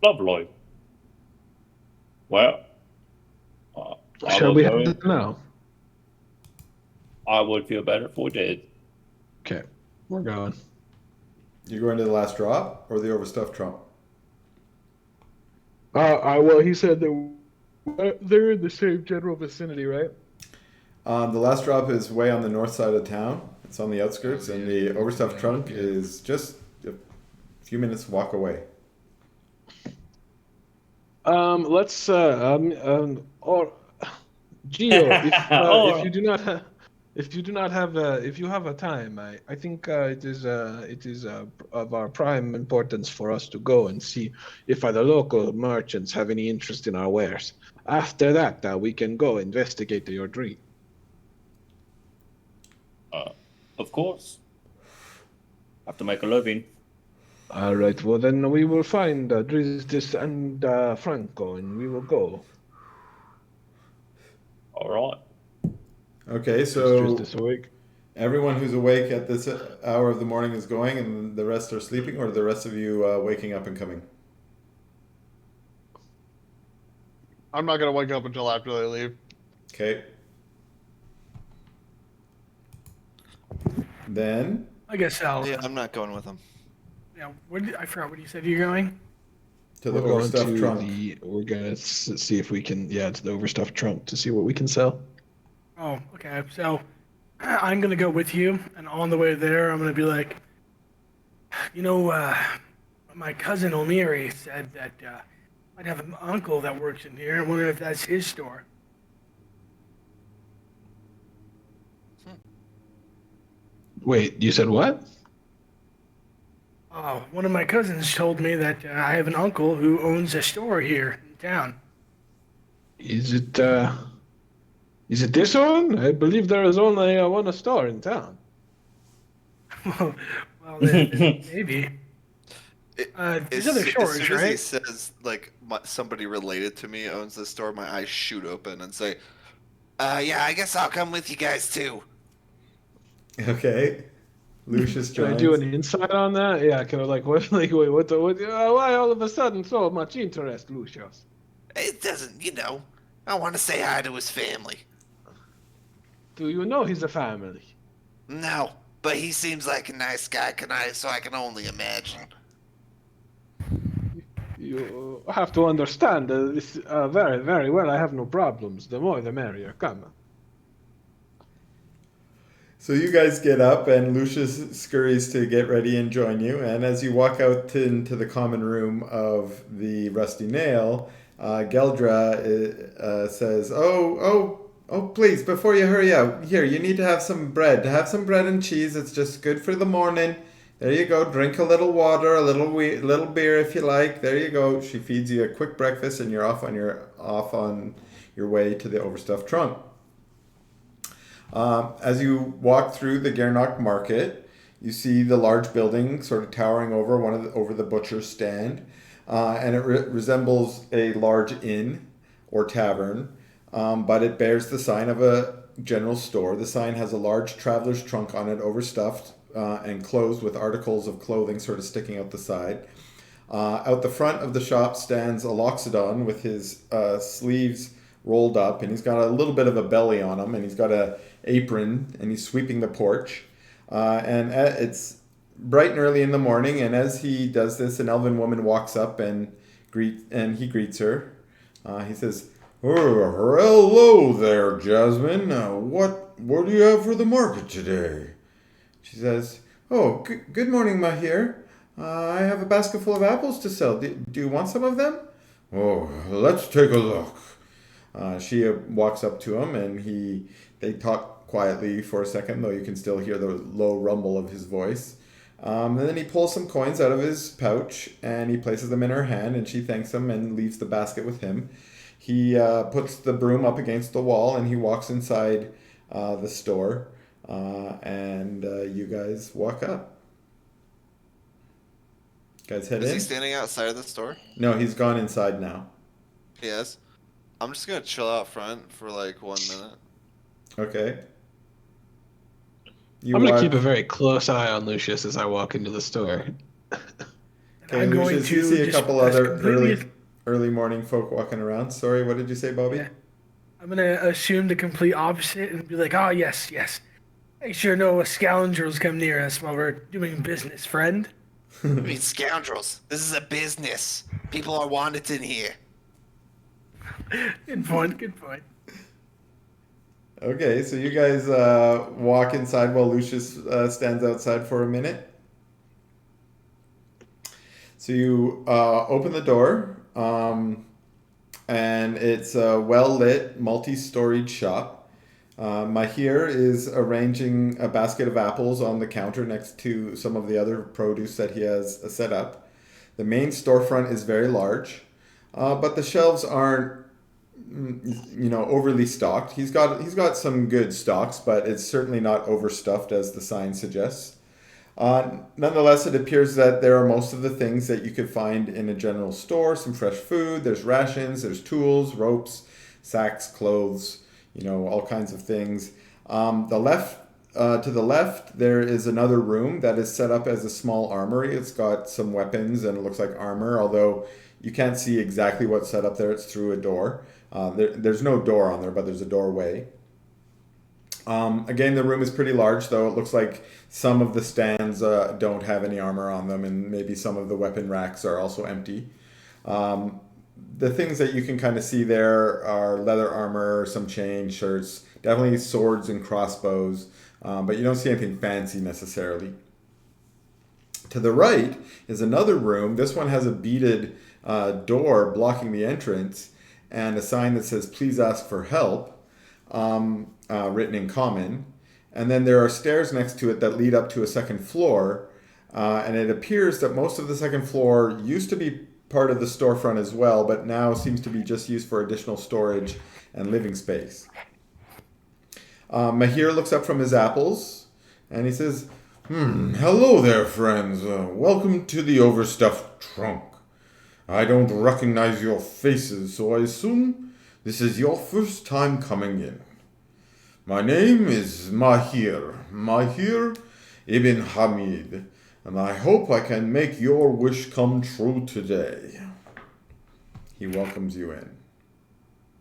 Lovely. Well, Shall we have it now? I would feel better if we did. Okay, we're going. You going to the last drop or the overstuffed trunk? Well, he said they're in the same general vicinity, right? The last drop is way on the north side of town. It's on the outskirts, and the overstuffed trunk is just a few minutes walk away. Let's or Gio, if you do not if you have a time, I think it is of our prime importance for us to go and see if the local merchants have any interest in our wares. After that, we can go investigate your dream. Of course. Have to make a living. All right. Well, then we will find Dristis and Franco, and we will go. All right. Okay, Is so Dristis awake? everyone who's awake at this hour of the morning is going, and the rest are sleeping, or are the rest of you waking up and coming? I'm not gonna wake up until after they leave. Okay. Then I guess I'll. Yeah, I'm not going with them. Yeah, I forgot what you said you're going. to the We're going overstuffed to trunk. we're gonna see if we can, to the overstuffed trunk to see what we can sell. Oh, okay. So I'm gonna go with you, and on the way there, I'm gonna be like, my cousin Omiri said that I'd have an uncle that works in here. I wonder if that's his store. Wait, you said what? Oh, one of my cousins told me that I have an uncle who owns a store here in town. Is it this one? I believe there is only one store in town. well, maybe. These other As stores, soon as he right? says like somebody related to me owns this store, my eyes shoot open and say, Yeah, I guess I'll come with you guys too. Okay. Lucius Can I joins. do an insight on that? Yeah, kind of like what? Like wait, what? Why all of a sudden so much interest, Lucius? It doesn't, I want to say hi to his family. Do you know he's a family? No, but he seems like a nice guy, so I can only imagine. You have to understand this very, very well. I have no problems. The more, the merrier. Come. So you guys get up, and Lucius scurries to get ready and join you. And as you walk out into the common room of the Rusty Nail, Geldra says, "Oh, please, before you hurry out, here, you need to have some bread. Have some bread and cheese. It's just good for the morning. There you go. Drink a little water, a little beer if you like. There you go." She feeds you a quick breakfast, and you're off on your way to the overstuffed trunk. As you walk through the Gernock market, you see the large building sort of towering over the butcher's stand, and it resembles a large inn or tavern, but it bears the sign of a general store. The sign has a large traveler's trunk on it, overstuffed and closed with articles of clothing sort of sticking out the side. Out the front of the shop stands a Loxodon with his sleeves rolled up, and he's got a little bit of a belly on him, and he's got a apron, and he's sweeping the porch. And it's bright and early in the morning, and as he does this, an elven woman walks up and he greets her. He says, "Oh, hello there, Jasmine. What do you have for the market today?" She says, "Oh, good morning, Mahir. I have a basket full of apples to sell. Do you want some of them?" "Oh, let's take a look." She walks up to him, and they talk quietly for a second, though you can still hear the low rumble of his voice. And then he pulls some coins out of his pouch, and he places them in her hand, and she thanks him and leaves the basket with him. He puts the broom up against the wall, and he walks inside the store, and you guys walk up. Guys head in? Is he standing outside of the store? No, he's gone inside now. Yes. I'm just gonna chill out front for like 1 minute. Okay. I'm gonna keep a very close eye on Lucius as I walk into the store. Okay, I'm going Lucius, you to see a just couple press other completely- early morning folk walking around. Sorry, what did you say, Bobby? Yeah. I'm gonna assume the complete opposite and be like, "Oh yes, yes. Make sure no scoundrels come near us while we're doing business, friend." I mean, scoundrels. This is a business. People are wanted in here. Good point. Good point. Okay, so you guys walk inside while Lucius stands outside for a minute. So you open the door, and it's a well-lit, multi-storied shop. Mahir is arranging a basket of apples on the counter next to some of the other produce that he has set up. The main storefront is very large, but the shelves aren't overly stocked. He's got some good stocks, but it's certainly not overstuffed as the sign suggests. Nonetheless, it appears that there are most of the things that you could find in a general store. Some fresh food, there's rations, there's tools, ropes, sacks, clothes, all kinds of things. To the left, there is another room that is set up as a small armory. It's got some weapons and it looks like armor, although you can't see exactly what's set up there. It's through a door. There's no door on there, but there's a doorway. Again, the room is pretty large, though. It looks like some of the stands don't have any armor on them, and maybe some of the weapon racks are also empty. The things that you can kind of see there are leather armor, some chains, shirts, definitely swords and crossbows, but you don't see anything fancy necessarily. To the right is another room. This one has a beaded door blocking the entrance and a sign that says, "Please ask for help," written in common. And then there are stairs next to it that lead up to a second floor. And it appears that most of the second floor used to be part of the storefront as well, but now seems to be just used for additional storage and living space. Mahir looks up from his apples and he says, "Hello there, friends. Welcome to the overstuffed trunk. I don't recognize your faces, so I assume this is your first time coming in. My name is Mahir Ibn Hamid, and I hope I can make your wish come true today." He welcomes you in.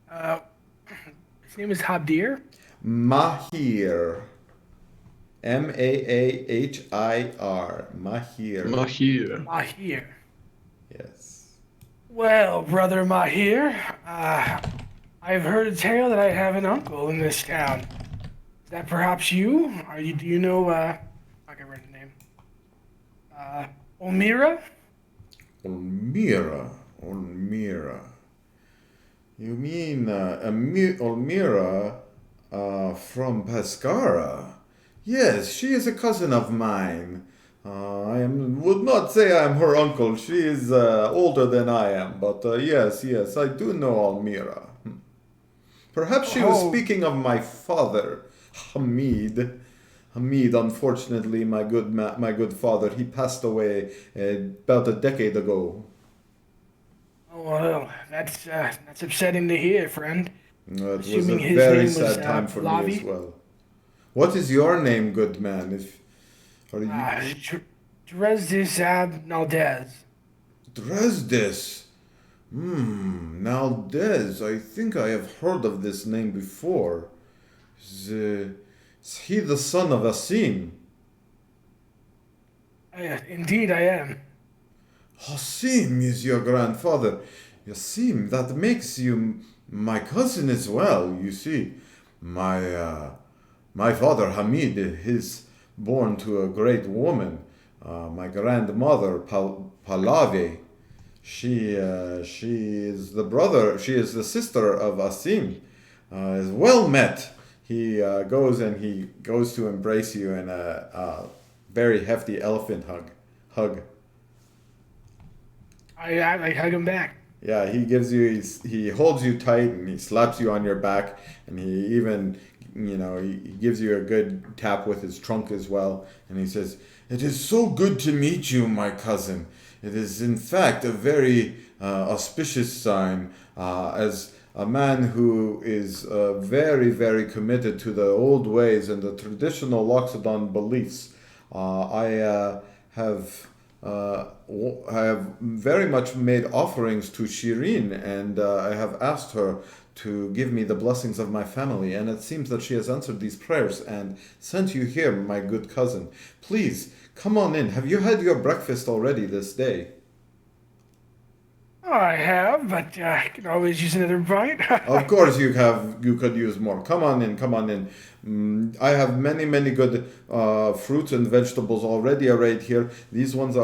His name is Habdir. Mahir. Mahir. Mahir. Mahir. Yes. Well, brother Mahir, I've heard a tale that I have an uncle in this town. Is that perhaps you? Do you know, I can read the name. Olmira? Olmira. You mean Olmira from Pescara? Yes, she is a cousin of mine. Would not say I'm her uncle. She is older than I am, but yes, I do know Almira. Perhaps she was Oh. speaking of my father, Hamid. Hamid, unfortunately, my good father, he passed away about a decade ago. Oh, well, that's upsetting to hear, friend. It was a Assuming his very name was sad time for me Lavi? as well. What is your name, good man? Are you Dresdis Ab Naldez. Dresdes? Naldez. I think I have heard of this name before. Is he the son of Asim? Indeed, I am. Asim is your grandfather. Asim, that makes you my cousin as well. You see, my father Hamid is born to a great woman. My grandmother Pahlavi. She is the sister of Asim. Is well met. He goes to embrace you in a very hefty elephant hug. I hug him back. Yeah, he holds you tight and he slaps you on your back, and he even he gives you a good tap with his trunk as well, and he says, "It is so good to meet you, my cousin. It is in fact a very auspicious sign, as a man who is very, very committed to the old ways and the traditional Loxodon beliefs. I have very much made offerings to Shireen, and I have asked her to give me the blessings of my family, and it seems that she has answered these prayers and sent you here, my good cousin. Please, come on in. Have you had your breakfast already this day?" Oh, I have, but I could always use another bite. Of course you could use more. Come on in. I have many good fruits and vegetables already arrayed here. These ones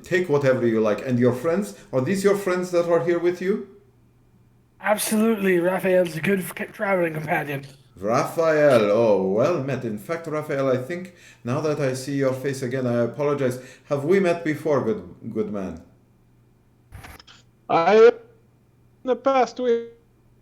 take whatever you like. And your friends, are these your friends that are here with you? Absolutely, Raphael's a good traveling companion. Raphael, oh, well met. In fact, Raphael, I think now that I see your face again, I apologize. Have we met before, good man? In the past we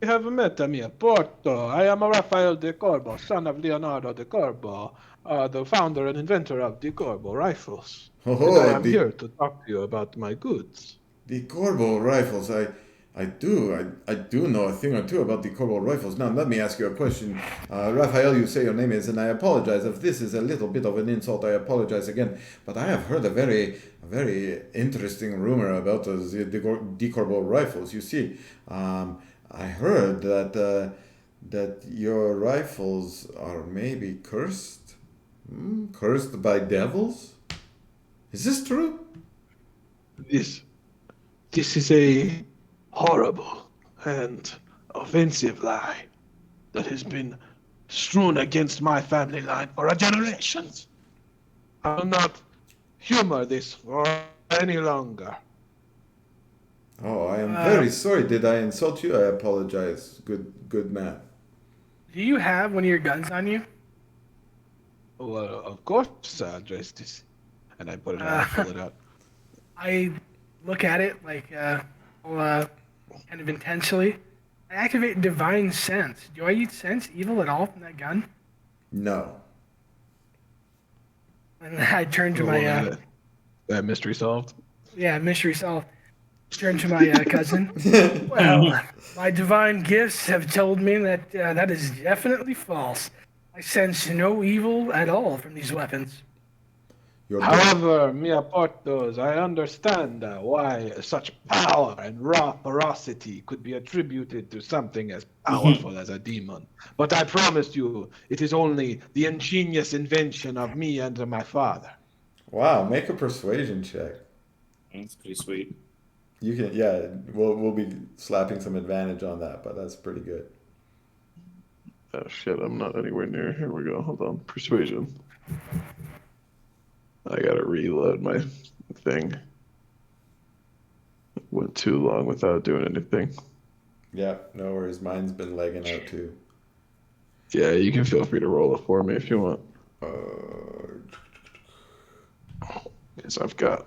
have met near Porto. I am Rafael de Corbo, son of Leonardo de Corbo, the founder and inventor of the Corbo rifles. And I am here to talk to you about my goods. The Corbo rifles, I do know a thing or two about the Corbo rifles. Now, let me ask you a question. Raphael, you say your name is, and I apologize if this is a little bit of an insult. I apologize again. But I have heard a very interesting rumor about the Corbo rifles. You see, I heard that your rifles are maybe cursed? Cursed by devils? Is this true? This is a horrible and offensive lie that has been strewn against my family line for generations. I will not humor this for any longer. Oh, I am very sorry. Did I insult you? I apologize, good man. Do you have one of your guns on you? Well, of course, I'll address this. And I pull it out. I look at it like kind of intentionally. I activate Divine Sense. Do I sense evil at all from that gun? No. And I turn to my that mystery solved. Yeah, mystery solved. Turn to my cousin. Well, my divine gifts have told me that that is definitely false. I sense no evil at all from these weapons. However, mia portos, I understand why such power and raw ferocity could be attributed to something as powerful as a demon. But I promise you, it is only the ingenious invention of me and my father. Wow, make a persuasion check. That's pretty sweet. You can, yeah. We'll be slapping some advantage on that, but that's pretty good. Oh shit, I'm not anywhere near. Here we go. Hold on. Persuasion. I gotta reload my thing. Went too long without doing anything. Yeah, no worries. Mine's been lagging out too. Yeah, you can feel free to roll it for me if you want. Because I've got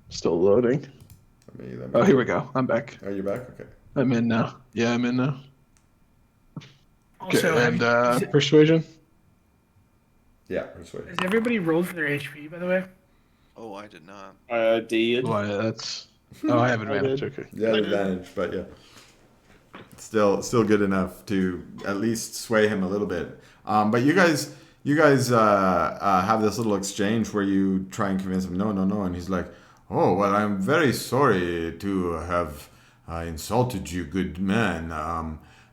still loading. Let me Oh, here we go. I'm back. Are you back? Okay. I'm in now. Yeah, I'm in now. Also, Okay, and persuasion. Yeah, persuade. has everybody rolled for their HP, by the way? Oh, I did not. Did. Why that's? Oh, I have advantage. did. Okay. Yeah, advantage, but yeah, still good enough to at least sway him a little bit. But you guys have this little exchange where you try and convince him, no, and he's like, oh well, I'm very sorry to have insulted you, good man.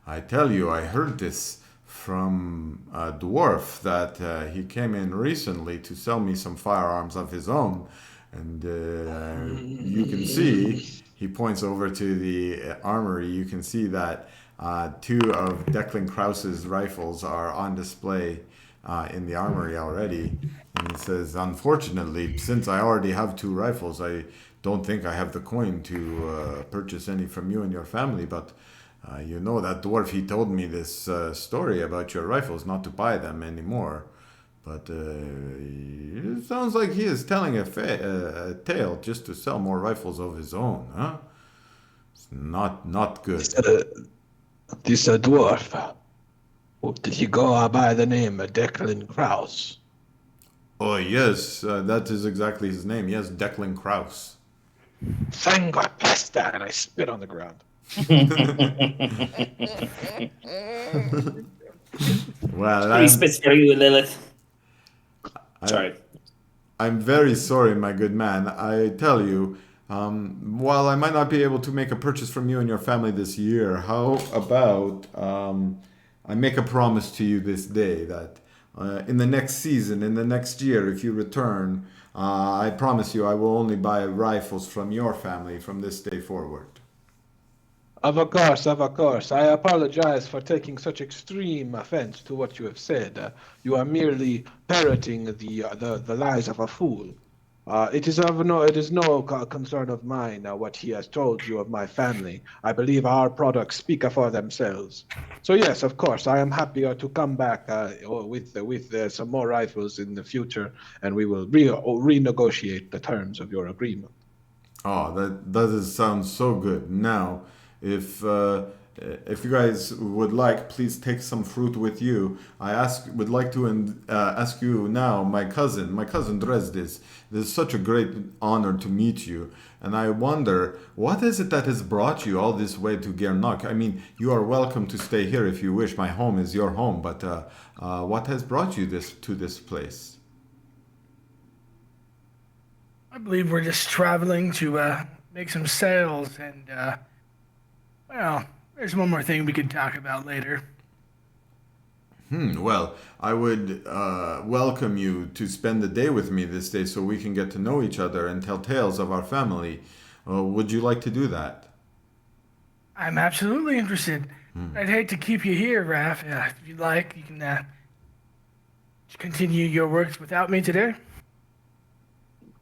I tell you, I heard this from a dwarf that he came in recently to sell me some firearms of his own. And you can see, he points over to the armory. You can see that two of Declan Krause's rifles are on display in the armory already. And he says, unfortunately, since I already have two rifles, I don't think I have the coin to purchase any from you and your family. But you know that dwarf, he told me this story about your rifles, not to buy them anymore. But it sounds like he is telling a tale just to sell more rifles of his own, huh? It's not good. This dwarf. Did he go by the name of Declan Kraus? Oh yes, that is exactly his name. Yes, Declan Kraus. Sangua pesta, and I spit on the ground. Well, He spits for you, Lilith. Sorry. I'm very sorry, my good man. I tell you, while I might not be able to make a purchase from you and your family this year, how about I make a promise to you this day that in the next season, in the next year, if you return, I promise you I will only buy rifles from your family from this day forward. Of course. I apologize for taking such extreme offense to what you have said. You are merely parroting the lies of a fool. It is no concern of mine what he has told you of my family. I believe our products speak for themselves. So yes, of course, I am happy to come back with some more rifles in the future, and we will renegotiate the terms of your agreement. Oh, that does sound so good. Now, if you guys would like, please take some fruit with you. Would like to ask you now, my cousin Dresdes. It is such a great honor to meet you, and I wonder what is it that has brought you all this way to Gernok. I mean, you are welcome to stay here if you wish. My home is your home, but what has brought you to this place? I believe we're just traveling to make some sales, and well, there's one more thing we could talk about later. Well, I would welcome you to spend the day with me this day so we can get to know each other and tell tales of our family. Would you like to do that? I'm absolutely interested. I'd hate to keep you here, Raph. If you'd like, you can continue your works without me today.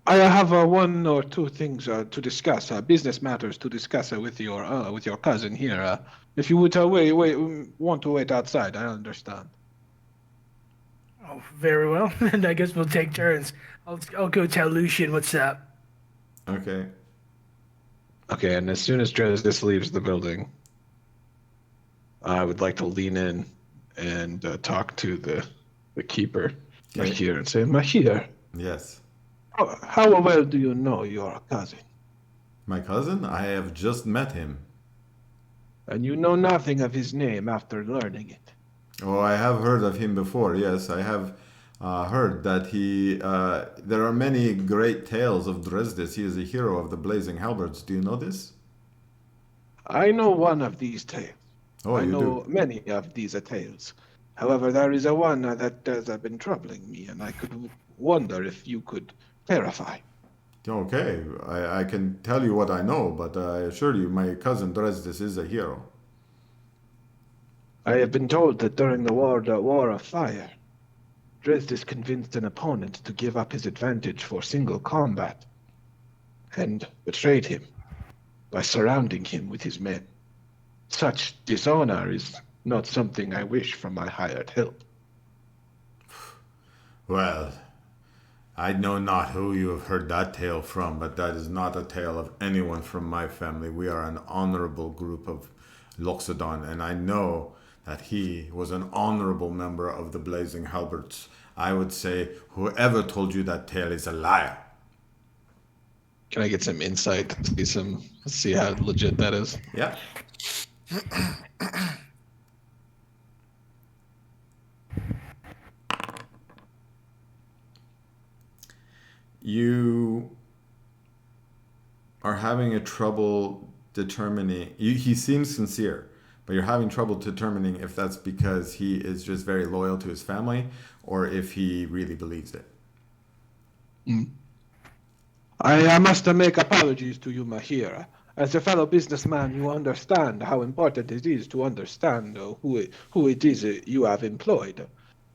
I have one or two things to discuss, business matters to discuss with your cousin here. If you would want to wait outside, I understand. Oh, very well. And I guess we'll take turns. I'll go tell Lucian what's up. Okay. Okay, and as soon as Dresdes leaves the building, I would like to lean in and talk to the keeper here and say, Mahir. Yes. How well do you know your cousin? My cousin? I have just met him. And you know nothing of his name after learning it? Oh, I have heard of him before. Yes, I have heard that there are many great tales of Dresdes. He is a hero of the Blazing Halberds. Do you know this? I know one of these tales. Oh, I you know do? many of these tales. However, there is one that has been troubling me, and I could wonder if you could clarify. Okay, I can tell you what I know, but I assure you my cousin Dresdes is a hero. I have been told that during the War of Fire, Dresdes convinced an opponent to give up his advantage for single combat and betrayed him by surrounding him with his men. Such dishonor is not something I wish from my hired help. Well, I know not who you have heard that tale from, but that is not a tale of anyone from my family. We are an honorable group of Loxodon, and I know that he was an honorable member of the Blazing Halberts. I would say whoever told you that tale is a liar. Can I get some insight to see how legit that is? Yeah. You are having a trouble determining. He seems sincere, but you're having trouble determining if that's because he is just very loyal to his family or if he really believes it. I must make apologies to you, Mahira. As a fellow businessman, you understand how important it is to understand who it is you have employed.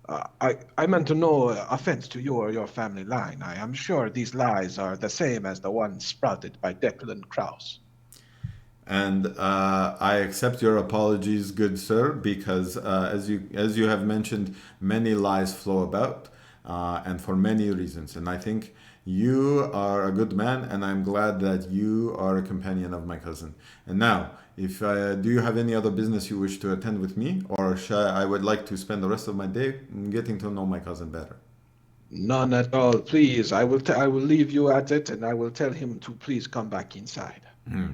I meant no offense to your family line. I am sure these lies are the same as the ones sprouted by Declan Kraus. And I accept your apologies, good sir, because as you have mentioned, many lies flow about, and for many reasons. And I think you are a good man, and I'm glad that you are a companion of my cousin. And now, if do you have any other business you wish to attend with me, or I would like to spend the rest of my day getting to know my cousin better? None at all. Please, I will leave you at it, and I will tell him to please come back inside.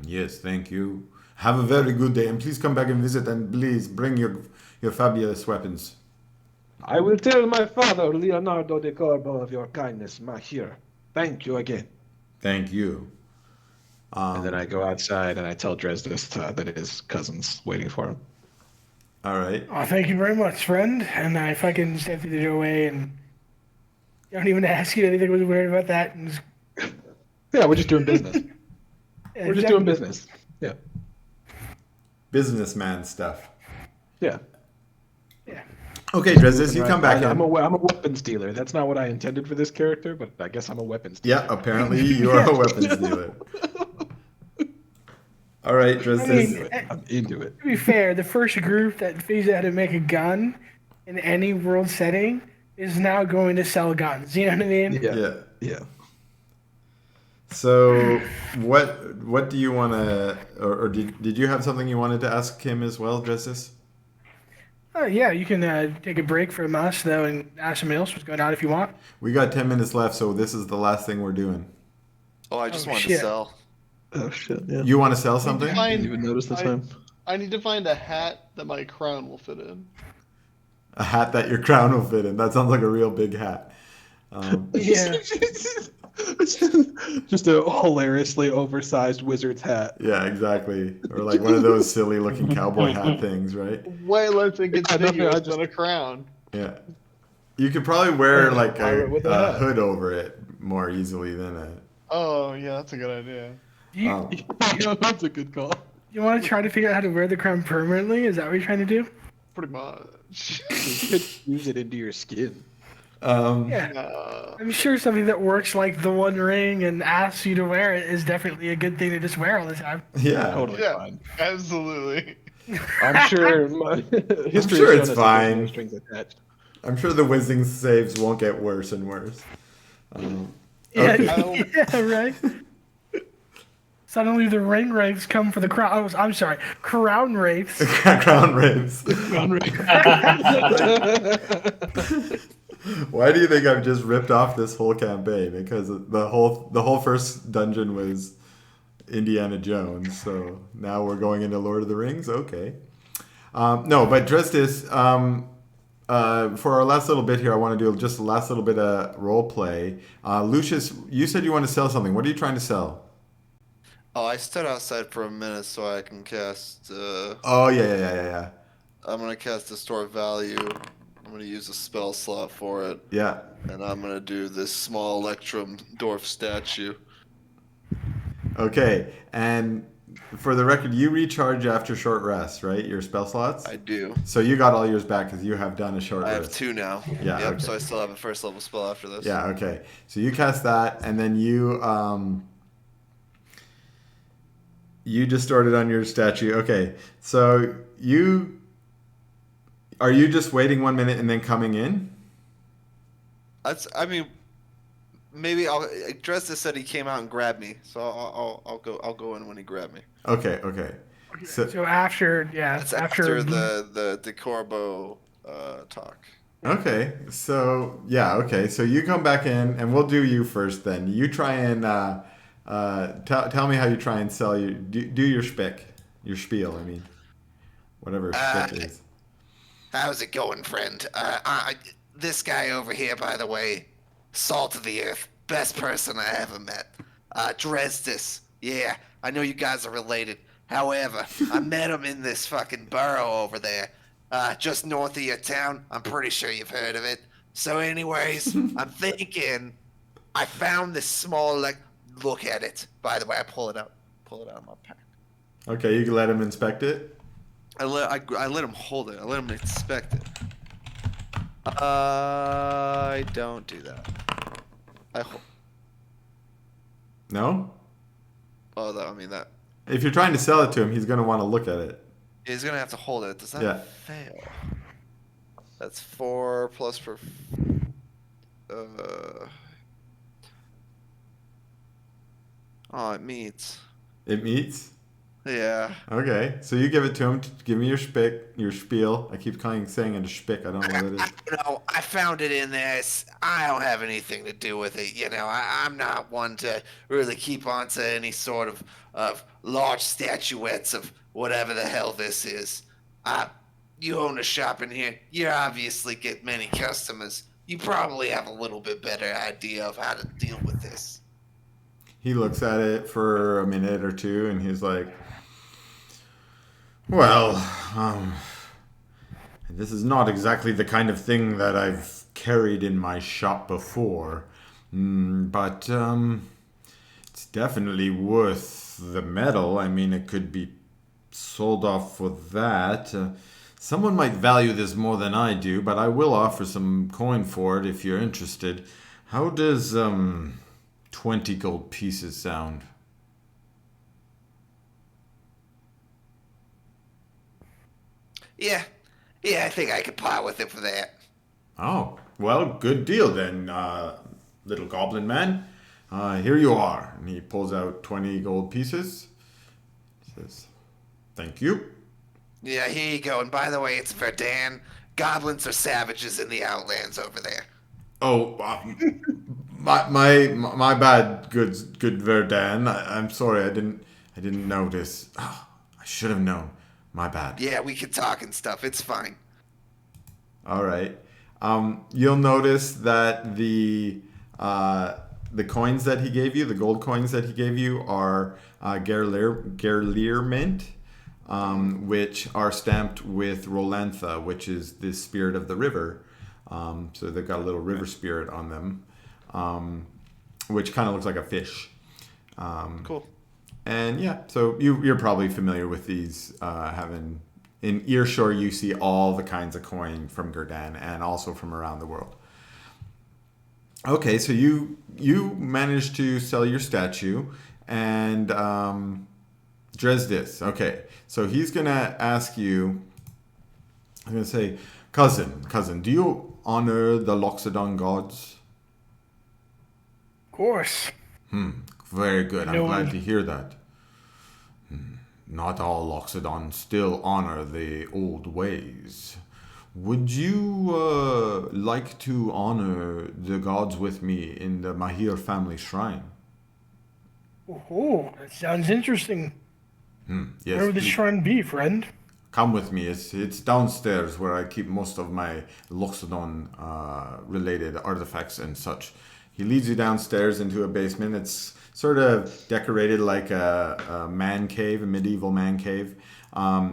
Yes, thank you. Have a very good day, and please come back and visit, and please bring your fabulous weapons. I will tell my father, Leonardo de Corbo, of your kindness, Mahir. Thank you again. Thank you. And then I go outside and I tell Dresdes that his cousin's waiting for him. All right. Oh, thank you very much, friend. And I fucking step through the doorway and don't even ask you anything was weird about that. And just... Yeah, we're just doing business. Yeah, We're just doing business. Yeah. Businessman stuff. Yeah. Yeah. Okay, Dresdes, you come back I'm in. a weapons dealer. That's not what I intended for this character, but I guess I'm a weapons dealer. Yeah, apparently you are a weapons dealer. All right, Dresdes. I'm into it. To be fair, the first group that figures out how to make a gun in any world setting is now going to sell guns. You know what I mean? Yeah. So, what do you want to, or did you have something you wanted to ask him as well, Dresdes? Oh, yeah, you can take a break from us, though, and ask somebody else what's going on if you want. We got 10 minutes left, so this is the last thing we're doing. Oh, I just Oh, wanted shit. to sell. Oh, shit, yeah. You want to sell something? I didn't even notice the time. I need to find a hat that my crown will fit in. A hat that your crown will fit in. That sounds like a real big hat. Yeah. Just a hilariously oversized wizard's hat. Yeah, exactly. Or like one of those silly looking cowboy hat things, right? Way less inconspicuous I just- than a crown. Yeah. You could probably wear Yeah, like pirate with a a hat. hood over it more easily than a. Oh, yeah, that's a good idea. You, That's a good call. you want to try to figure out how to wear the crown permanently? Is that what you're trying to do? Pretty much. You could use it into your skin. Yeah. I'm sure something that works like the One Ring and asks you to wear it is definitely a good thing to just wear all the time. Yeah. Totally Yeah, fine. absolutely. I'm sure history sure has it's shown us that there's fine. no strings attached. I'm sure the whizzing saves won't get worse and worse. Yeah, Okay. yeah, right. Suddenly the ring rapes come for the crown. Oh, I'm sorry, crown rapes. Crown rapes. Why do you think I've just ripped off this whole campaign? Because the whole first dungeon was Indiana Jones, so now we're going into Lord of the Rings. Okay. No, but Dresdes, for our last little bit here, I want to do just the last little bit of role play. Lucius, you said you want to sell something. What are you trying to sell? Oh, I stood outside for a minute so I can cast. Oh yeah. I'm gonna cast Distort Value. I'm gonna use a spell slot for it, Yeah. and I'm gonna do this small Electrum Dwarf statue. Okay, and for the record, you recharge after short rest, right? Your spell slots. I do. So you got all yours back because you have done a short I rest. have 2 now. Yeah, Yep. okay. So I still have a first level spell after this. Yeah. Okay. So you cast that, and then you distorted on your statue. Okay. So are you just waiting 1 minute and then coming in? I mean, maybe I'll. Dresden said he came out and grabbed me, so I'll go in when he grabbed me. Okay. Okay. So after, That's after the Corbo talk. Okay, so yeah, okay, so you come back in, and we'll do you first. Then you try and tell me how you try and sell your do your spiel. I mean, whatever spiel is. How's it going, friend? This guy over here, by the way, salt of the earth, best person I ever met. Dresdis. Yeah, I know you guys are related. However, I met him in this fucking burrow over there, just north of your town. I'm pretty sure you've heard of it. So anyways, I'm thinking I found this small, look at it. By the way, I pull it out of my pack. Okay, you can let him inspect it. I let him hold it. I let him inspect it. I don't do that. No? Oh, I mean that. If you're trying to sell it to him, he's going to want to look at it. He's gonna have to hold it. Does that Yeah. fail? That's 4 plus for. Oh, it meets. It meets? Yeah. Okay, so you give it to him. Give me your spiel. I keep saying it a spick. I don't know what it is. I found it in there. I don't have anything to do with it. I'm not one to really keep on to any sort of large statuettes of whatever the hell this is. You own a shop in here. You obviously get many customers. You probably have a little bit better idea of how to deal with this. He looks at it for a minute or two, and he's like, well, this is not exactly the kind of thing that I've carried in my shop before, but it's definitely worth the metal. I mean, it could be sold off for that. Someone might value this more than I do, but I will offer some coin for it if you're interested. How does 20 gold pieces sound? Yeah, I think I could part with it for that. Oh, well, good deal then, little goblin man. Here you are. And he pulls out 20 gold pieces. He says, thank you. Yeah, here you go. And by the way, it's Verdan. Goblins are savages in the Outlands over there. Oh, my bad, good Verdan. I'm sorry, I didn't notice. Oh, I should have known. My bad. Yeah, we can talk and stuff. It's fine. All right. You'll notice that the coins that he gave you, the gold coins that he gave you, are Gerlir mint, which are stamped with Rolantha, which is the spirit of the river. So they've got a little river spirit on them, which kind of looks like a fish. Cool. And yeah, so you're probably familiar with these. In Earshore, you see all the kinds of coin from Gurdan and also from around the world. Okay, so you managed to sell your statue, and Dresdis. Okay, so he's gonna ask you. I'm gonna say, cousin, do you honor the Loxodon gods? Of course. Very good. I'm No glad one- to hear that. Not all Loxodon still honor the old ways. Would you like to honor the gods with me in the Mahir family shrine? Oh, that sounds interesting. Yes. Where would the please. shrine be, friend? Come with me. It's downstairs where I keep most of my Loxodon related artifacts and such. He leads you downstairs into a basement. It's sort of decorated like a man cave, a medieval man cave.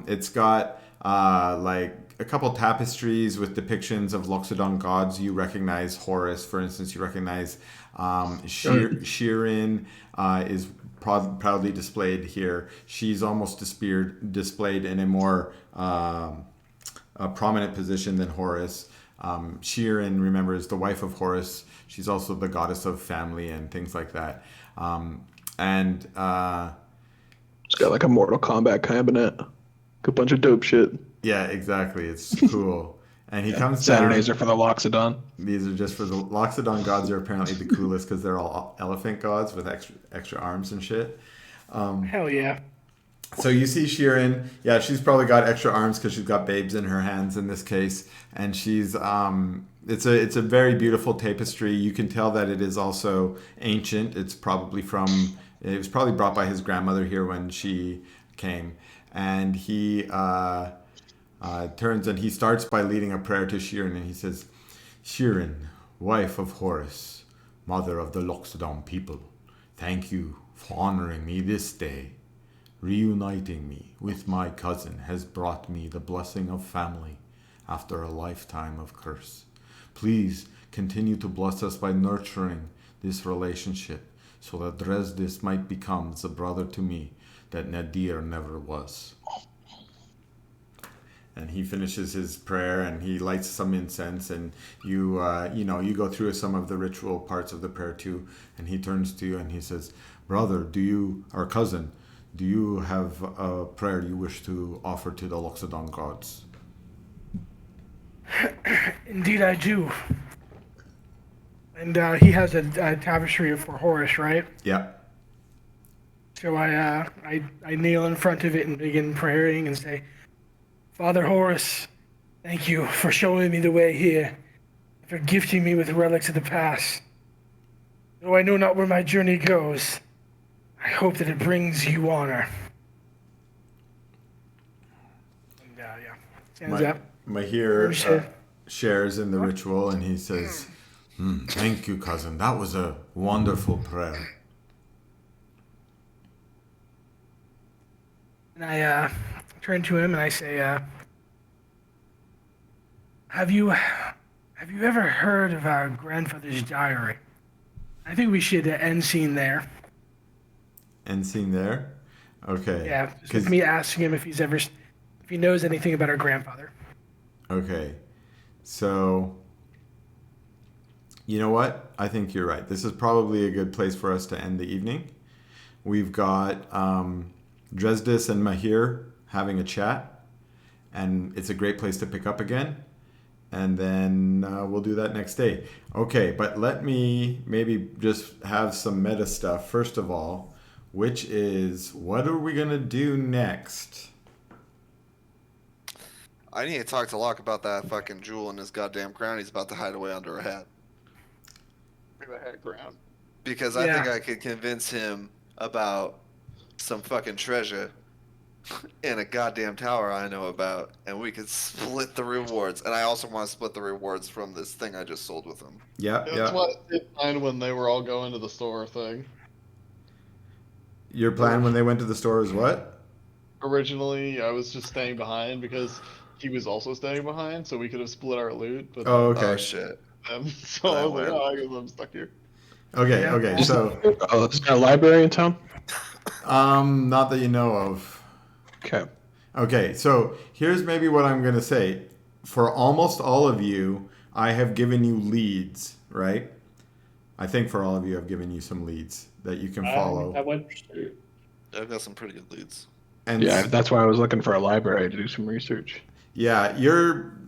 It's got like a couple tapestries with depictions of Loxodon gods. You recognize Horus, for instance. You recognize Shirin is proudly displayed here. She's almost displayed in a more a prominent position than Horus. Sheeran, remember, is the wife of Horus. She's also the goddess of family and things like that. It's got like a Mortal Kombat cabinet. A bunch of dope shit. Yeah, exactly. It's cool. And he comes Saturdays down. are for the Loxodon. These are just for the Loxodon gods. Are apparently the coolest because they're all elephant gods with extra arms and shit. Hell yeah. So you see Sheeran. Yeah, she's probably got extra arms because she's got babes in her hands in this case, and she's it's a very beautiful tapestry. You can tell that it is also ancient. It was probably brought by his grandmother here when she came, and he turns and he starts by leading a prayer to Sheeran, and he says, "Sheeran, wife of Horus, mother of the Loxodon people, thank you for honoring me this day. Reuniting me with my cousin has brought me the blessing of family after a lifetime of curse. Please continue to bless us by nurturing this relationship so that Dresdis might become the brother to me that Nadir never was." And he finishes his prayer and he lights some incense, and you go through some of the ritual parts of the prayer too. And he turns to you and he says, "Brother, cousin, do you have a prayer you wish to offer to the Loxodon gods?" Indeed, I do. And he has a tapestry for Horus, right? Yeah. So I kneel in front of it and begin praying and say, "Father Horus, thank you for showing me the way here, for gifting me with relics of the past. Though I know not where my journey goes, I hope that it brings you honor." And stands up. Mahir shares in the ritual and he says, "Thank you, cousin. That was a wonderful prayer." And I turn to him and I say, Have you ever heard of our grandfather's diary? I think we should end scene there. End scene there? Okay. Yeah, just me asking him if he knows anything about our grandfather. Okay. So, you know what? I think you're right. This is probably a good place for us to end the evening. We've got Dresdis and Mahir having a chat, and it's a great place to pick up again. And then we'll do that next day. Okay, but let me maybe just have some meta stuff first of all, which is, what are we going to do next? I need to talk to Locke about that fucking jewel in his goddamn crown he's about to hide away under a hat. The head ground. Because I think I could convince him about some fucking treasure in a goddamn tower I know about, and we could split the rewards. And I also want to split the rewards from this thing I just sold with him. Yeah. That's what I did find when they were all going to the store thing. Your plan when they went to the store is what? Originally, I was just staying behind because he was also staying behind, so we could have split our loot. But Oh, okay. Oh, shit. So I was like, I guess I'm stuck here. Okay, okay. So, is there a library in town? not that you know of. Okay. Okay, so here's maybe what I'm going to say. For almost all of you, I have given you leads, right? I think for all of you, I've given you some leads that you can follow. I've got some pretty good leads. And Yeah, that's why I was looking for a library to do some research. yeah,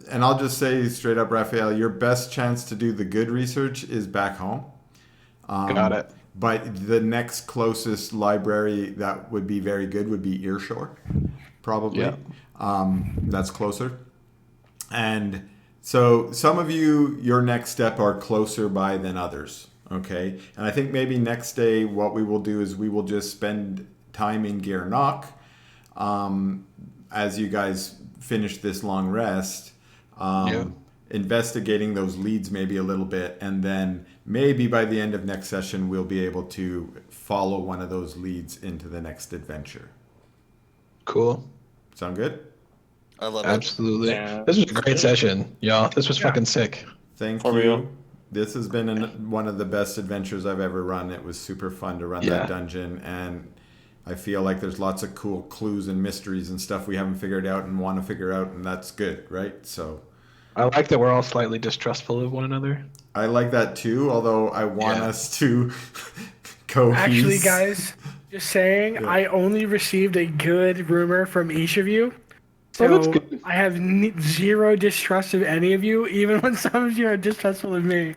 and I'll just say straight up, Raphael, your best chance to do the good research is back home. Got it. But the next closest library that would be very good would be Earshore, probably. Yeah. That's closer. And so some of you, your next step are closer by than others, okay? And I think maybe next day what we will do is we will just spend time in Gearnock as you guys finish this long rest, investigating those leads maybe a little bit, and then maybe by the end of next session we'll be able to follow one of those leads into the next adventure. Cool. Sound good? I love Absolutely. Yeah. This was a great session, y'all. This was fucking sick. Thank For you. real. this has been one of the best adventures I've ever run. It was super fun to run that dungeon, and I feel like there's lots of cool clues and mysteries and stuff we haven't figured out and want to figure out, and that's good, right? So I like that we're all slightly distrustful of one another. I like that too, although I want us to cohese. Actually, guys, just saying, I only received a good rumor from each of you. So that's good. I have zero distrust of any of you, even when some of you are distrustful of me.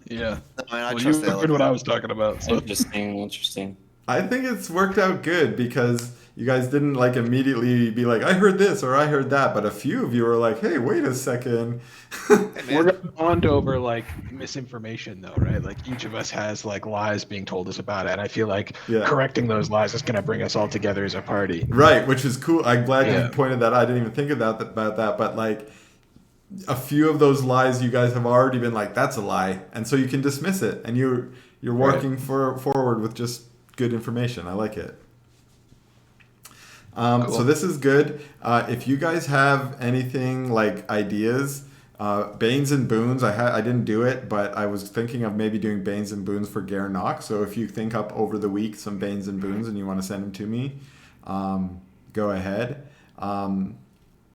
Yeah. I mean, I Well, trust you heard what I was talking about. So. Interesting. I think it's worked out good because you guys didn't like immediately be like, I heard this or I heard that, but a few of you were like, hey, wait a second. We're going to bond over like misinformation though, right? Like each of us has like lies being told us about it. And I feel like correcting those lies is going to bring us all together as a party. Right, which is cool. I'm glad you pointed that out. I didn't even think about that, but like a few of those lies you guys have already been like, that's a lie. And so you can dismiss it and you're working forward with just good information. I like it. Cool. So this is good. If you guys have anything like ideas, Banes and Boons, I didn't do it, but I was thinking of maybe doing Banes and Boons for Garnock. So if you think up over the week some Banes and Boons and you want to send them to me, go ahead.